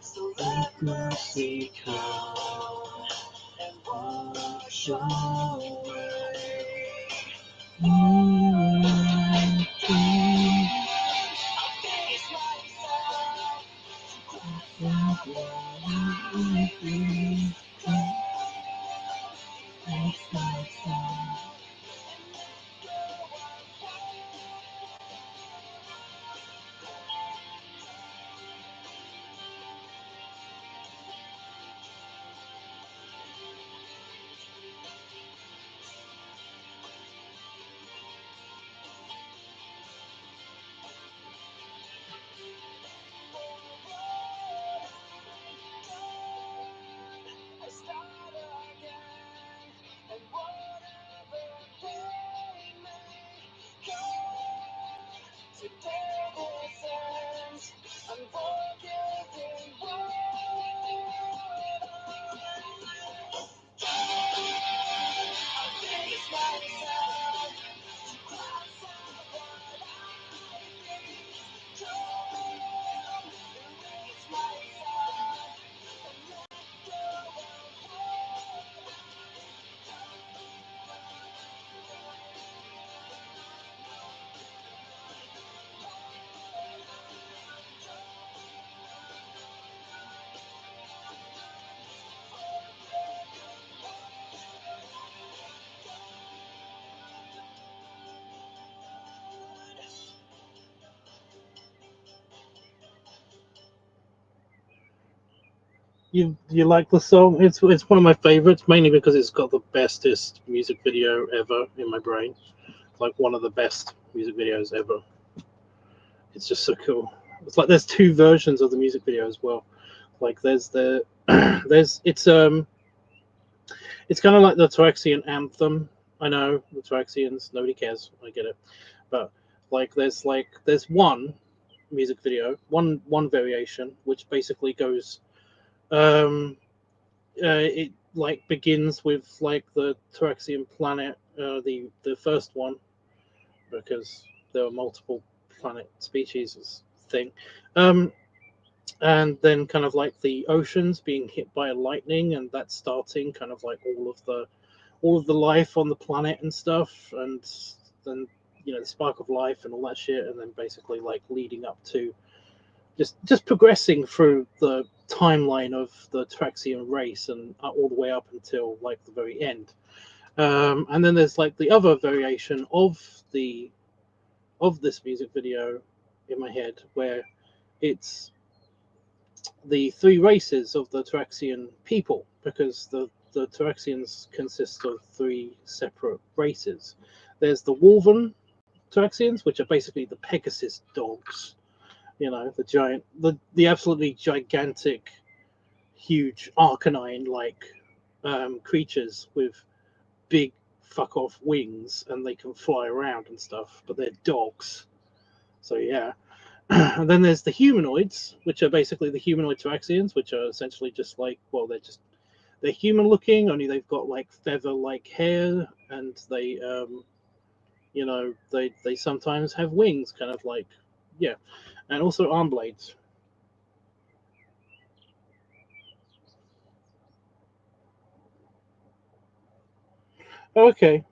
S1: so let mercy come and wash away. You like the song? It's one of my favorites, mainly because it's got the bestest music video ever in my brain. Like one of the best music videos ever. It's just so cool. It's like there's two versions of the music video as well. Like there's the it's kind of like the Tyrexian anthem. I know the Tyrexians, nobody cares. I get it, but there's one music video, one variation, which basically goes, it like begins with like the Tyrexian planet, the first one, because there were multiple planet species thing. Um, and then kind of like the oceans being hit by a lightning, and that's starting kind of like all of the life on the planet and stuff, and then the spark of life and all that shit, and then basically like leading up to just progressing through the timeline of the Traxian race and all the way up until like the very end. And then there's like the other variation of this music video in my head, where it's the three races of the Tyrexian people, because the Tyrexians consist of three separate races. There's the Wolven Tyrexians, which are basically the Pegasus dogs, the giant, the absolutely gigantic, huge Arcanine like creatures with big fuck off wings, and they can fly around and stuff, but they're dogs. So yeah. And then there's the humanoids, which are basically the humanoid Tyrexians, which are essentially just like, well, they're human looking, only they've got like feather like hair, and they sometimes have wings, kind of like, yeah, and also arm blades. Okay.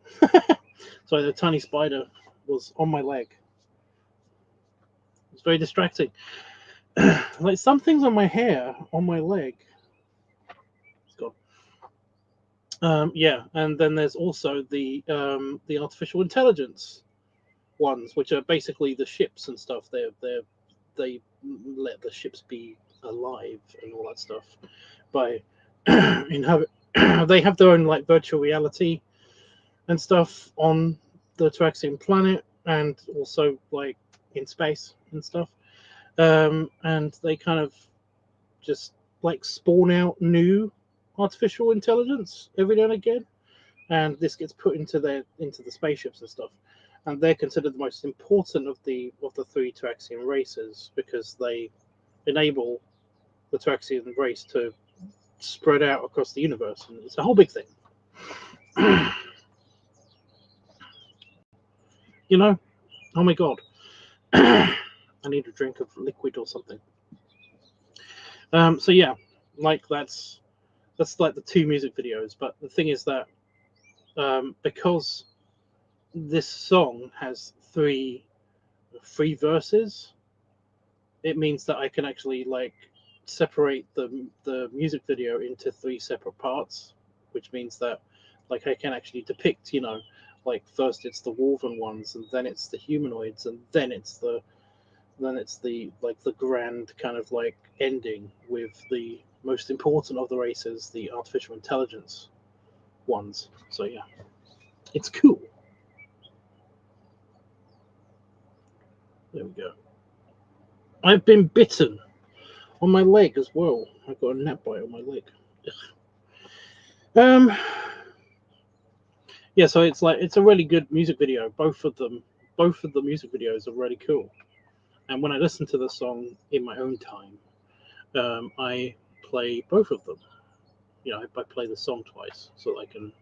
S1: Sorry, the tiny spider was on my leg. It's very distracting. Like something's on my hair, on my leg. It's gone. Yeah, and then there's also the artificial intelligence ones, which are basically the ships and stuff. They let the ships be alive and all that stuff by they have their own like virtual reality and stuff on the Tyrexian planet, and also like in space and stuff. And they kind of just like spawn out new artificial intelligence every now and again, and this gets put into the spaceships and stuff, and they're considered the most important of the three Tyrexian races, because they enable the Tyrexian race to spread out across the universe, and it's a whole big thing. Oh my god. I need a drink of liquid or something. So yeah, like that's like the two music videos, but the thing is that because this song has three verses, it means that I can actually like separate the music video into three separate parts, which means that like I can actually depict, like first it's the Wolven ones, and then it's the humanoids, and then it's the like the grand kind of like ending with the most important of the races, the artificial intelligence ones. So yeah, it's cool. There we go. I've been bitten on my leg as well. I've got a gnat bite on my leg. Um, yeah, so it's a really good music video. Both of the music videos are really cool. And when I listen to the song in my own time, I play both of them. I play the song twice so that I can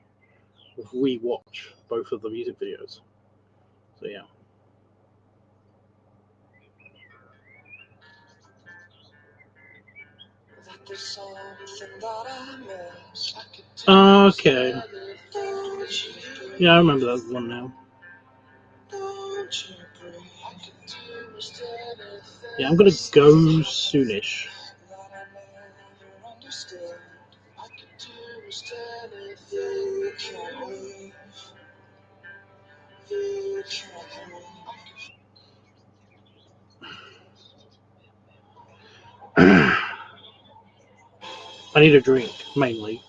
S1: re-watch both of the music videos. So yeah. Okay. Yeah, I remember that one now. Yeah, I'm gonna go soonish. I need a drink, mainly.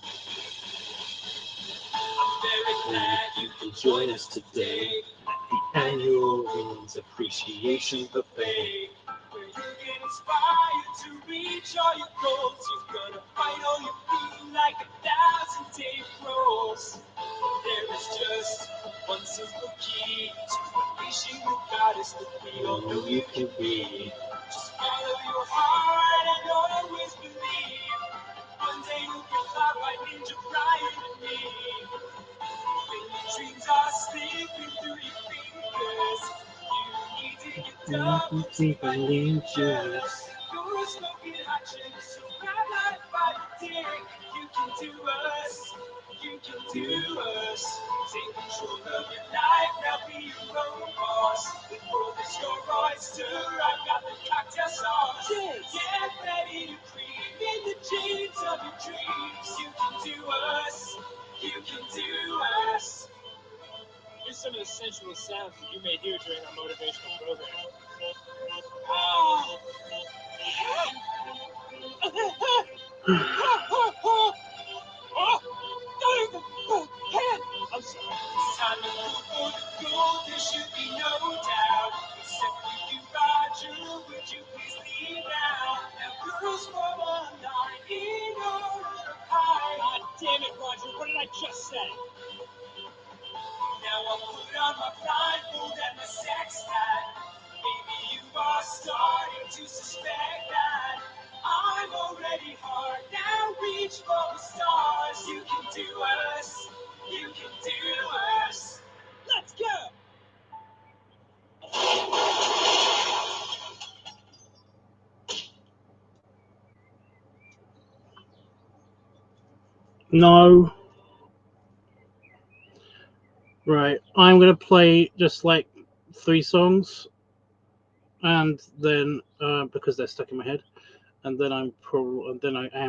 S5: I'm very glad you can join us today at the annual Wings Appreciation Buffet, where you get inspired to reach all your goals. You're gonna fight all your feet like 1,000-day pros. There is just one simple key to unleashing the goddess that we all know you can be. Just follow your heart and always believe. One day you'll be loved by Ninja Brian and me. When your dreams are slipping through your fingers, you need to get double deep and lean juice. You're smoking hot chips, so grab life by the dick. You can do us, you can do us. Take control of your life, now be your own boss. The world is your oyster, I've got the cocktail sauce. Get ready to cream in the jeans of your dreams. You can do us, you can do us. Here's some of the sensual sounds that you may hear during our motivational program. I'm sorry. It's time to go for the gold, there should be no doubt. Except for you, Roger, would you please leave now? Now, girls form a line in order to hide. God damn it, Roger, what did I just say? Now I'll put on my blindfold and my sex hat. Maybe you are starting to suspect that I'm already hard. Now reach for the stars. You can do us. You can do us. Let's go.
S1: No. Right. I'm gonna play just like 3 songs, and then because they're stuck in my head, and then I am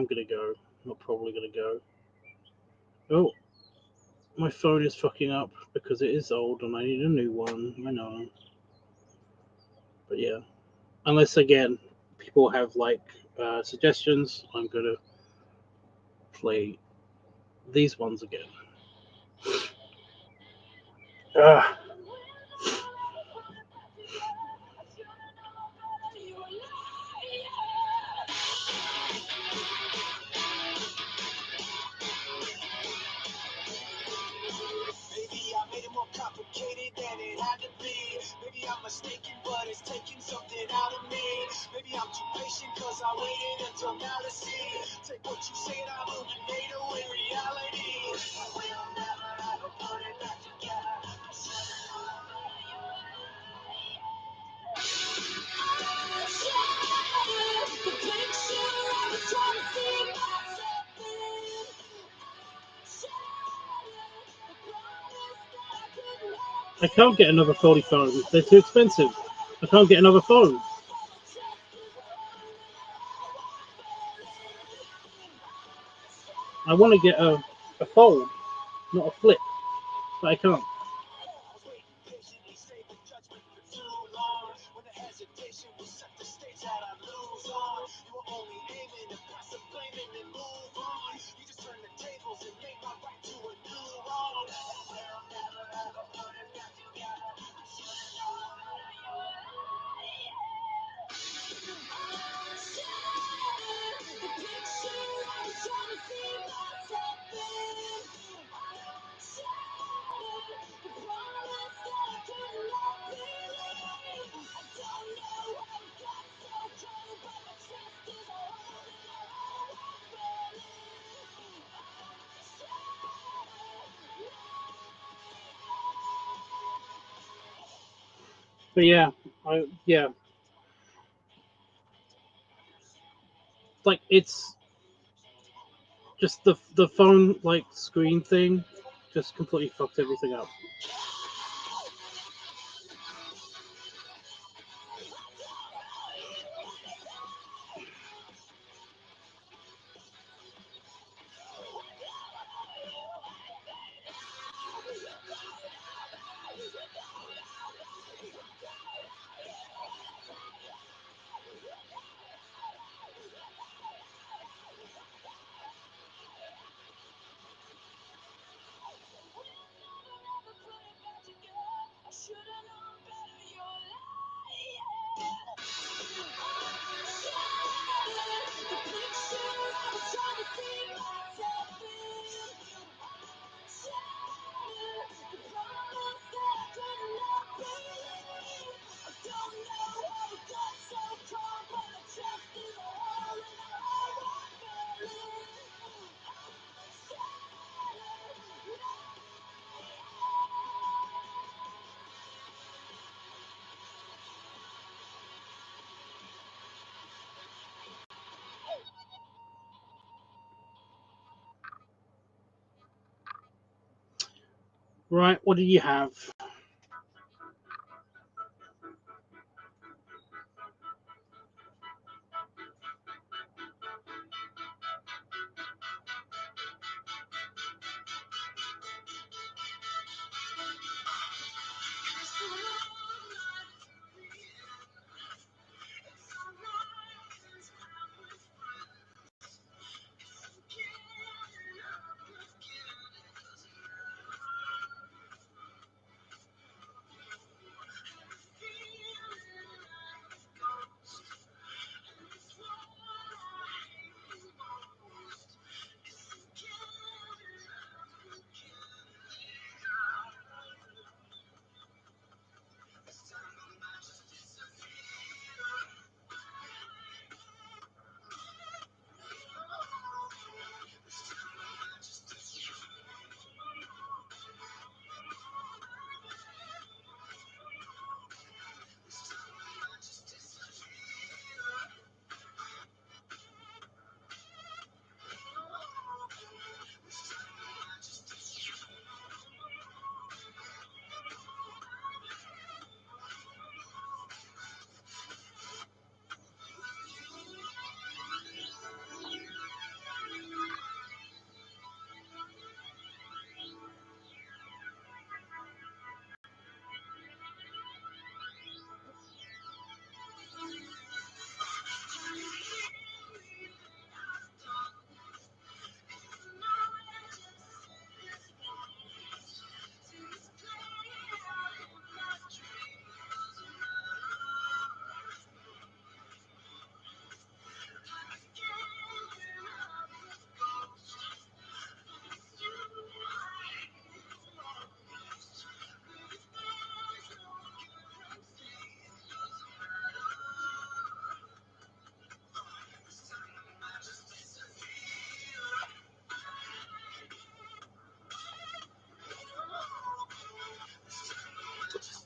S1: gonna go. Not probably gonna go. Oh, my phone is fucking up because it is old and I need a new one. I know. But yeah, unless again people have like suggestions, I'm gonna play these ones again.
S5: Maybe I made it more complicated than it had to be. Maybe I'm mistaken, but it's taking something out of me. Maybe I'm too patient cause I waited until now to see. Take what you say and I'm a tornado in reality. I will never ever put it back together.
S1: I can't get another 40 phone. They're too expensive. I can't get another phone. I want to get a fold, not a flip, but I can't. But yeah, like it's just the phone like screen thing just completely fucked everything up. Right, what do you have?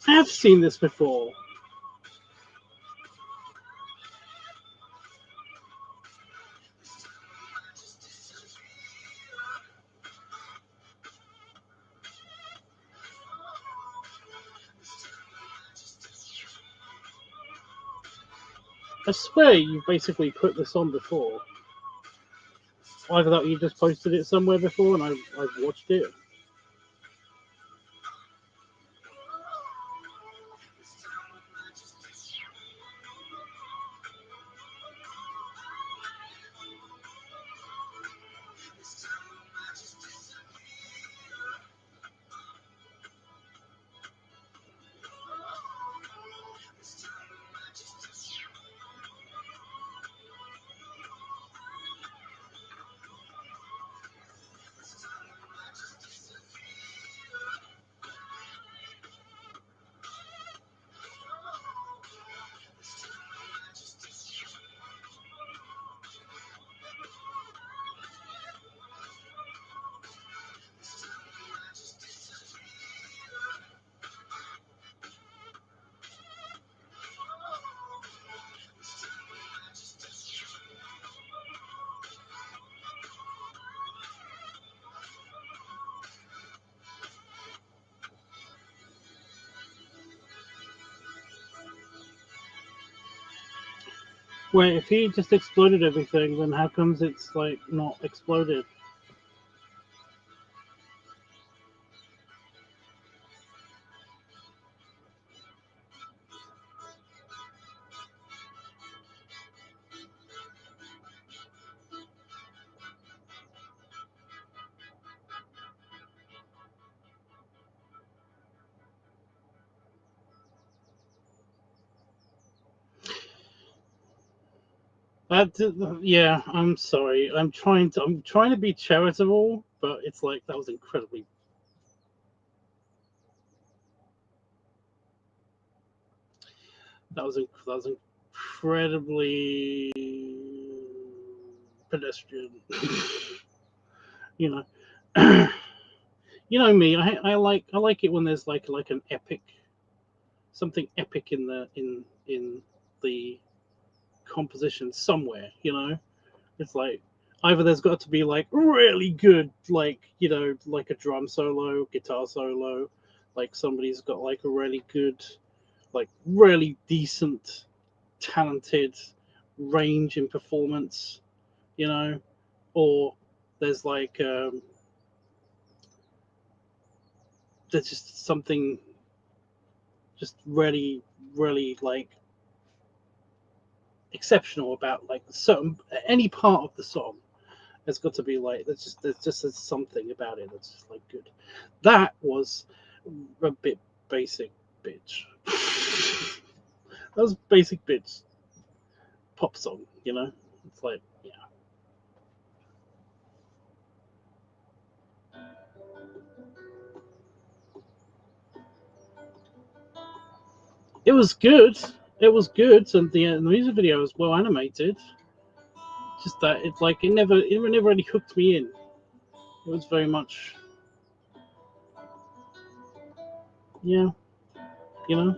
S1: I've seen this before. I swear you basically put this on before. Either that or you just posted it somewhere before and I've watched it. Wait, if he just exploded everything, then how comes it's like not exploded? Yeah, I'm sorry. I'm trying to be charitable, but it's like that was incredibly. That was incredibly pedestrian. you know, you know me. I like it when there's like an epic, something epic in the composition somewhere. It's like either there's got to be like really good, like, you know, like a drum solo, guitar solo, like somebody's got like a really good, like really decent, talented range in performance, you know, or there's like there's just something just really, really like exceptional about like certain any part of the song. There's got to be like there's just something about it that's just like good. That was a bit basic, bitch. That was basic bitch pop song, you know. It's like, yeah. It was good. It was good, and the music video was well animated. Just that it's like it never really hooked me in. It was very much, yeah, you know.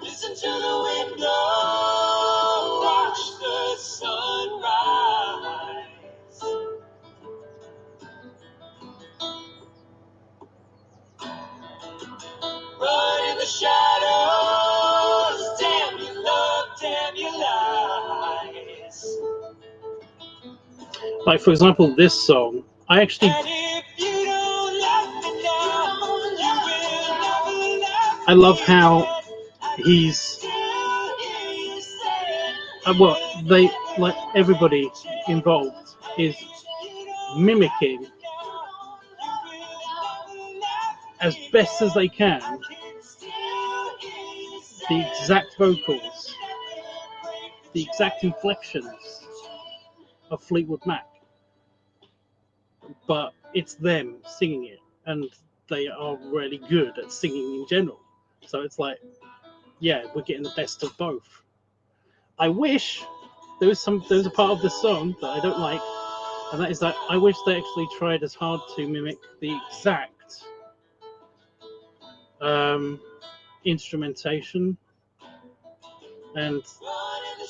S5: Listen to the window, watch the sunrise. Run in the shadows, damn your love, damn your lies.
S1: Like for example, this song, I actually
S5: And if you don't love me now, you will never love
S1: I love
S5: me
S1: how
S5: again.
S1: he's
S5: Still hear you say
S1: well, they like everybody involved is mimicking as best as they can the exact vocals, the exact inflections of Fleetwood Mac, but it's them singing it, and they are really good at singing in general. So it's like, yeah, we're getting the best of both. I wish there's a part of the song that I don't like, and that is that I wish they actually tried as hard to mimic the exact instrumentation, and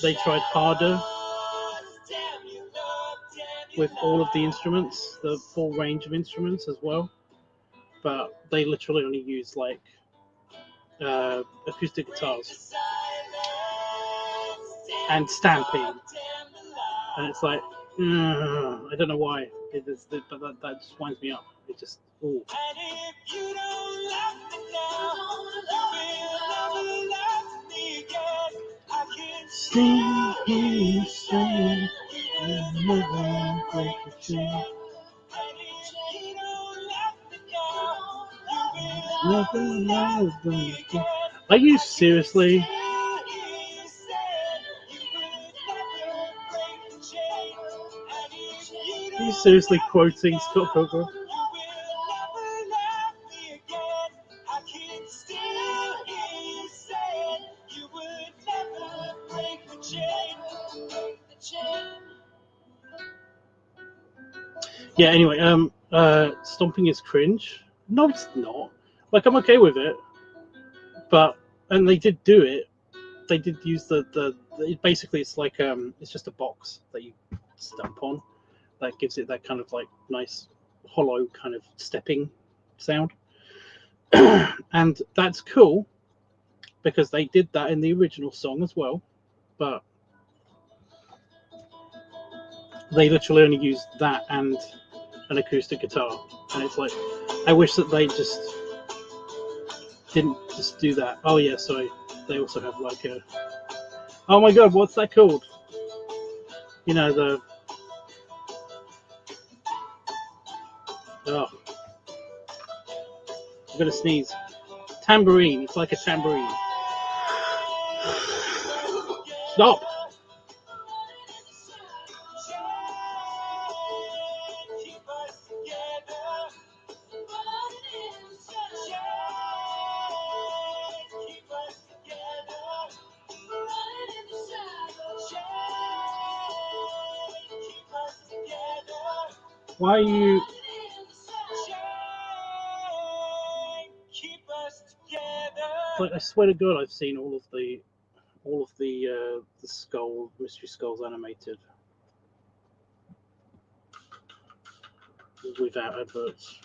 S1: they tried harder with all of the instruments, the full range of instruments as well, but they literally only use like acoustic guitars and stamping, and it's like, I don't know why it is, but that just winds me up. It just, ooh. Still hear you say you never break the chain. Never love me again. Are you seriously? Are you seriously quoting Scott Pilgrim? Yeah, anyway, stomping is cringe. No, it's not. Like, I'm okay with it, but, and they did do it. They did use basically it's like, it's just a box that you stomp on that gives it that kind of like nice hollow kind of stepping sound. And that's cool because they did that in the original song as well, but they literally only used that and an acoustic guitar, and it's like, I wish that they just didn't just do that. Oh yeah, sorry, they also have like a, oh my god, what's that called? You know, the, oh, I'm gonna sneeze. Tambourine. It's like a tambourine. Stop. Why are you?
S5: Keep us together.
S1: Like, I swear to God, I've seen all of the mystery skulls animated without adverts.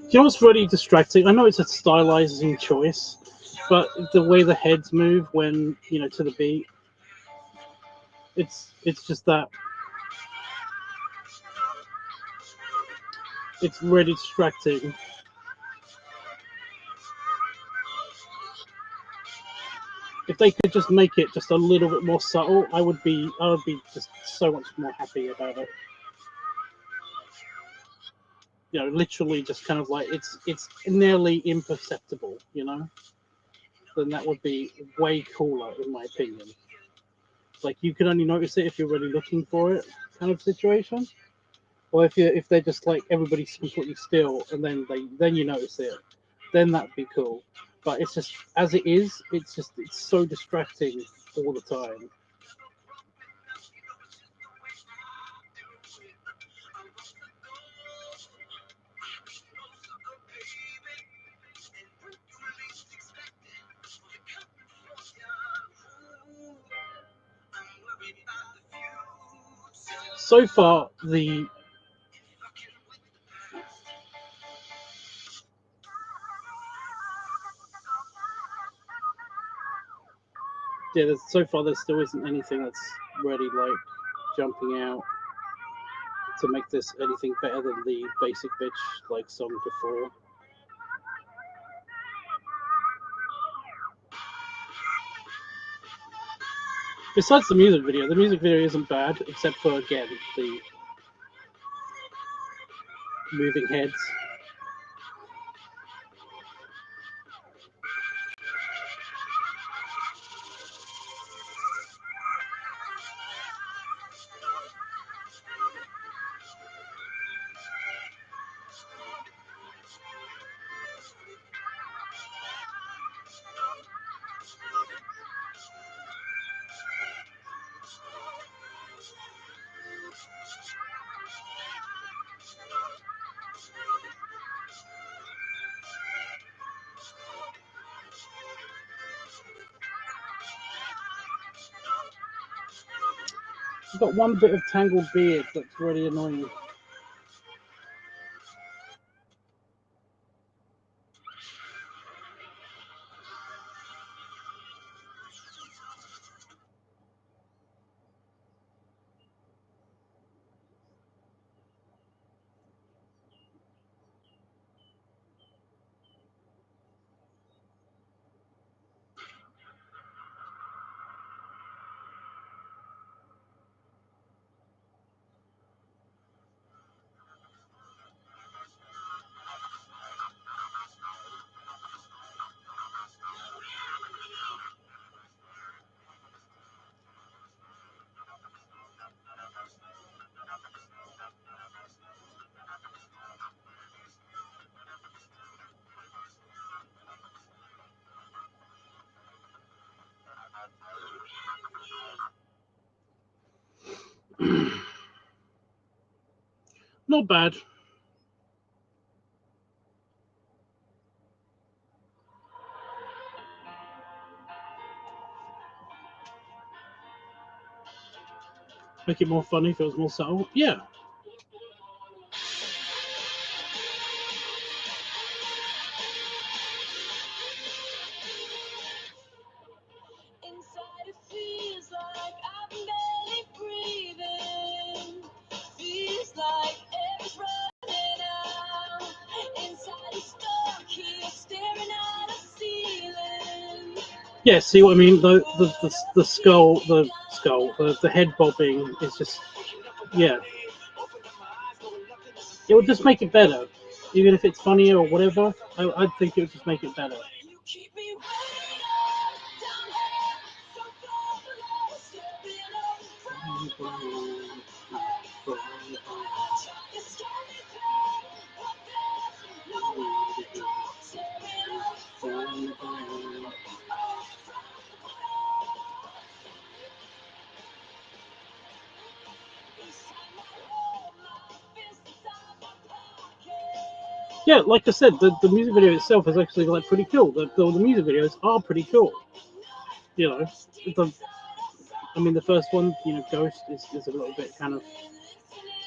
S1: Do you know what's really distracting? I know it's a stylizing choice, but the way the heads move when, you know, to the beat, it's just that it's really distracting. If they could just make it just a little bit more subtle, I would be just so much more happy about it. You know, literally just kind of like it's nearly imperceptible, you know? Then that would be way cooler in my opinion. Like, you can only notice it if you're really looking for it, kind of situation. Or if they're just like everybody's completely still and then you notice it, then that'd be cool. But it's just as it is, it's so distracting all the time. So far, so far there still isn't anything that's really like jumping out to make this anything better than the basic bitch like song before. Besides the music video isn't bad, except for, again, the moving heads. I've got one bit of tangled beard that's really annoying. Not bad. Make it more funny if it was more subtle. Yeah.
S2: Inside it feels like I'm barely breathing. Feels like air's running out. Inside it's stuck here, staring at a ceiling.
S1: Yeah, see what I mean? The skull, the head bobbing is just, yeah. It would just make it better. Even if it's funnier or whatever, I'd think it would just make it better.
S2: You keep me waiting down here, so far below, still below from you stole me through, but there's nowhere to go. Staring up from the bottom, inside my home, my fist inside my pocket.
S1: Yeah, like I said, the music video itself is actually like pretty cool. The music videos are pretty cool. You know, the first one, Ghost is a little bit kind of a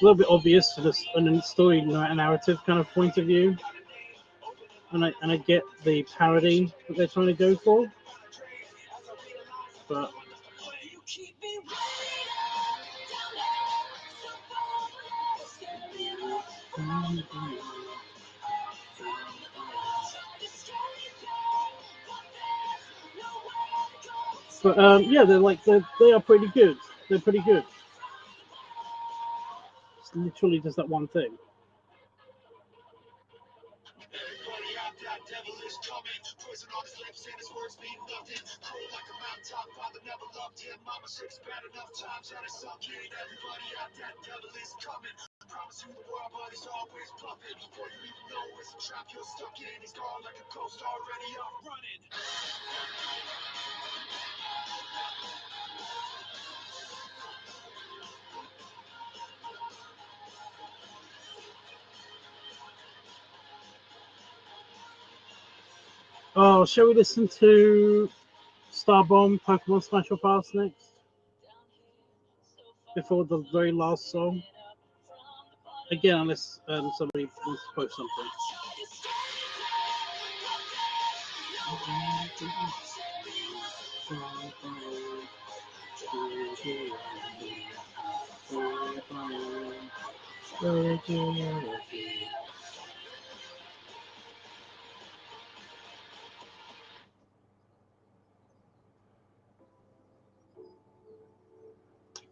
S1: little bit obvious for this and a story narrative kind of point of view. And I get the parody that they're trying to go for, but yeah, they are pretty good. They're pretty good. It's literally just that one thing. Oh, shall we listen to Starbomb Pokemon Smash or Pass next? Before the very last song? Again, unless somebody wants to post something.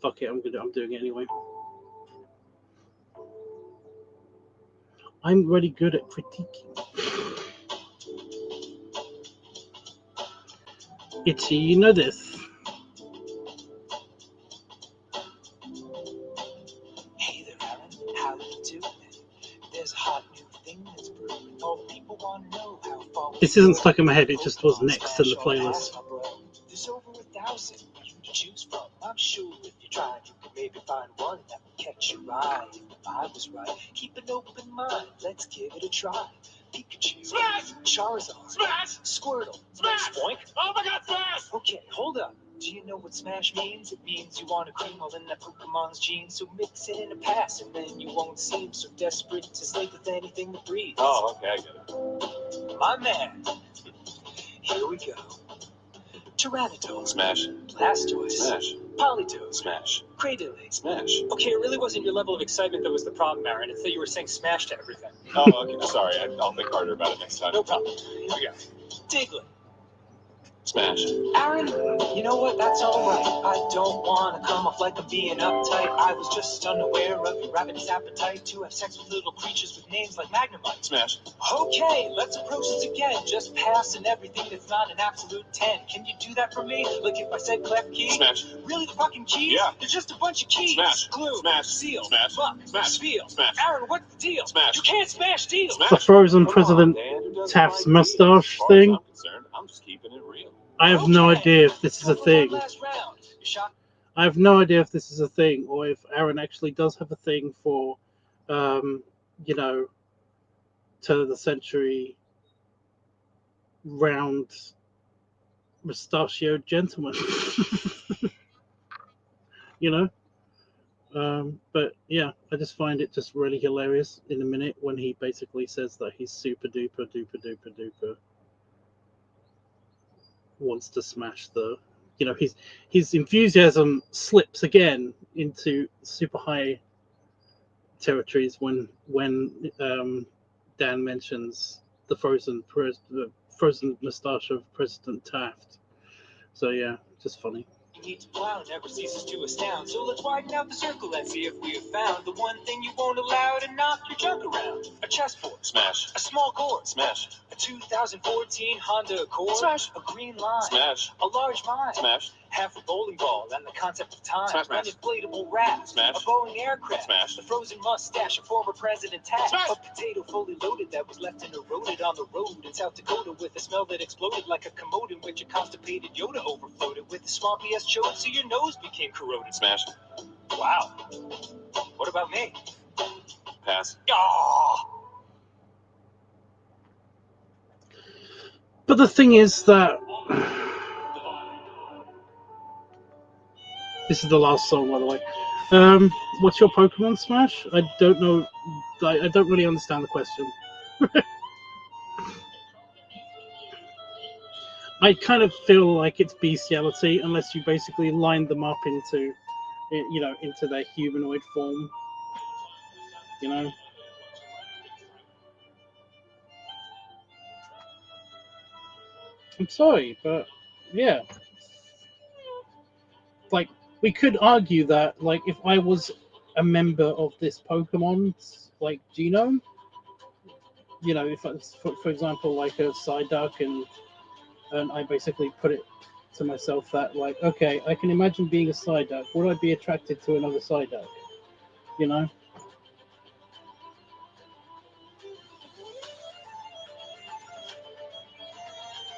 S1: Fuck it, I'm doing it anyway. I'm really good at critiquing. Itchy, you know this.
S8: Hey there, Aaron. How you doing? There's a hot new thing that's brewing. All the people want to know how far.
S1: This isn't stuck in my head. It just was next in the playlist.
S8: There's over 1,000 you to choose from. I'm sure if you tried, you could maybe find one that would catch your eye. If I was right, keep an open mind. Let's give it a try. Pikachu,
S6: Smash!
S8: Charizard,
S6: Smash!
S8: Squirtle,
S6: Smash!
S8: Spoink.
S6: Oh my god, Smash!
S8: Okay, hold up. Do you know what Smash means? It means you want to cream all in that Pokemon's genes. So mix it in a pass, and then you won't seem so desperate to sleep with anything that breathes.
S6: Oh, okay, I get it.
S8: My man. Here we go. Pteranodon.
S6: Smash.
S8: Blastoise.
S6: Smash.
S8: Politoed.
S6: Smash.
S8: Cradily.
S6: Smash.
S9: Okay, it really wasn't your level of excitement that was the problem, Aaron. It's that you were saying smash to everything.
S6: Oh, okay, sorry. I'll think harder about it next time.
S9: No problem. Here we go.
S8: Diglett.
S6: Smash.
S8: Aaron, you know what? That's all right. I don't want to come off like I'm being uptight. I was just unaware of your ravenous appetite to have sex with little creatures with names like Magnemite.
S6: Smash.
S8: Okay, let's approach this again. Just passing everything that's not an absolute 10. Can you do that for me? Like if I said clef key?
S6: Smash.
S8: Really, the fucking keys?
S6: Yeah.
S8: They're just a bunch of keys.
S6: Smash.
S8: Glue.
S6: Smash.
S8: Seal.
S6: Smash.
S8: Fuck.
S6: Smash.
S8: Spiel.
S6: Smash.
S8: Aaron, what's the deal?
S6: Smash.
S8: You can't smash deals.
S6: Smash.
S1: The frozen President
S6: Dan, who doesn't
S1: Taft's
S6: like these?
S1: mustache
S6: As far as
S1: thing.
S6: I'm concerned, I'm just keeping it real.
S1: I have no idea if this is a
S8: Time for
S1: thing.
S8: one last round. You shot?
S1: I have no idea if this is a thing or if Aaron actually does have a thing for, you know, turn of the century round mustachioed gentlemen. You know. But yeah, I just find it just really hilarious in a minute when he basically says that he's super duper duper duper duper wants to smash the, you know, his enthusiasm slips again into super high territories when Dan mentions the frozen moustache of President Taft. So yeah, just funny.
S8: Needs plow never ceases to astound. So let's widen out the circle and see if we have found the one thing you won't allow to knock your junk around. A chessboard,
S5: Smash.
S8: a small gourd,
S5: Smash.
S8: a 2014 Honda Accord,
S5: Smash.
S8: a green line,
S5: Smash.
S8: a large mine,
S5: Smash.
S8: half a bowling ball and the concept of time,
S5: Smash,
S8: an
S5: smash.
S8: inflatable raft,
S5: Smash.
S8: a Boeing aircraft,
S5: Smash.
S8: the frozen mustache of former President Taft,
S5: Smash.
S8: a potato fully loaded that was left and eroded on the road in South Dakota with a smell that exploded like a commode in which a constipated Yoda overfloated with the swampy ass chode so your nose became corroded.
S5: Smash.
S8: Wow. What about me?
S5: Pass.
S8: Ah.
S1: But the thing is that this is the last song, by the way. What's your Pokemon Smash? I don't know. I don't really understand the question. I kind of feel like it's bestiality unless you basically line them up into, you know, into their humanoid form. You know. I'm sorry, but yeah. Like, we could argue that, like, if I was a member of this Pokemon, like, genome, you know, if I, for example, like a Psyduck, and I basically put it to myself that, like, okay, I can imagine being a Psyduck. Would I be attracted to another Psyduck? You know?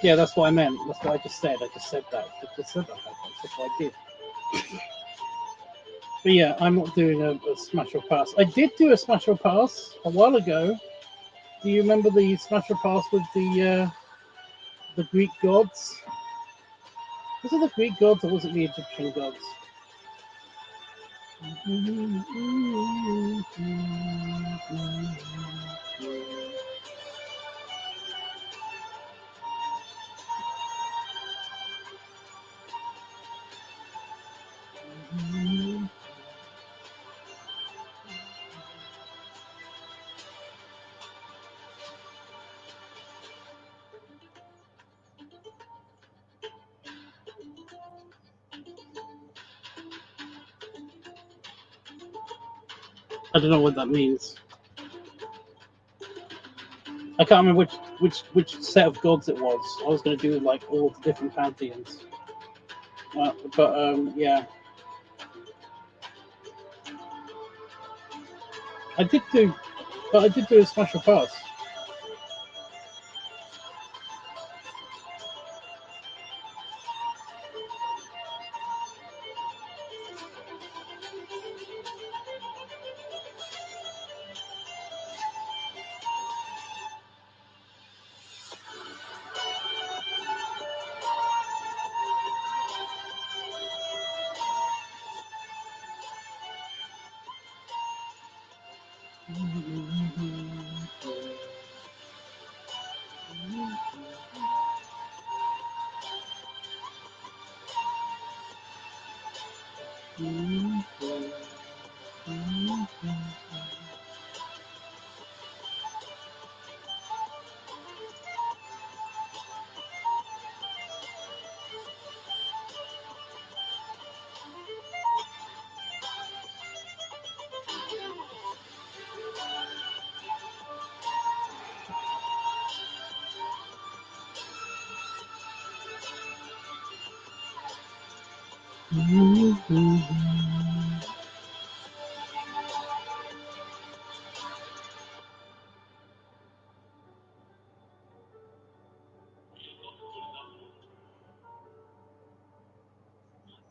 S1: Yeah, that's what I meant. That's what I just said. I just said that. That's what I did. But yeah, I'm not doing a smash or pass. I did do a smash or pass a while ago. Do you remember the smash or pass with the Greek gods? Was it the Greek gods or was it the Egyptian gods? I don't know what that means. I can't remember which set of gods it was. I was going to do like all the different pantheons. But yeah, I did do, but I did do a smash or pass.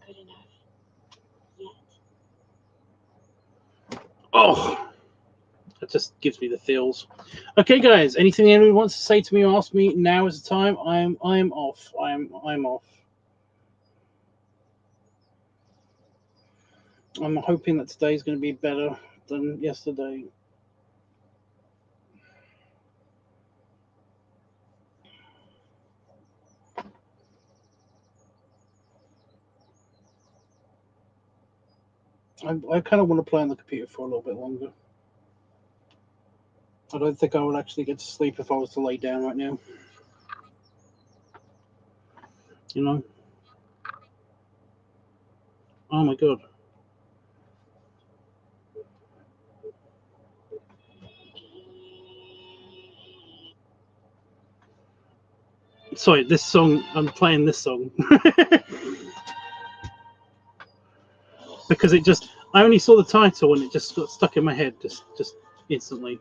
S2: Good enough.
S1: Oh, it just gives me the feels. Okay, guys, anything anyone wants to say to me or ask me, now is the time. I'm off. I'm off. I'm hoping that today's going to be better than yesterday. I kind of want to play on the computer for a little bit longer. I don't think I would actually get to sleep if I was to lay down right now. You know? Oh my god. Sorry, this song, I'm playing this song. Because it just, I only saw the title and it just got stuck in my head just instantly.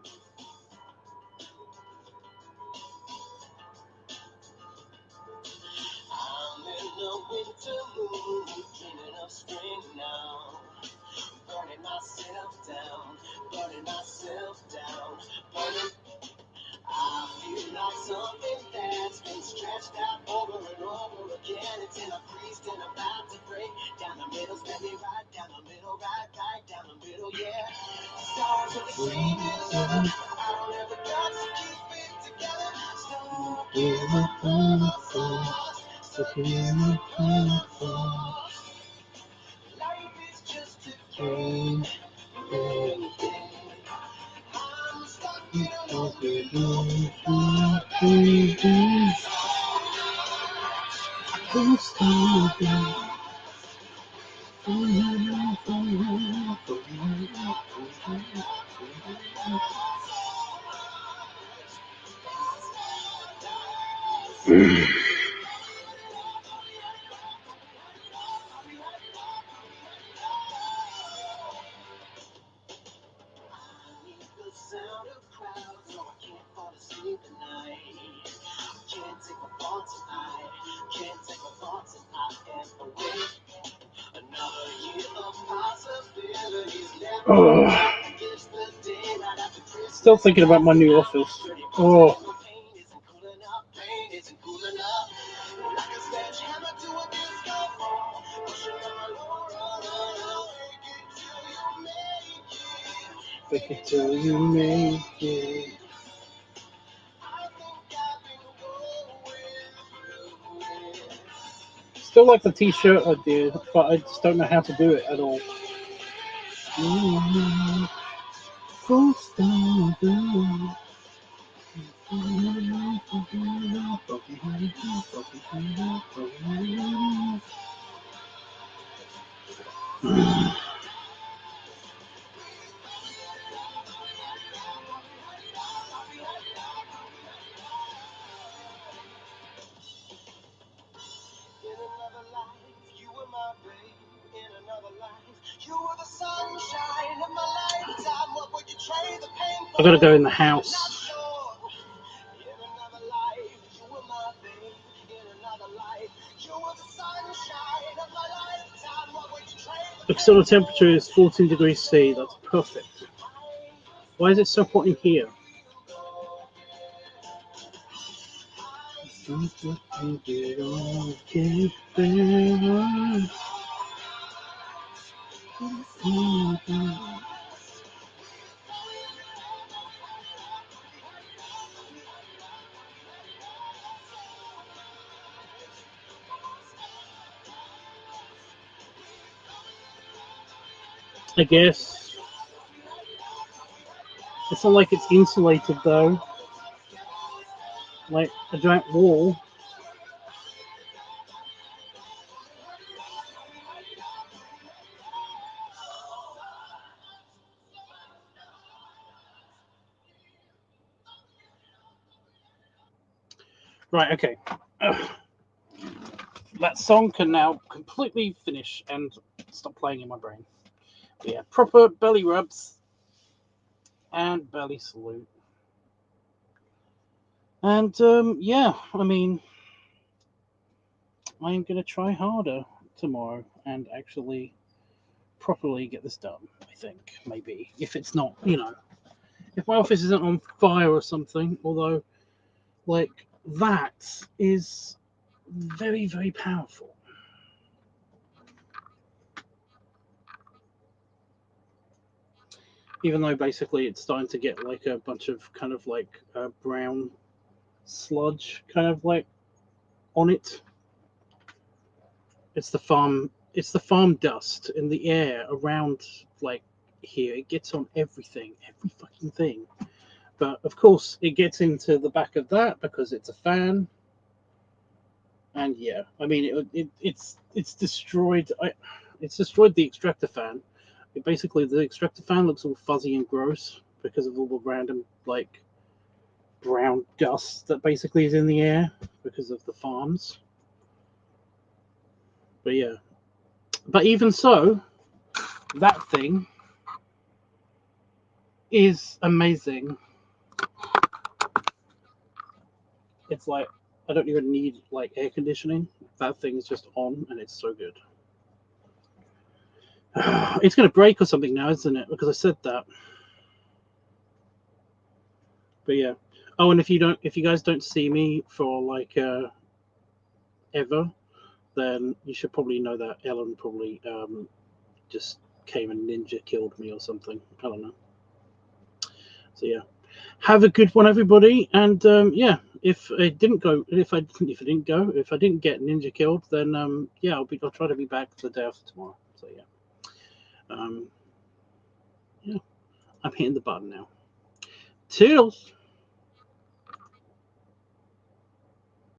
S8: I'm in the winter mood, dreaming of spring now. Burning myself down, burning myself down, burning. I feel like something that's been stretched out over and over again. It's in a crease and about to break. Down the middle, spin me right down the middle, right down the middle, yeah. Stars are the same as ever. I don't ever got to keep it together. Stop in the thoughts, stuck in the thoughts. Life is just a game, I'm stuck in a lonely the sound of crowds, no, I can't fall asleep at night. Can't take my thoughts tonight. Can't take my thoughts and I am awake. Another year of possibilities left. Against the day right after Christmas.
S1: Still thinking about my new office. Oh.
S8: Pain isn't cool enough. Pain isn't cool enough. Like a sledgehammer to a disco ball. Pushing on, fake it till you make it.
S1: Fake it till you make it.
S8: I think I've been going through it.
S1: Still like the t-shirt I did, but I just don't know how to do it at all.
S8: In another life, you were my babe. In another life, you were the sunshine of my lifetime. What would you trade the pain for?
S1: I gotta go in the house.
S8: Not sure. In another life, you were my babe. In another life, you were the sunshine of my lifetime. What would you trade the
S1: External
S8: pain for?
S1: temperature is 14 degrees C. That's perfect. Why is it so hot in here? I guess. It's not like it's insulated though. Like a giant wall. Right, okay. That song can now completely finish and stop playing in my brain. We had proper belly rubs and belly salute. And yeah, I mean, I'm going to try harder tomorrow and actually properly get this done. I think maybe if it's not, you know, if my office isn't on fire or something. Although, like, that is very, very powerful. Even though basically it's starting to get like a bunch of kind of like brown sludge kind of like on it. It's the farm dust in the air around like here. It gets on everything, every fucking thing. But of course it gets into the back of that because it's a fan. And yeah, I mean it's destroyed. It's destroyed the extractor fan. Basically, the extractor fan looks all fuzzy and gross because of all the random like brown dust that basically is in the air because of the farms. But yeah, but even so, that thing is amazing. It's like I don't even need like air conditioning. That thing is just on and it's so good. It's going to break or something now, isn't it? Because I said that. But yeah. Oh, and if you guys don't see me for like ever, then you should probably know that Ellen probably just came and ninja killed me or something. I don't know. So yeah, have a good one, everybody. And yeah, if it didn't get ninja killed, then yeah, I'll try to be back the day after tomorrow. So yeah. Yeah, I'm hitting the button now. Toodles.